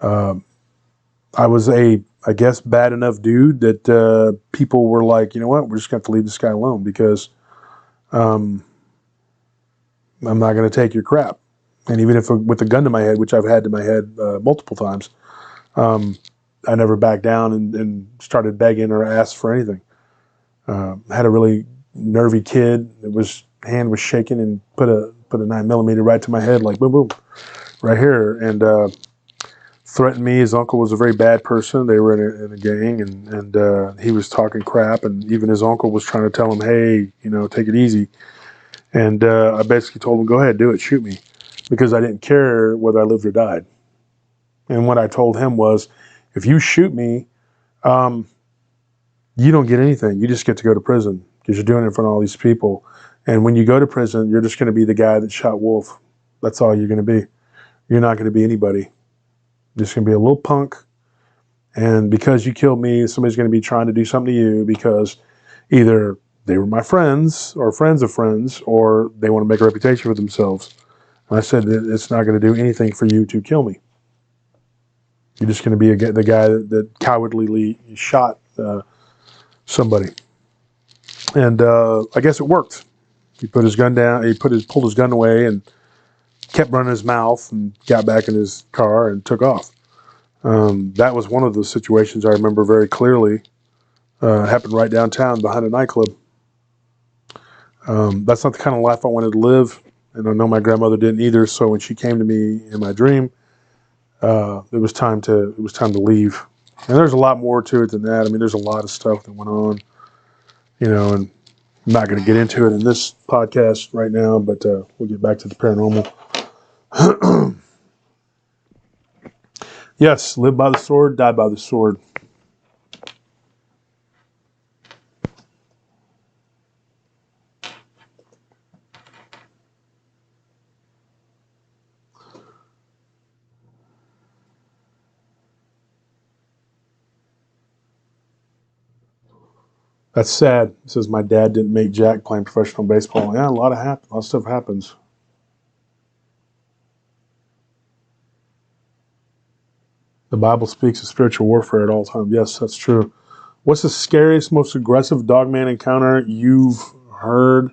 I was I guess, bad enough dude that people were like, you know what, we're just going to have to leave this guy alone, because I'm not going to take your crap. And even if with a gun to my head, which I've had to my head multiple times, I never backed down and started begging or asked for anything. Had a really nervy kid. Hand was shaking and put a 9mm right to my head, like boom, boom, right here, and threatened me. His uncle was a very bad person. They were in a gang, and he was talking crap, and even his uncle was trying to tell him, hey, you know, take it easy. And I basically told him, go ahead, do it, shoot me, because I didn't care whether I lived or died. And what I told him was, if you shoot me, you don't get anything. You just get to go to prison, because you're doing it in front of all these people. And when you go to prison, you're just going to be the guy that shot Wolf. That's all you're going to be. You're not going to be anybody. You're just going to be a little punk. And because you killed me, somebody's going to be trying to do something to you, because either they were my friends or friends of friends, or they want to make a reputation for themselves. And I said, it's not going to do anything for you to kill me. You're just going to be the guy that cowardly shot somebody. And I guess it worked. He put his gun down. He pulled his gun away and kept running his mouth, and got back in his car and took off. That was one of the situations I remember very clearly. Happened right downtown behind a nightclub. That's not the kind of life I wanted to live, and I know my grandmother didn't either. So when she came to me in my dream, it was time to leave. And there's a lot more to it than that. I mean, there's a lot of stuff that went on, you know, and I'm not going to get into it in this podcast right now, but we'll get back to the paranormal. Yes, live by the sword, die by the sword. That's sad. It says my dad didn't make jack playing professional baseball. Yeah, a lot of stuff happens. The Bible speaks of spiritual warfare at all times. Yes, that's true. What's the scariest, most aggressive dogman encounter you've heard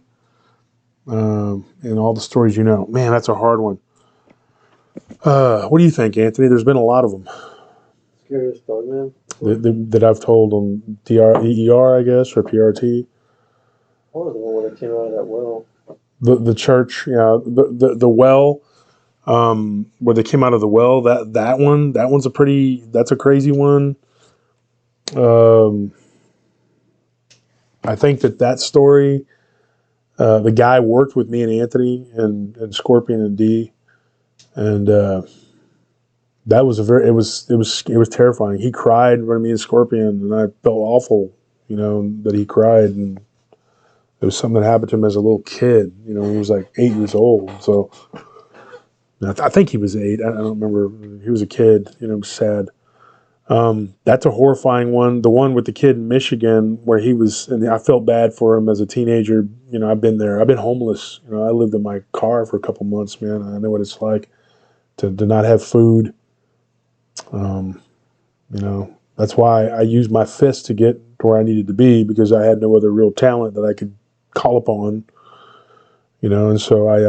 in all the stories you know? Man, that's a hard one. What do you think, Anthony? There's been a lot of them.
Scariest dog, man.
That I've told on DREER, I guess, or PRT.
What was the one where they came out of that well?
The church, yeah, the well, where they came out of the well. That's a crazy one. I think that story. The guy worked with me and Anthony and Scorpion and D, and that was it was terrifying. He cried when me and Scorpion, and I felt awful, that he cried, and it was something that happened to him as a little kid. He was like 8 years old. So I think he was 8. I don't remember. He was a kid. It was sad. That's a horrifying one. The one with the kid in Michigan where he was, and I felt bad for him as a teenager. I've been there. I've been homeless. I lived in my car for a couple months, man. I know what it's like to not have food. That's why I used my fist to get to where I needed to be, because I had no other real talent that I could call upon. And so I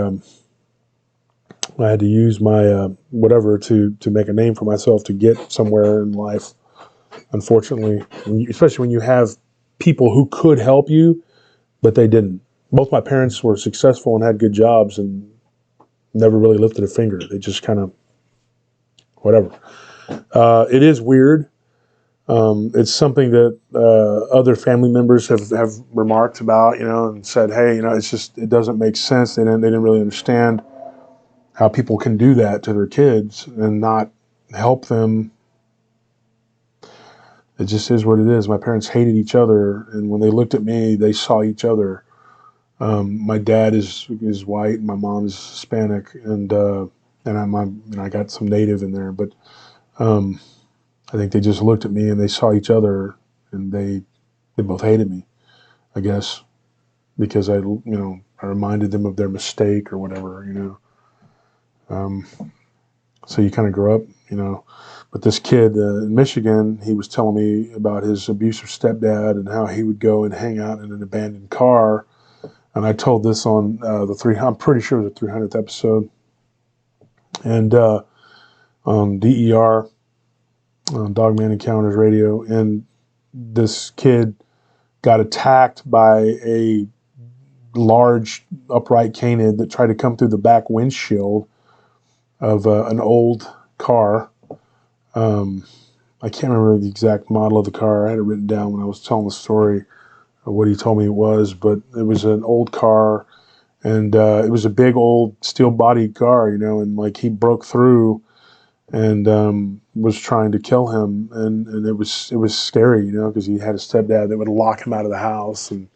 had to use my whatever to make a name for myself to get somewhere in life. Unfortunately, especially when you have people who could help you, but they didn't. Both my parents were successful and had good jobs and never really lifted a finger. They just kind of whatever. It is weird. It's something that other family members have remarked about, and said, hey, it doesn't make sense. They didn't really understand how people can do that to their kids and not help them. It just is what it is. My parents hated each other, and when they looked at me, they saw each other. My dad is white, and my mom is Hispanic, and I got some native in there, but I think they just looked at me and they saw each other, and they both hated me, I guess, because I reminded them of their mistake or whatever. So you kind of grow up. But this kid in Michigan, he was telling me about his abusive stepdad and how he would go and hang out in an abandoned car. And I told this on I'm pretty sure the 300th episode. And on DER, Dogman Encounters Radio. And this kid got attacked by a large upright canid that tried to come through the back windshield of an old car. I can't remember the exact model of the car. I had it written down when I was telling the story of what he told me it was, but it was an old car, and it was a big old steel-bodied car, and like he broke through and was trying to kill him, and it was scary, because he had a stepdad that would lock him out of the house, and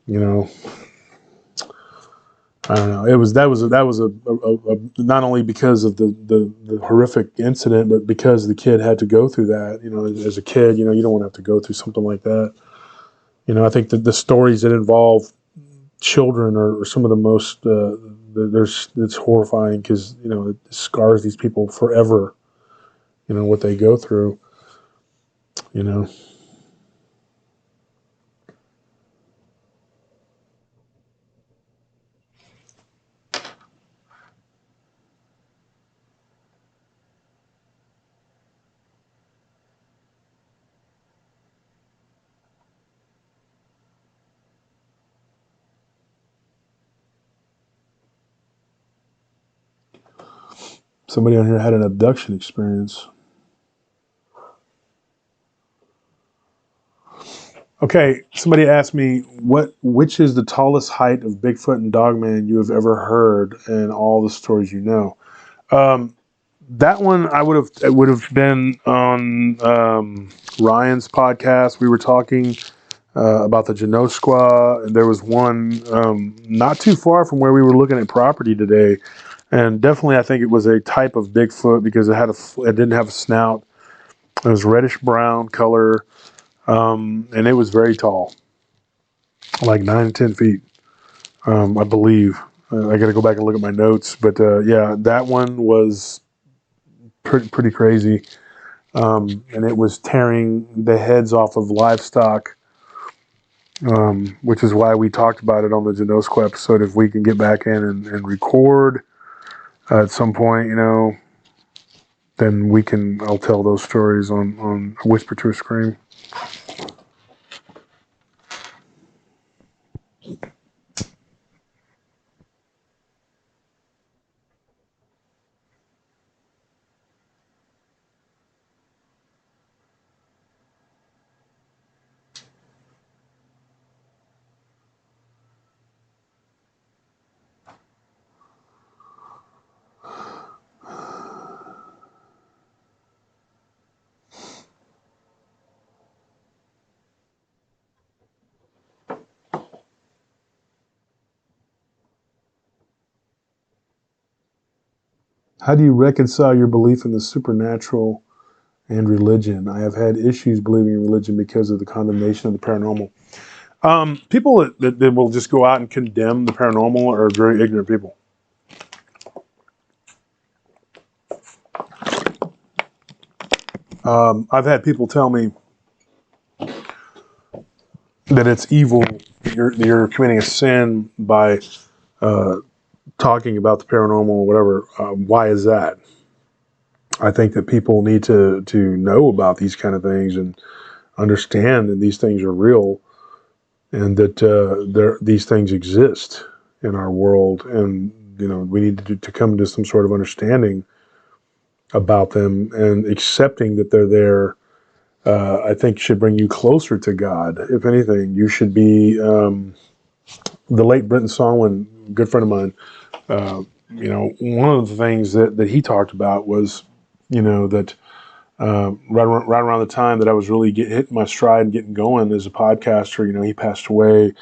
you know, I don't know. That was not only because of the horrific incident, but because the kid had to go through that. As a kid, you don't want to have to go through something like that. I think that the stories that involve children are some of the most. It's horrifying because it scars these people forever. What they go through. You know. Somebody on here had an abduction experience. Okay, somebody asked me which is the tallest height of Bigfoot and Dogman you have ever heard in all the stories you know. That one it would have been on Ryan's podcast. We were talking about the Genosqua, and there was one not too far from where we were looking at property today, and definitely I think it was a type of Bigfoot because it didn't have a snout. It was reddish brown color, and it was very tall, like 9 to 10 feet. I believe. I got to go back and look at my notes, but yeah, that one was pretty crazy, and it was tearing the heads off of livestock, which is why we talked about it on the Genosco episode. If we can get back in and record at some point, then I'll tell those stories on Whisper to a Scream. How do you reconcile your belief in the supernatural and religion? I have had issues believing in religion because of the condemnation of the paranormal. People that will just go out and condemn the paranormal are very ignorant people. I've had people tell me that it's evil, that you're committing a sin by talking about the paranormal or whatever. Why is that? I think that people need to know about these kind of things and understand that these things are real and that these things exist in our world, and we need to come to some sort of understanding about them, and accepting that they're there. I think should bring you closer to God. If anything, you should be. The late Brenton Songwin, a good friend of mine. One of the things that he talked about was, that right around the time that I was really hitting my stride and getting going as a podcaster, he passed away,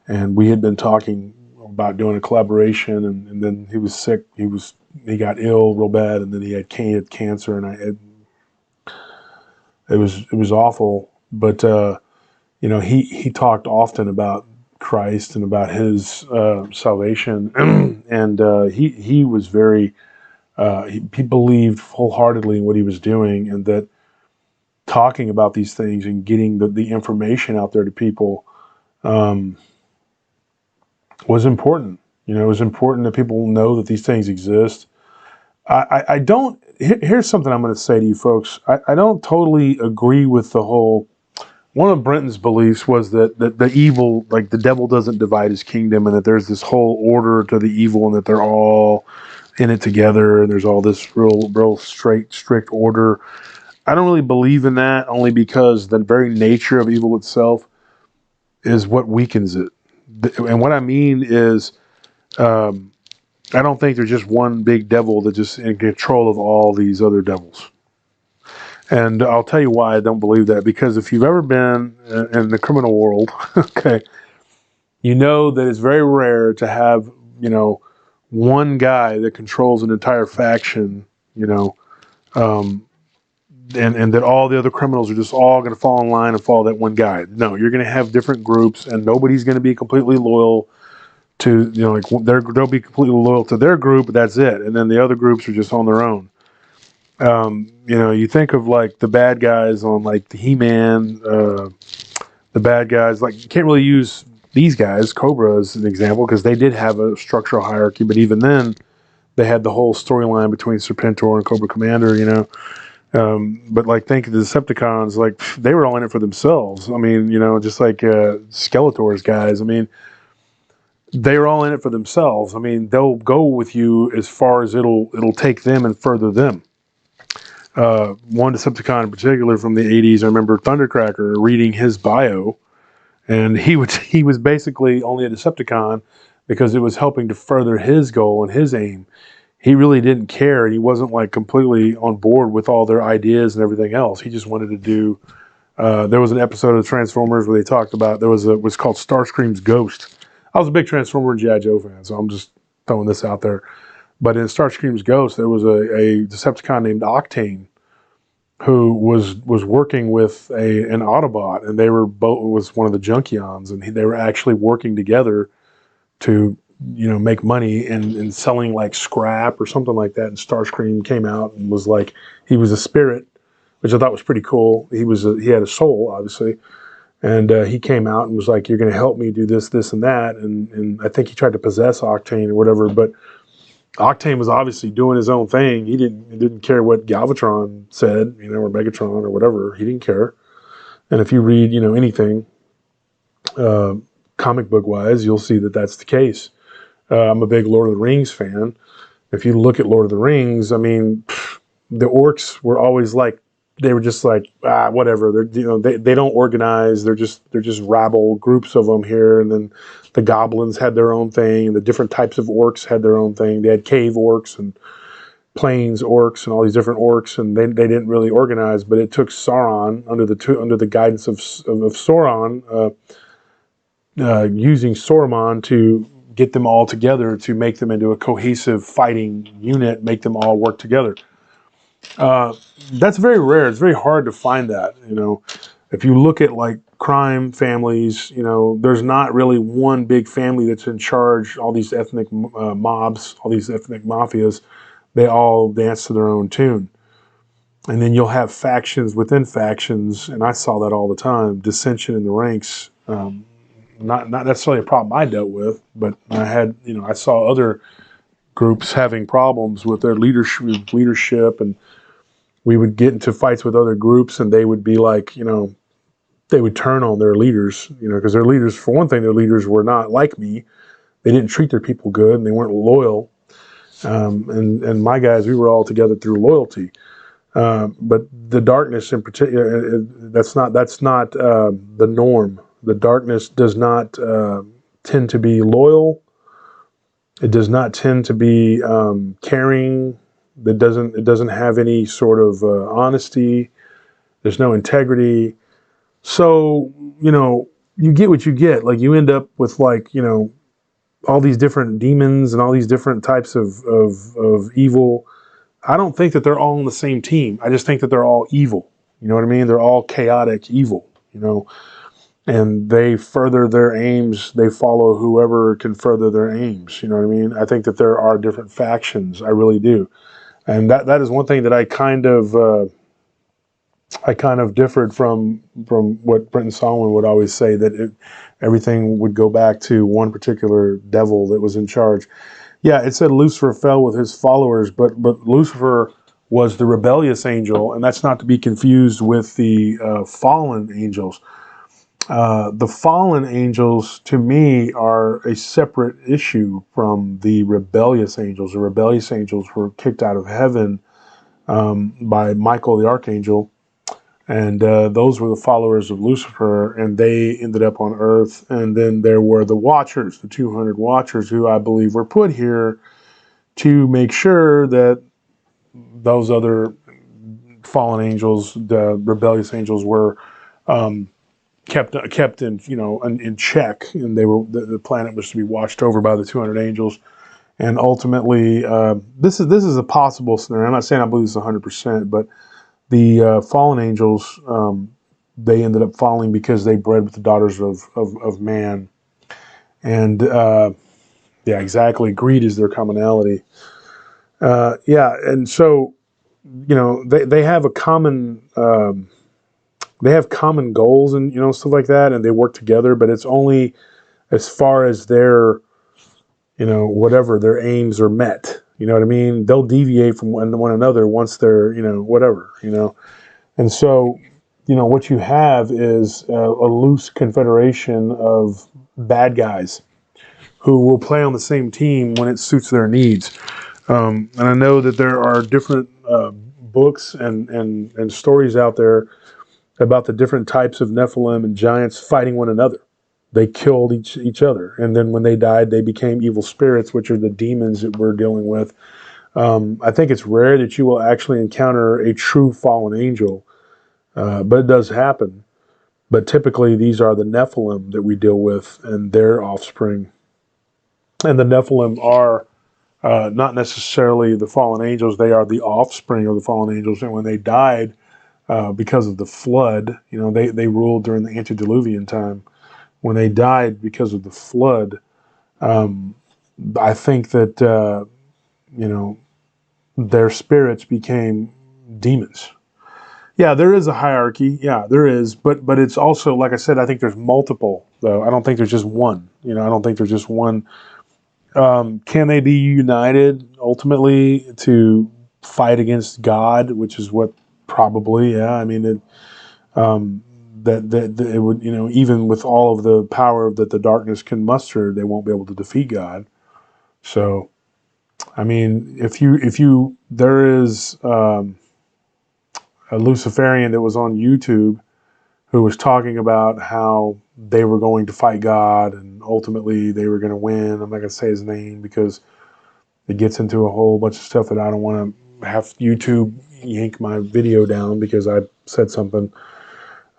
and we had been talking about doing a collaboration, and then he was sick. He got ill real bad, and then he had cancer, and it was awful. But he talked often about Christ and about his salvation, and he was very he believed wholeheartedly in what he was doing, and that talking about these things and getting the information out there to people was important. It was important that people know that these things exist. I don't. Here's something I'm going to say to you folks. I don't totally agree with the whole. One of Brenton's beliefs was that the evil, like the devil, doesn't divide his kingdom, and that there's this whole order to the evil, and that they're all in it together, and there's all this real strict order. I don't really believe in that, only because the very nature of evil itself is what weakens it. And what I mean is, I don't think there's just one big devil that's just in control of all these other devils. And I'll tell you why I don't believe that. Because if you've ever been in the criminal world, okay, you know that it's very rare to have, one guy that controls an entire faction, and that all the other criminals are just all going to fall in line and follow that one guy. No, you're going to have different groups, and nobody's going to be completely loyal to, they'll be completely loyal to their group, but that's it. And then the other groups are just on their own. You think of like the bad guys on like the He-Man, the bad guys, like you can't really use these guys, Cobra as an example, because they did have a structural hierarchy, but even then they had the whole storyline between Serpentor and Cobra Commander, but like think of the Decepticons, like they were all in it for themselves. I mean, just like Skeletor's guys, I mean, they were all in it for themselves. I mean, they'll go with you as far as it'll take them and further them. One Decepticon in particular from the 80s, I remember Thundercracker reading his bio, and he was basically only a Decepticon because it was helping to further his goal and his aim. He really didn't care. He wasn't like completely on board with all their ideas and everything else. He just wanted to do. There was an episode of Transformers where they talked about what's called Starscream's Ghost. I was a big Transformer and G.I. Joe fan, so I'm just throwing this out there. But in Starscream's Ghost, there was a Decepticon named Octane who was working with an Autobot, and they were both was one of the Junkions, and they were actually working together to make money and selling like scrap or something like that. And Starscream came out and was like, he was a spirit, which I thought was pretty cool. He had a soul, obviously. And he came out and was like, you're going to help me do this, this, and that. And I think he tried to possess Octane or whatever, but Octane was obviously doing his own thing. He didn't care what Galvatron said, or Megatron or whatever. He didn't care. And if you read, anything, comic book wise, you'll see that that's the case. I'm a big Lord of the Rings fan. If you look at Lord of the Rings, I mean, the orcs were always like, they were just like, whatever. They don't organize. They're just rabble groups of them here. And then the goblins had their own thing. And the different types of orcs had their own thing. They had cave orcs and plains orcs and all these different orcs, and they didn't really organize. But it took Sauron under the guidance of Sauron, using Saruman to get them all together to make them into a cohesive fighting unit, make them all work together. That's very rare. It's very hard to find that. If you look at like crime families, there's not really one big family that's in charge. All these ethnic mobs, all these ethnic mafias, they all dance to their own tune. And then you'll have factions within factions, and I saw that all the time, dissension in the ranks. Not necessarily a problem I dealt with, but I saw other groups having problems with their leadership, and we would get into fights with other groups, and they would be like, they would turn on their leaders, because their leaders, for one thing, their leaders were not like me. They didn't treat their people good, and they weren't loyal. And my guys, we were all together through loyalty. But the darkness in particular, that's not the norm. The darkness does not tend to be loyal. It does not tend to be caring. It doesn't have any sort of honesty. There's no integrity. So, you get what you get. Like, you end up with, like, all these different demons and all these different types of evil. I don't think that they're all on the same team. I just think that they're all evil. You know what I mean? They're all chaotic evil, and they further their aims. They follow whoever can further their aims. You know what I mean? I think that there are different factions. I really do. And that is one thing that I kind of differed from what Brenton Solomon would always say, that everything would go back to one particular devil that was in charge. Yeah, it said Lucifer fell with his followers, but Lucifer was the rebellious angel, and that's not to be confused with the fallen angels. The fallen angels, to me, are a separate issue from the rebellious angels. The rebellious angels were kicked out of heaven by Michael the archangel, and those were the followers of Lucifer, and they ended up on Earth. And then there were the Watchers, the 200 Watchers, who I believe were put here to make sure that those other fallen angels, the rebellious angels, were kept in check, and they were the planet was to be watched over by the 200 angels. And ultimately, this is a possible scenario. I'm not saying I believe this 100%, but the fallen angels, they ended up falling because they bred with the daughters of man. And yeah, exactly. Greed is their commonality. Yeah, and so, they have a common, they have common goals and, stuff like that, and they work together, but it's only as far as their, whatever their aims are met. You know what I mean? They'll deviate from one another once they're, whatever, And so, what you have is a loose confederation of bad guys who will play on the same team when it suits their needs. And I know that there are different books and stories out there about the different types of Nephilim and giants fighting one another. They killed each other. And then when they died, they became evil spirits, which are the demons that we're dealing with. I think it's rare that you will actually encounter a true fallen angel, but it does happen. But typically, these are the Nephilim that we deal with and their offspring. And the Nephilim are not necessarily the fallen angels. They are the offspring of the fallen angels. And when they died because of the flood, they ruled during the antediluvian time. When they died because of the flood, I think that, their spirits became demons. Yeah, there is a hierarchy. Yeah, there is. But it's also, like I said, I think there's multiple, though. I don't think there's just one. I don't think there's just one. Can they be united ultimately to fight against God, which is what probably, yeah. I mean, that it would, even with all of the power that the darkness can muster, they won't be able to defeat God. So, I mean, there is a Luciferian that was on YouTube who was talking about how they were going to fight God and ultimately they were going to win. I'm not going to say his name because it gets into a whole bunch of stuff that I don't want to have YouTube yank my video down because I said something.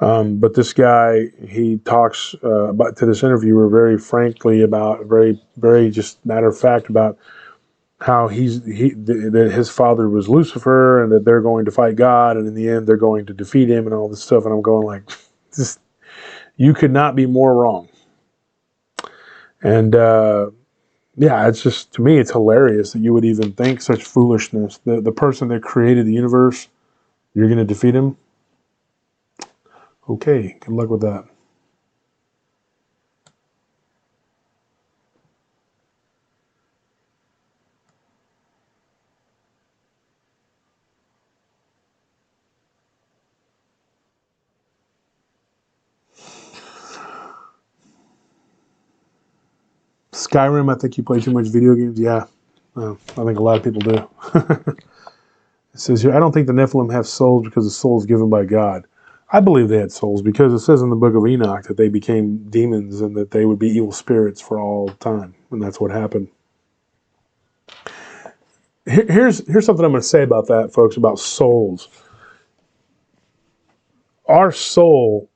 But this guy, he talks about to this interviewer very frankly about very just matter of fact about how that his father was Lucifer and that they're going to fight God and in the end they're going to defeat him and all this stuff. And I'm going like, this, you could not be more wrong. And yeah, it's just, to me, it's hilarious that you would even think such foolishness. The person that created the universe, you're going to defeat him? Okay, good luck with that. Skyrim, I think you play too much video games. Yeah, I think a lot of people do. It says here, I don't think the Nephilim have souls because the souls given by God. I believe they had souls because it says in the book of Enoch that they became demons and that they would be evil spirits for all time. And that's what happened. Here's something I'm going to say about that, folks, about souls. Our soul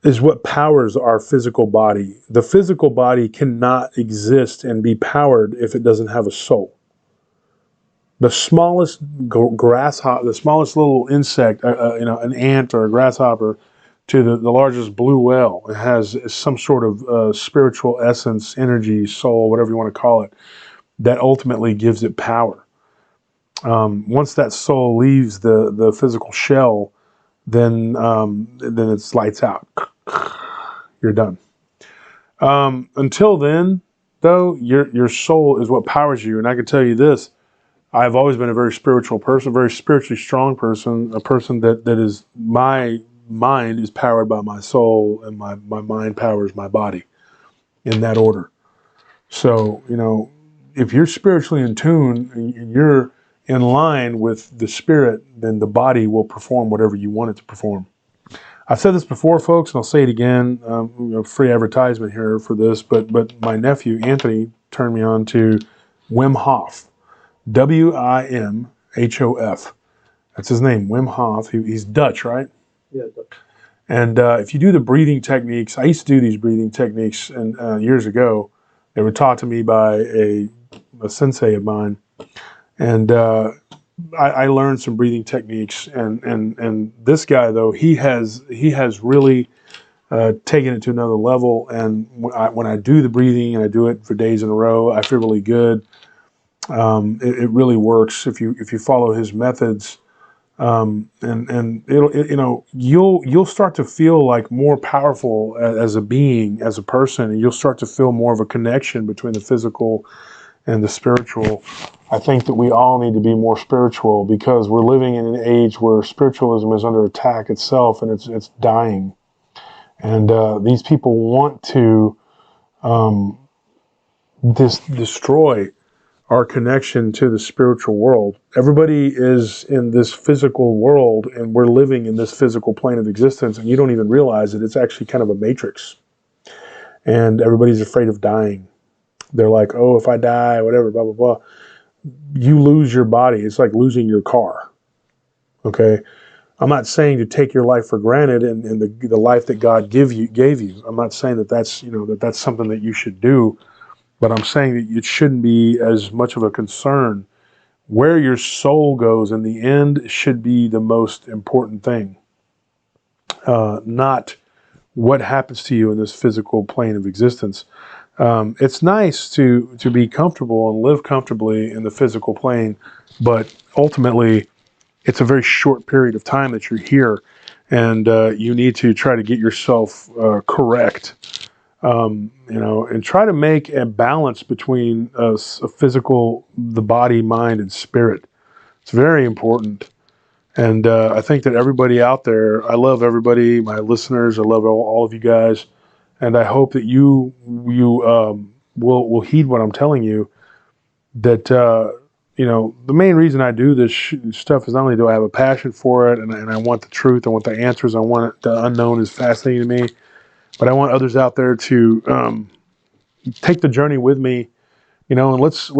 is what powers our physical body. The physical body cannot exist and be powered if it doesn't have a soul. The smallest grasshopper, the smallest little insect, an ant or a grasshopper, to the largest blue whale, it has some sort of spiritual essence, energy, soul, whatever you want to call it, that ultimately gives it power. Once that soul leaves the physical shell, then it's lights out. You're done. Until then, though, your soul is what powers you. And I can tell you this, I've always been a very spiritual person, a very spiritually strong person, a person that is, my mind is powered by my soul and my mind powers my body in that order. So, if you're spiritually in tune and you're in line with the spirit, then the body will perform whatever you want it to perform. I've said this before, folks, and I'll say it again. Free advertisement here for this, but my nephew Anthony turned me on to Wim Hof, Wimhof. That's his name, Wim Hof. He's Dutch, right?
Yeah, Dutch.
And if you do the breathing techniques, I used to do these breathing techniques, and years ago, they were taught to me by a sensei of mine, and I learned some breathing techniques, and this guy though he has really taken it to another level. And when I do the breathing and I do it for days in a row, I feel really good. It really works if you follow his methods, and you'll start to feel like more powerful as a being, as a person, and you'll start to feel more of a connection between the physical and the spiritual. I think that we all need to be more spiritual because we're living in an age where spiritualism is under attack itself and it's dying. And these people want to destroy our connection to the spiritual world. Everybody is in this physical world and we're living in this physical plane of existence, and you don't even realize it. It's actually kind of a matrix. And everybody's afraid of dying. They're like, oh, if I die, whatever, blah, blah, blah. You lose your body. It's like losing your car. Okay? I'm not saying to take your life for granted and the life that God gave you. I'm not saying that that's something that you should do, but I'm saying that it shouldn't be as much of a concern. Where your soul goes in the end should be the most important thing, not what happens to you in this physical plane of existence. It's nice to be comfortable and live comfortably in the physical plane, but ultimately, it's a very short period of time that you're here, and you need to try to get yourself correct, and try to make a balance between a physical, the body, mind, and spirit. It's very important. And I think that everybody out there, I love everybody, my listeners, I love all of you guys. And I hope that you will heed what I'm telling you. That the main reason I do this stuff is not only do I have a passion for it, and I want the truth, I want the answers, I want it, the unknown is fascinating to me, but I want others out there to take the journey with me, and let's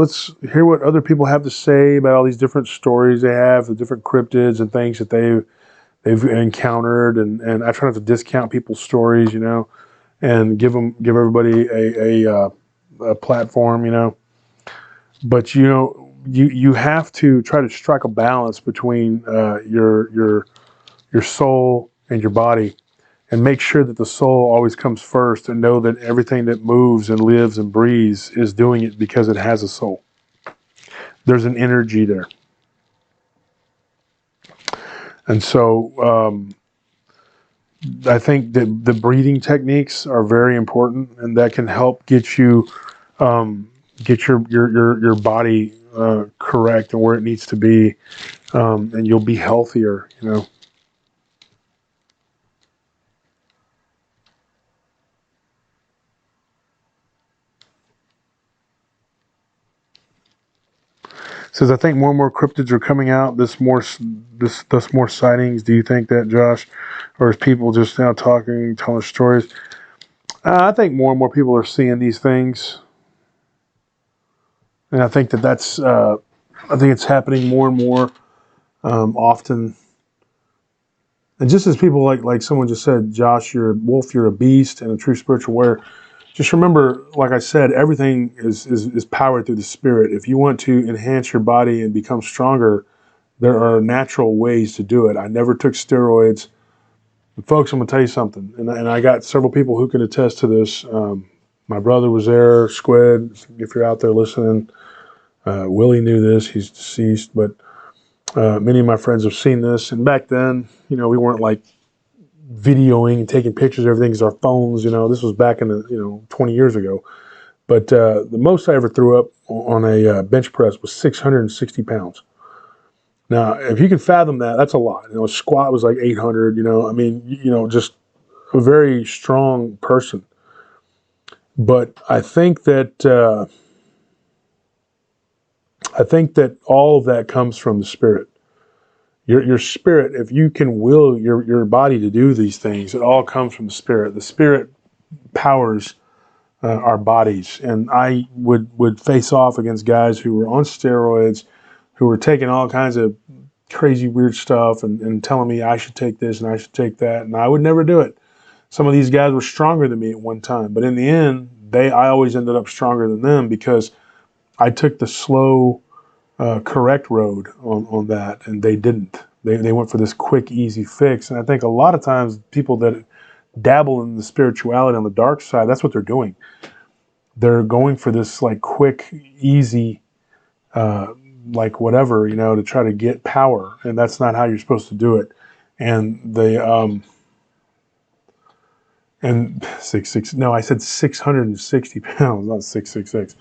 hear what other people have to say about all these different stories they have, the different cryptids and things that they've encountered, and I try not to discount people's stories, you know, and give everybody a platform, you know. But you know, you have to try to strike a balance between your soul and your body, and make sure that the soul always comes first, and know that everything that moves and lives and breathes is doing it because it has a soul. There's an energy there. And so I think that the breathing techniques are very important, and that can help get you get your body correct and where it needs to be, and you'll be healthier, you know. Says, I think more and more cryptids are coming out. Thus more sightings. Do you think that, Josh, or is people just now talking, telling stories? I think more and more people are seeing these things, and I think that's. I think it's happening more and more often. And just as people like someone just said, Josh, you're a wolf, you're a beast, and a true spiritual warrior. Just remember, like I said, everything is powered through the spirit. If you want to enhance your body and become stronger, there are natural ways to do it. I never took steroids. And folks, I'm going to tell you something, and I got several people who can attest to this. My brother was there, Squid, if you're out there listening. Willie knew this, he's deceased, but many of my friends have seen this. And back then, you know, we weren't like videoing and taking pictures of everything because our phones, you know, this was back in the, 20 years ago. But the most I ever threw up on a bench press was 660 pounds. Now, if you can fathom that, that's a lot. You know, a squat was like 800, you know, I mean, just a very strong person. But I think that all of that comes from the spirit. Your spirit, if you can will your body to do these things, it all comes from the spirit. The spirit powers our bodies. And I would face off against guys who were on steroids, who were taking all kinds of crazy weird stuff and telling me I should take this and I should take that, and I would never do it. Some of these guys were stronger than me at one time, but in the end, I always ended up stronger than them because I took the slow, correct road on that, and they didn't. They went for this quick, easy fix. And I think a lot of times people that dabble in the spirituality on the dark side, that's what they're doing. They're going for this like quick, easy, like whatever, to try to get power. And that's not how you're supposed to do it. And and I said 660 pounds, not 666.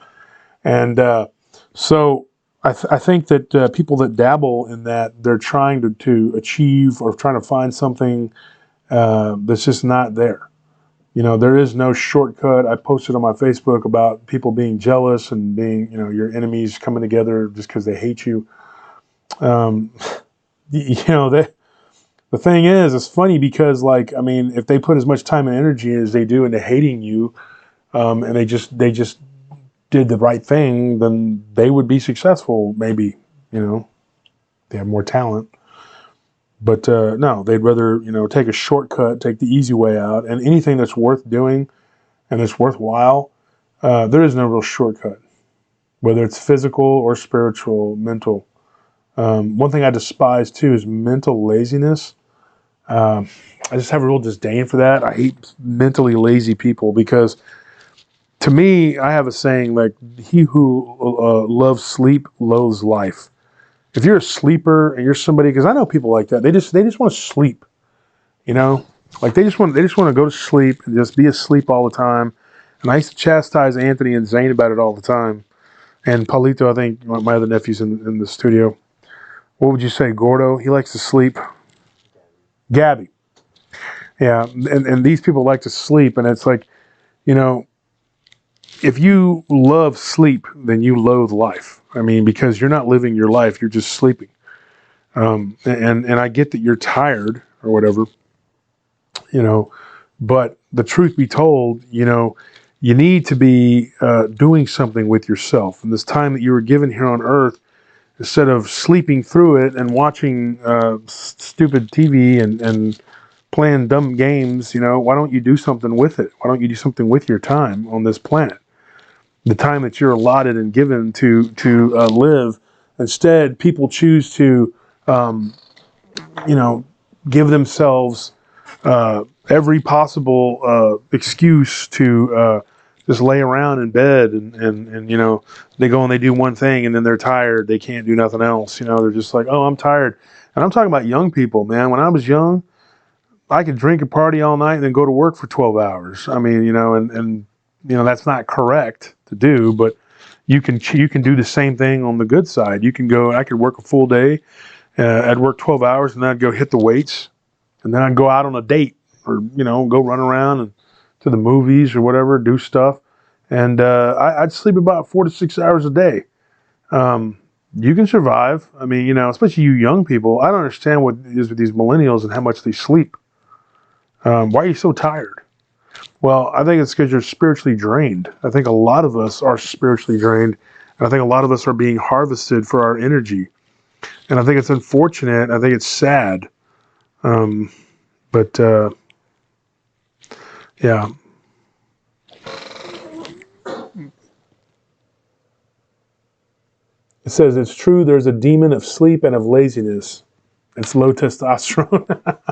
And so I think that people that dabble in that, they're trying to achieve or trying to find something that's just not there. There is no shortcut. I posted on my Facebook about people being jealous and being, your enemies coming together just because they hate you. The thing is, it's funny because, if they put as much time and energy as they do into hating you, and they just did the right thing, then they would be successful. Maybe, they have more talent. But no, they'd rather, take a shortcut, take the easy way out. And anything that's worth doing and that's worthwhile, there is no real shortcut, whether it's physical or spiritual, mental. One thing I despise too is mental laziness. I just have a real disdain for that. I hate mentally lazy people because, to me, I have a saying like, he who loves sleep loathes life. If you're a sleeper and you're somebody, because I know people like that, they just want to sleep, like they just want to go to sleep and just be asleep all the time. And I used to chastise Anthony and Zane about it all the time. And Paulito, I think my other nephew's in the studio. What would you say, Gordo? He likes to sleep. Gabby, yeah, and these people like to sleep, and it's like, if you love sleep, then you loathe life. I mean, because you're not living your life, you're just sleeping. And I get that you're tired or whatever, but the truth be told, you need to be doing something with yourself. And this time that you were given here on earth, instead of sleeping through it and watching stupid TV and playing dumb games, you know, why don't you do something with it? Why don't you do something with your time on this planet? The time that you're allotted and given to live. Instead, people choose to, you know, give themselves every possible excuse to just lay around in bed and, you know, they go and they do one thing and then they're tired. They can't do nothing else. You know, they're just like, oh, I'm tired. And I'm talking about young people, man. When I was young, I could drink and party all night and then go to work for 12 hours. I mean, you know, and you know, that's not correct to do, but you can do the same thing on the good side. You can go, I could work a full day. I'd work 12 hours and then I'd go hit the weights and then I'd go out on a date or, you know, go run around and to the movies or whatever, do stuff. And I'd sleep about 4 to 6 hours a day. You can survive. I mean, you know, especially you young people. I don't understand what it is with these millennials and how much they sleep. Why are you so tired? Well, I think it's because you're spiritually drained. I think a lot of us are spiritually drained. And I think a lot of us are being harvested for our energy. And I think it's unfortunate. I think it's sad. But yeah. It says it's true there's a demon of sleep and of laziness. It's low testosterone.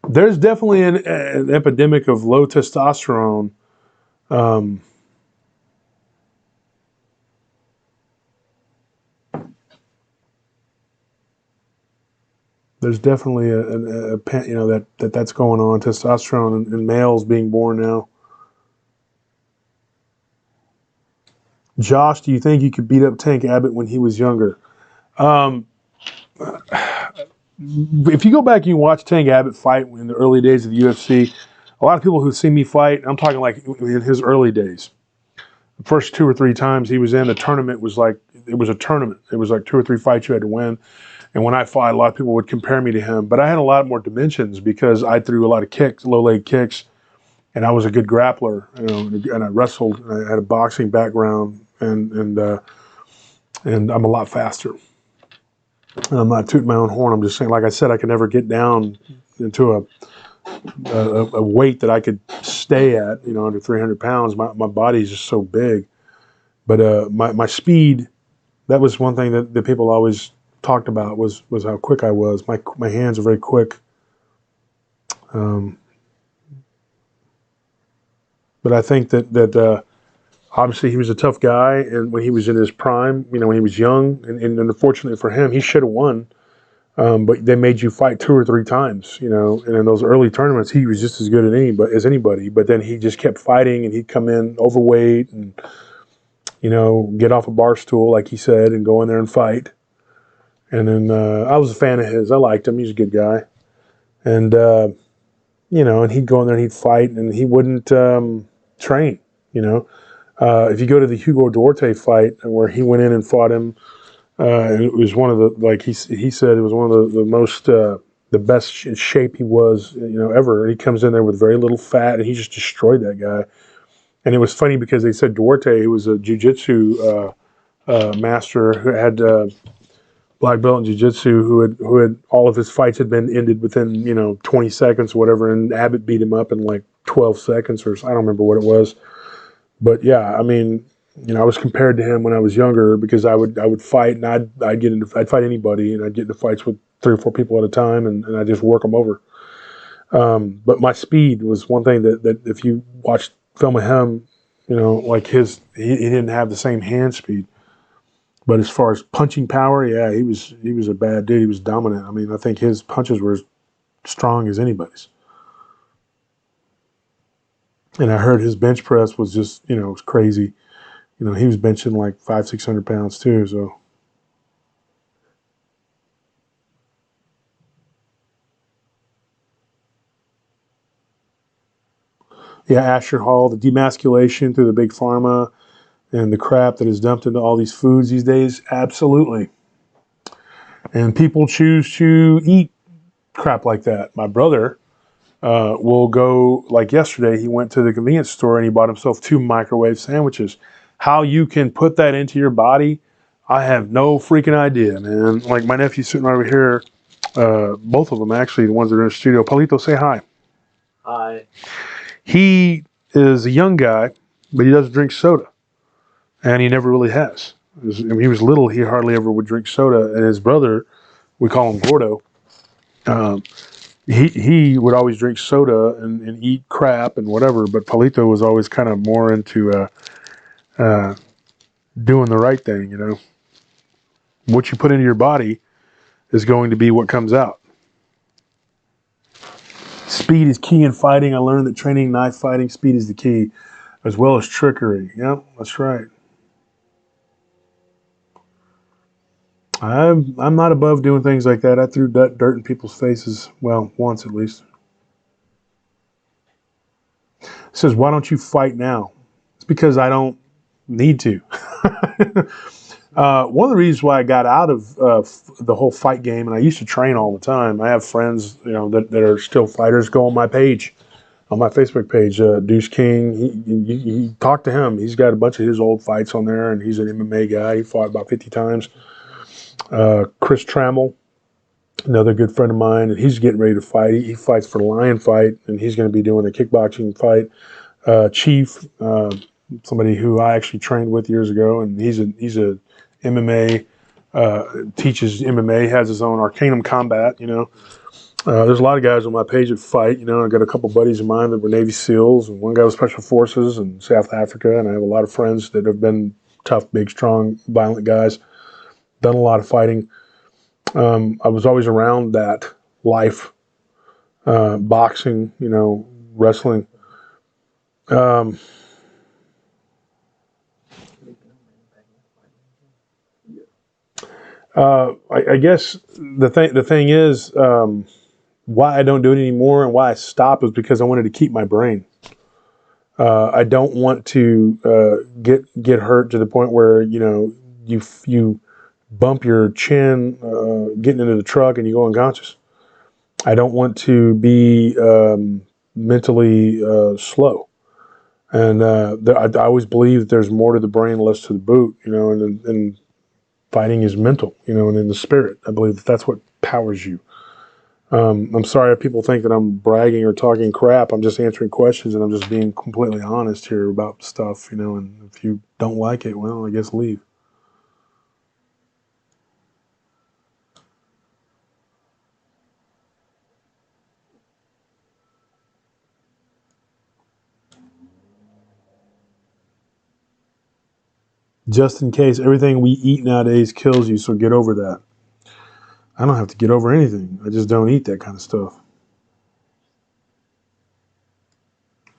There's definitely an epidemic of low testosterone. There's definitely a you know that's going on. Testosterone in males being born now. Josh, do you think you could beat up Tank Abbott when he was younger? If you go back and you watch Tank Abbott fight in the early days of the UFC, a lot of people who see me fight, I'm talking like in his early days. The first 2 or 3 times he was in, the tournament was like, it was a tournament. It was like 2 or 3 fights you had to win. And when I fought, a lot of people would compare me to him. But I had a lot more dimensions because I threw a lot of kicks, low leg kicks, and I was a good grappler, you know, and I wrestled. And I had a boxing background, and I'm a lot faster. And I'm not tooting my own horn. I'm just saying, like I said, I could never get down into a weight that I could stay at, you know, under 300 pounds. My body's just so big. But my speed, that was one thing that people always talked about was how quick I was. My hands are very quick. But I think that obviously he was a tough guy, and when he was in his prime, you know, when he was young, and unfortunately for him, he should have won. But they made you fight 2 or 3 times, you know. And in those early tournaments, he was just as good as anybody. But then he just kept fighting, and he'd come in overweight, and you know, get off a bar stool, like he said, and go in there and fight. And then I was a fan of his. I liked him. He's a good guy. And you know, and he'd go in there and he'd fight, and he wouldn't train. You know, if you go to the Hugo Duarte fight where he went in and fought him. And it was one of the, like he said, it was one of the most, the best shape he was, you know, ever. He comes in there with very little fat, and he just destroyed that guy. And it was funny because they said Duarte, he was a jiu-jitsu master who had black belt in jiu-jitsu, who had all of his fights had been ended within, you know, 20 seconds or whatever, and Abbott beat him up in like 12 seconds or I don't remember what it was. But yeah, I mean, you know, I was compared to him when I was younger because I would fight, and I'd fight anybody, and I'd get into fights with 3 or 4 people at a time, and I'd just work them over. But my speed was one thing that if you watched film of him, you know, like he didn't have the same hand speed. But as far as punching power, yeah, he was a bad dude. He was dominant. I mean, I think his punches were as strong as anybody's. And I heard his bench press was just, you know, it was crazy. You know, he was benching like 500-600 pounds too. So, yeah, Asher Hall, the demasculation through the big pharma and the crap that is dumped into all these foods these days, absolutely. And people choose to eat crap like that. My brother will go, like yesterday, he went to the convenience store and he bought himself 2 microwave sandwiches. How you can put that into your body, I have no freaking idea, man. Like my nephew's sitting right over here. Both of them, actually, the ones that are in the studio. Palito, say hi.
Hi.
He is a young guy, but he doesn't drink soda, and he never really has. When he was little, he hardly ever would drink soda, and his brother, we call him Gordo, um, he would always drink soda and eat crap and whatever, but Palito was always kind of more into doing the right thing, you know. What you put into your body is going to be what comes out. Speed is key in fighting. I learned that training knife fighting, speed is the key, as well as trickery. Yep, that's right. I'm not above doing things like that. I threw dirt in people's faces, well, once at least. It says, why don't you fight now? It's because I don't need to. One of the reasons why I got out of the whole fight game, and I used to train all the time. I have friends, you know, that are still fighters. Go on my page, on my Facebook page, Deuce King. He talk to him. He's got a bunch of his old fights on there, and he's an MMA guy. He fought about 50 times. Chris Trammell, another good friend of mine, and he's getting ready to fight. He fights for the Lion Fight, and he's going to be doing a kickboxing fight. Chief, somebody who I actually trained with years ago, and he's a MMA, teaches MMA, has his own Arcanum Combat, you know. There's a lot of guys on my page that fight, you know. I got a couple buddies of mine that were Navy SEALs, and one guy was Special Forces in South Africa, and I have a lot of friends that have been tough, big, strong, violent guys, done a lot of fighting. I was always around that life, boxing, you know, wrestling. Um, I guess the thing is, why I don't do it anymore and why I stopped was because I wanted to keep my brain. I don't want to get hurt to the point where, you know, you bump your chin getting into the truck and you go unconscious. I don't want to be mentally slow. And I always believe that there's more to the brain, less to the boot, you know, and fighting is mental, you know, and in the spirit. I believe that that's what powers you. I'm sorry if people think that I'm bragging or talking crap. I'm just answering questions and I'm just being completely honest here about stuff, you know, and if you don't like it, well, I guess leave. Just in case, everything we eat nowadays kills you, so get over that. I don't have to get over anything. I just don't eat that kind of stuff.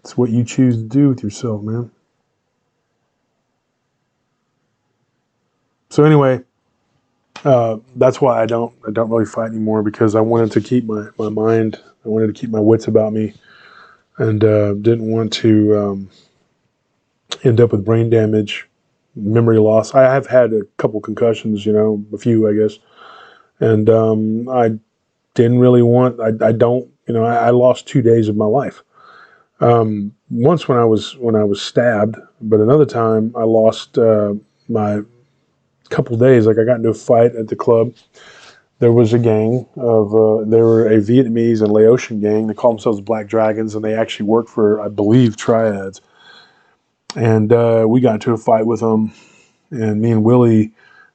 It's what you choose to do with yourself, man. So anyway, that's why I don't really fight anymore, because I wanted to keep my mind. I wanted to keep my wits about me, and didn't want to end up with brain damage, memory loss. I have had a couple concussions, you know, a few, I guess, and I didn't really want. I don't, you know, I lost 2 days of my life. Once when I was stabbed, but another time I lost my couple days. Like I got into a fight at the club. There was a gang of they were a Vietnamese and Laotian gang. They call themselves Black Dragons, and they actually worked for, I believe, Triads. And we got into a fight with them, and me and Willie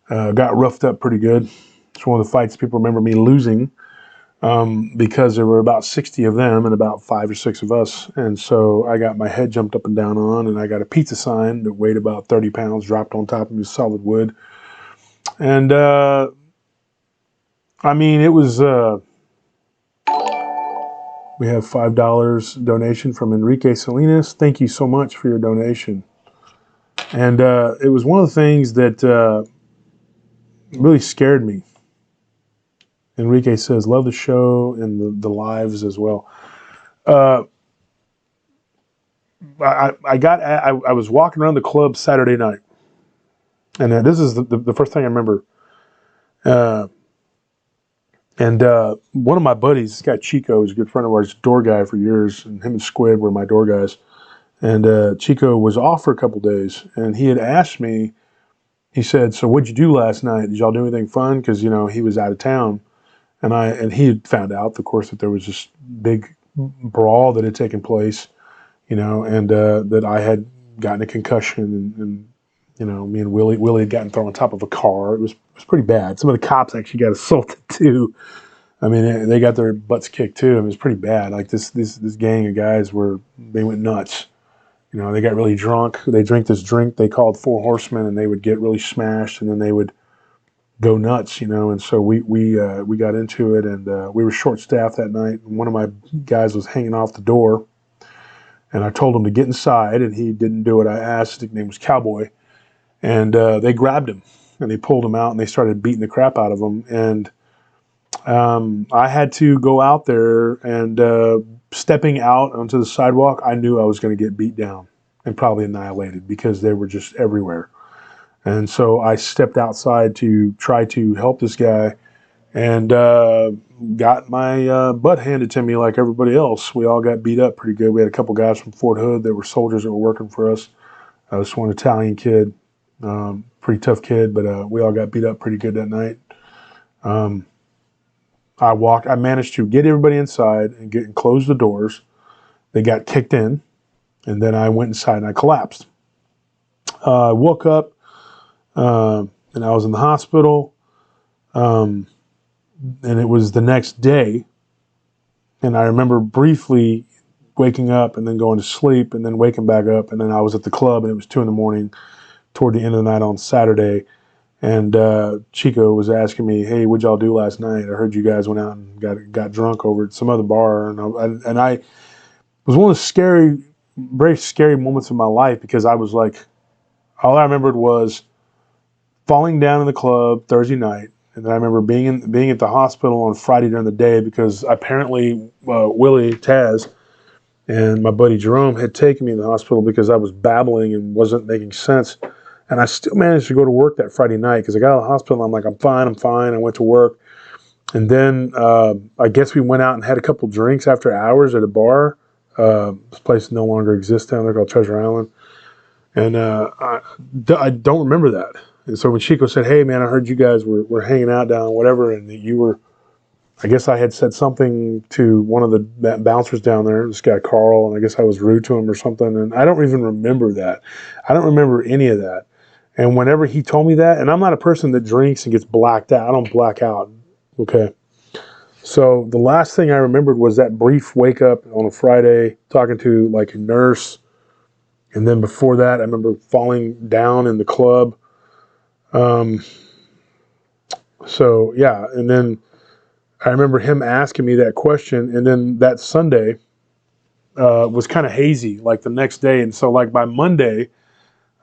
got roughed up pretty good. It's one of the fights people remember me losing, because there were about 60 of them and about 5 or 6 of us. And so I got my head jumped up and down on, and I got a pizza sign that weighed about 30 pounds dropped on top of me, solid wood. And I mean, it was, we have $5 donation from Enrique Salinas. Thank you so much for your donation. And it was one of the things that really scared me. Enrique says, love the show and the lives as well. I was walking around the club Saturday night, and this is the first thing I remember. And one of my buddies, this guy Chico, is a good friend of ours, door guy for years, and him and Squid were my door guys. And Chico was off for a couple days, and he had asked me he said, "So what'd you do last night? Did y'all do anything fun?" Because he was out of town, and he had found out, of course, that there was this big brawl that had taken place, and that I had gotten a concussion, and me and Willie had gotten thrown on top of a car. It was pretty bad. Some of the cops actually got assaulted too. I mean, they got their butts kicked too. It was pretty bad. Like this gang of guys they went nuts. They got really drunk. They drank this drink they called Four Horsemen, and they would get really smashed, and then they would go nuts. And so we got into it, and we were short staffed that night. And one of my guys was hanging off the door, and I told him to get inside, and he didn't do what I asked. His name was Cowboy, and they grabbed him and they pulled him out, and they started beating the crap out of him. And I had to go out there, and stepping out onto the sidewalk, I knew I was going to get beat down and probably annihilated because they were just everywhere. And so I stepped outside to try to help this guy, and got my butt handed to me like everybody else. We all got beat up pretty good. We had a couple guys from Fort Hood that were soldiers that were working for us. This one Italian kid, pretty tough kid, but we all got beat up pretty good that night. I managed to get everybody inside and close the doors. They got kicked in, and then I went inside and I collapsed. I woke up, and I was in the hospital, and it was the next day. And I remember briefly waking up and then going to sleep and then waking back up, and then I was at the club, and it was 2 a.m. toward the end of the night on Saturday. And Chico was asking me, "Hey, what'd y'all do last night? I heard you guys went out and got drunk over at some other bar." And I was one of the very scary moments of my life, because I was like, all I remembered was falling down in the club Thursday night, and then I remember being at the hospital on Friday during the day, because apparently Willie Taz and my buddy Jerome had taken me to the hospital because I was babbling and wasn't making sense. And I still managed to go to work that Friday night, because I got out of the hospital and I'm like, I'm fine. I went to work. And then I guess we went out and had a couple drinks after hours at a bar. This place no longer exists down there, called Treasure Island. And I don't remember that. And so when Chico said, "Hey, man, I heard you guys were hanging out down whatever, and that you were," I guess I had said something to one of the bouncers down there, this guy Carl, and I guess I was rude to him or something. And I don't even remember that. I don't remember any of that. And whenever he told me that, and I'm not a person that drinks and gets blacked out. I don't black out. Okay. So the last thing I remembered was that brief wake up on a Friday, talking to like a nurse. And then before that, I remember falling down in the club. So yeah. And then I remember him asking me that question. And then that Sunday was kind of hazy, like the next day. And so like by Monday,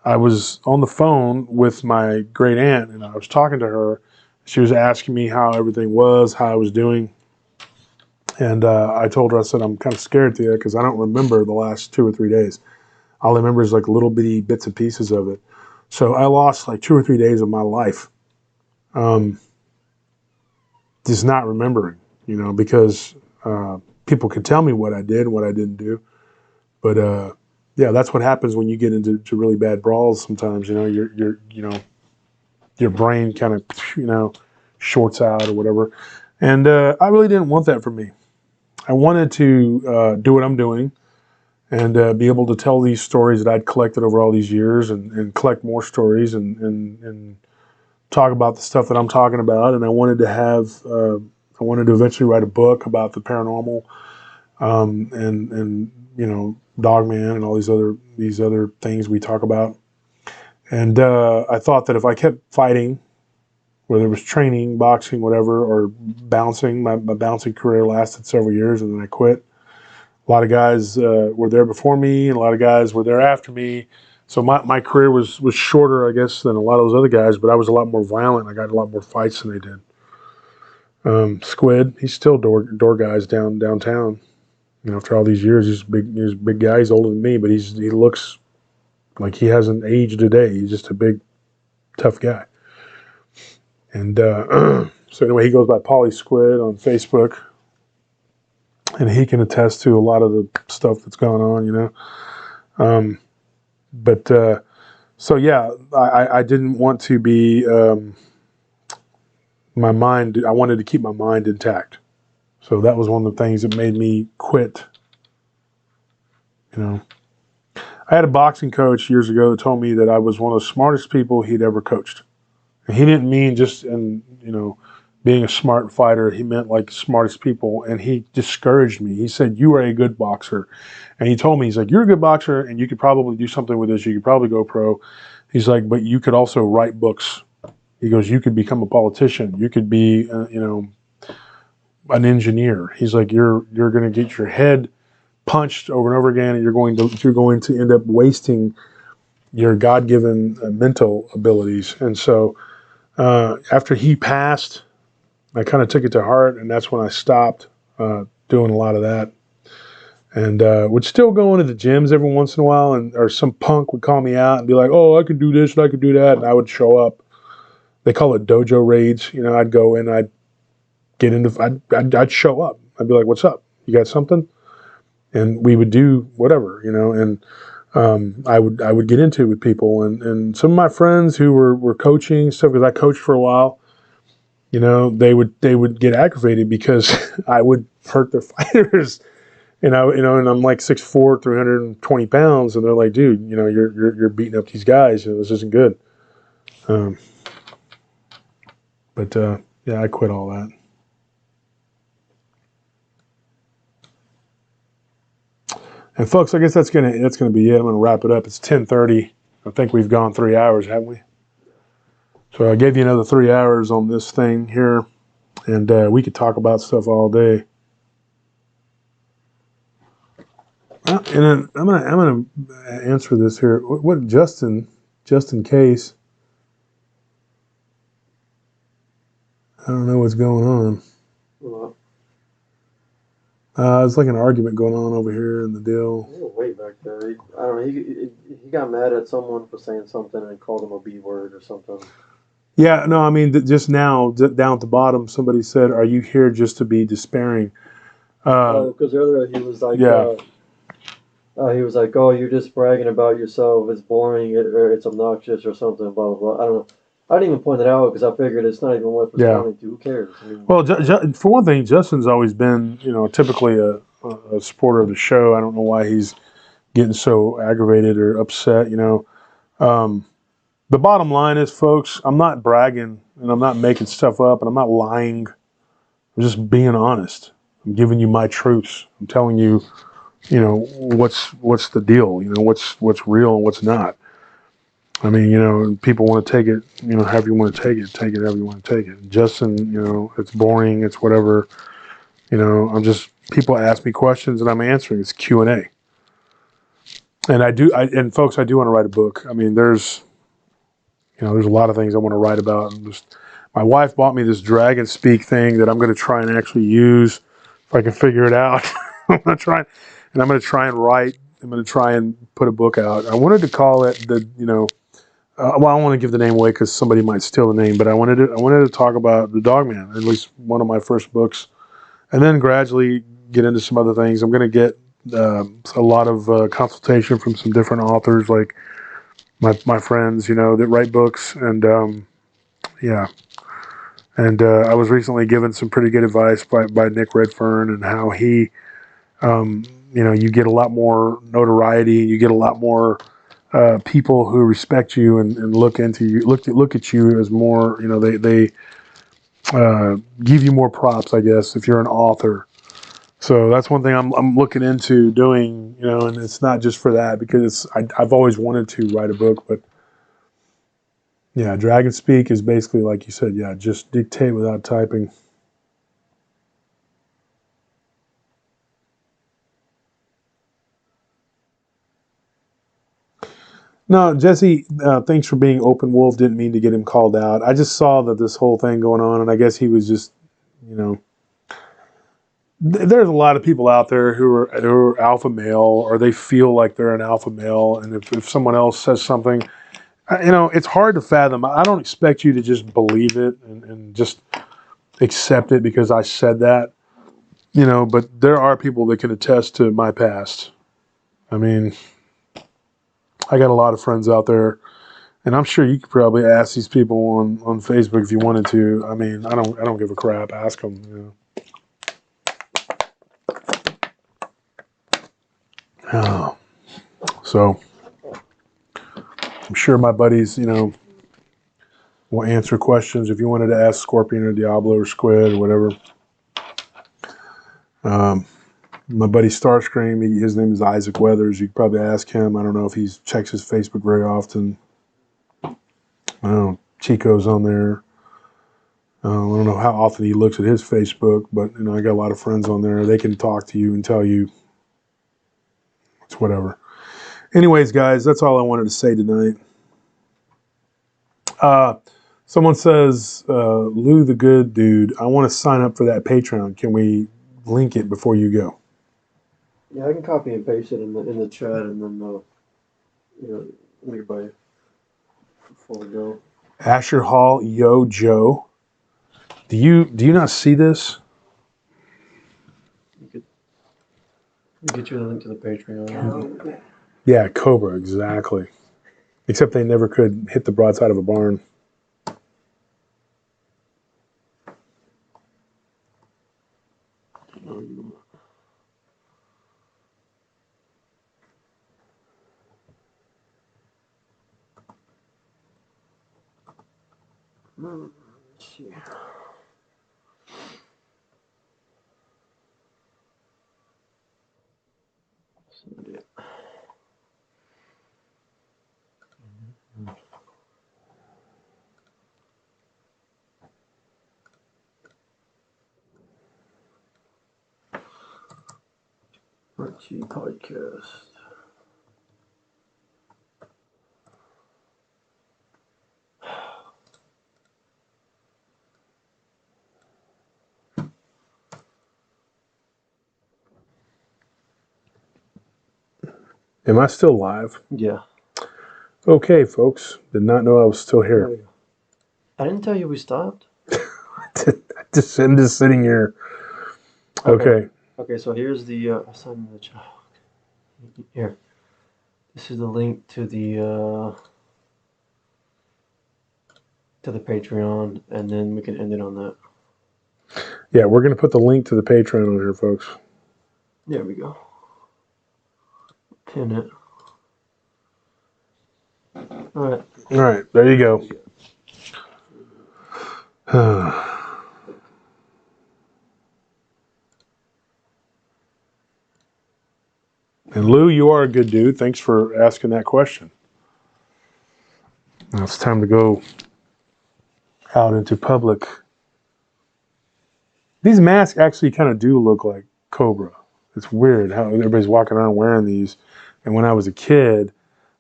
I was on the phone with my great aunt, and I was talking to her. She was asking me how everything was, how I was doing. And I told her, I said, "I'm kind of scared to you because I don't remember the last 2 or 3 days. All I remember is like little bitty bits and pieces of it." So I lost like 2 or 3 days of my life just not remembering, because people could tell me what I did and what I didn't do. But yeah, that's what happens when you get into really bad brawls. Sometimes your brain kind of shorts out or whatever. And I really didn't want that for me. I wanted to do what I'm doing and be able to tell these stories that I'd collected over all these years, and collect more stories and talk about the stuff that I'm talking about. And I wanted to eventually write a book about the paranormal, and Dogman and all these other things we talk about. And I thought that if I kept fighting, whether it was training, boxing, whatever, or bouncing, my bouncing career lasted several years, and then I quit. A lot of guys were there before me, and a lot of guys were there after me. So my career was shorter, I guess, than a lot of those other guys, but I was a lot more violent. I got a lot more fights than they did. Squid, he's still door guys downtown. After all these years, he's a big guy. He's older than me, but he looks like he hasn't aged a day. He's just a big, tough guy. And so anyway, he goes by Polly Squid on Facebook, and he can attest to a lot of the stuff that's going on, But So yeah, I didn't want to be my mind. I wanted to keep my mind intact. So that was one of the things that made me quit. You know, I had a boxing coach years ago that told me that I was one of the smartest people he'd ever coached. And he didn't mean just in, being a smart fighter. He meant like smartest people. And he discouraged me. He said, "You are a good boxer." And he told me, he's like, "You're a good boxer and you could probably do something with this. You could probably go pro." He's like, "But you could also write books." He goes, "You could become a politician. You could be, an engineer." He's like, "You're going to get your head punched over and over again, and you're going to end up wasting your God-given mental abilities." And so after he passed, I kind of took it to heart, and that's when I stopped doing a lot of that. And would still go into the gyms every once in a while, or some punk would call me out and be like, "Oh, I could do this and I could do that," and I would show up. They call it dojo raids. I'd go in, I'd get into, I'd show up. I'd be like, "What's up? You got something?" And we would do whatever, and I would get into it with people, and some of my friends who were coaching stuff, because I coached for a while, they would get aggravated because I would hurt their fighters, and I'm like 6'4", 320 pounds, and they're like, "Dude, you're beating up these guys. This isn't good." But yeah, I quit all that. And folks, I guess that's gonna be it. I'm gonna wrap it up. It's 10:30. I think we've gone 3 hours, haven't we? So I gave you another 3 hours on this thing here, and we could talk about stuff all day. And then I'm gonna answer this here. What Justin, just in case. I don't know what's going on.
What?
It's like an argument going on over here in the deal.
Way back there. I don't know. He got mad at someone for saying something and called him a B word or something.
Yeah, no, I mean, just now, down at the bottom, somebody said, "Are you here just to be despairing?"
Because earlier he was like,
Yeah.
he was like, "Oh, you're just bragging about yourself. It's boring, or it's obnoxious, or something." Blah blah blah. I don't know. I didn't even point it out because I figured it's not even worth responding to. Who cares? I mean,
Well, for one thing, Justin's always been, typically a supporter of the show. I don't know why he's getting so aggravated or upset. The bottom line is, folks, I'm not bragging and I'm not making stuff up and I'm not lying. I'm just being honest. I'm giving you my truths. I'm telling you, what's the deal. What's real and what's not. I mean, people want to take it, however you want to take it however you want to take it. Justin, it's boring, it's whatever. People ask me questions and I'm answering. It's Q&A. And folks, I do want to write a book. I mean, there's a lot of things I want to write about. My wife bought me this Dragon Speak thing that I'm going to try and actually use if I can figure it out. I'm going to try and write. I'm going to try and put a book out. I wanted to call it I don't want to give the name away because somebody might steal the name, but I wanted to talk about the Dogman, at least one of my first books, and then gradually get into some other things. I'm going to get a lot of consultation from some different authors, like my friends, that write books, and yeah. And I was recently given some pretty good advice by Nick Redfern, and how he, you get a lot more notoriety, you get a lot more people who respect you and look at you as more, they give you more props, I guess, if you're an author. So that's one thing I'm looking into doing, and it's not just for that, because I've always wanted to write a book, but yeah, Dragon Speak is basically, like you said, yeah, just dictate without typing. No, Jesse, thanks for being open wolf. Didn't mean to get him called out. I just saw that this whole thing going on, and I guess he was just, there's a lot of people out there who are alpha male, or they feel like they're an alpha male, and if someone else says something, it's hard to fathom. I don't expect you to just believe it and just accept it because I said that, but there are people that can attest to my past. I mean, I got a lot of friends out there, And I'm sure you could probably ask these people on Facebook if you wanted to. I mean, I don't give a crap. Ask them. You know. Oh. So I'm sure my buddies, you know, will answer questions if you wanted to ask Scorpion or Diablo or Squid or whatever. My buddy Starscream, his name is Isaac Weathers. You could probably ask him. I don't know if he checks his Facebook very often. I don't know. Chico's on there. I don't know how often he looks at his Facebook, but you know, I got a lot of friends on there. They can talk to you and tell you it's whatever. Anyways, guys, that's all I wanted to say tonight. Someone says, Lou the good dude, I want to sign up for that Patreon. Can we link it before you go?
Yeah, I can copy and paste it in the chat, and then nearby before we go.
Asher Hall, Yo Joe. Do you not see this?
We'll get you the link to the Patreon.
Yeah, Cobra, exactly. Except they never could hit the broadside of a barn.
Let's see. Send it. Archie podcast.
Am I still live?
Yeah.
Okay, folks. Did not know I was still here.
I didn't tell you we stopped.
I'm just sitting here. Okay.
Okay, so here's the assignment of the child. Here. This is the link to the Patreon, and then we can end it on that.
Yeah, we're going to put the link to the Patreon on here, folks.
There we go. Pin it. All
right, there you go. And Lou, you are a good dude. Thanks for asking that question. Now it's time to go out into public. These masks actually kind of do look like Cobra. It's weird how everybody's walking around wearing these. And when I was a kid,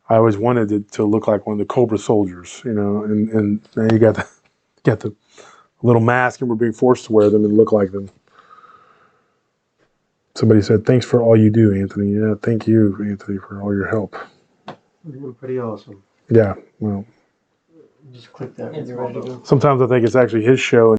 I always wanted it to look like one of the Cobra soldiers, you know. And now you got the little mask, and we're being forced to wear them and look like them. Somebody said, "Thanks for all you do, Anthony." Yeah, thank you, Anthony, for all your help.
You're pretty awesome.
Yeah, well.
Just click that when you're ready to go.
Sometimes I think it's actually his show.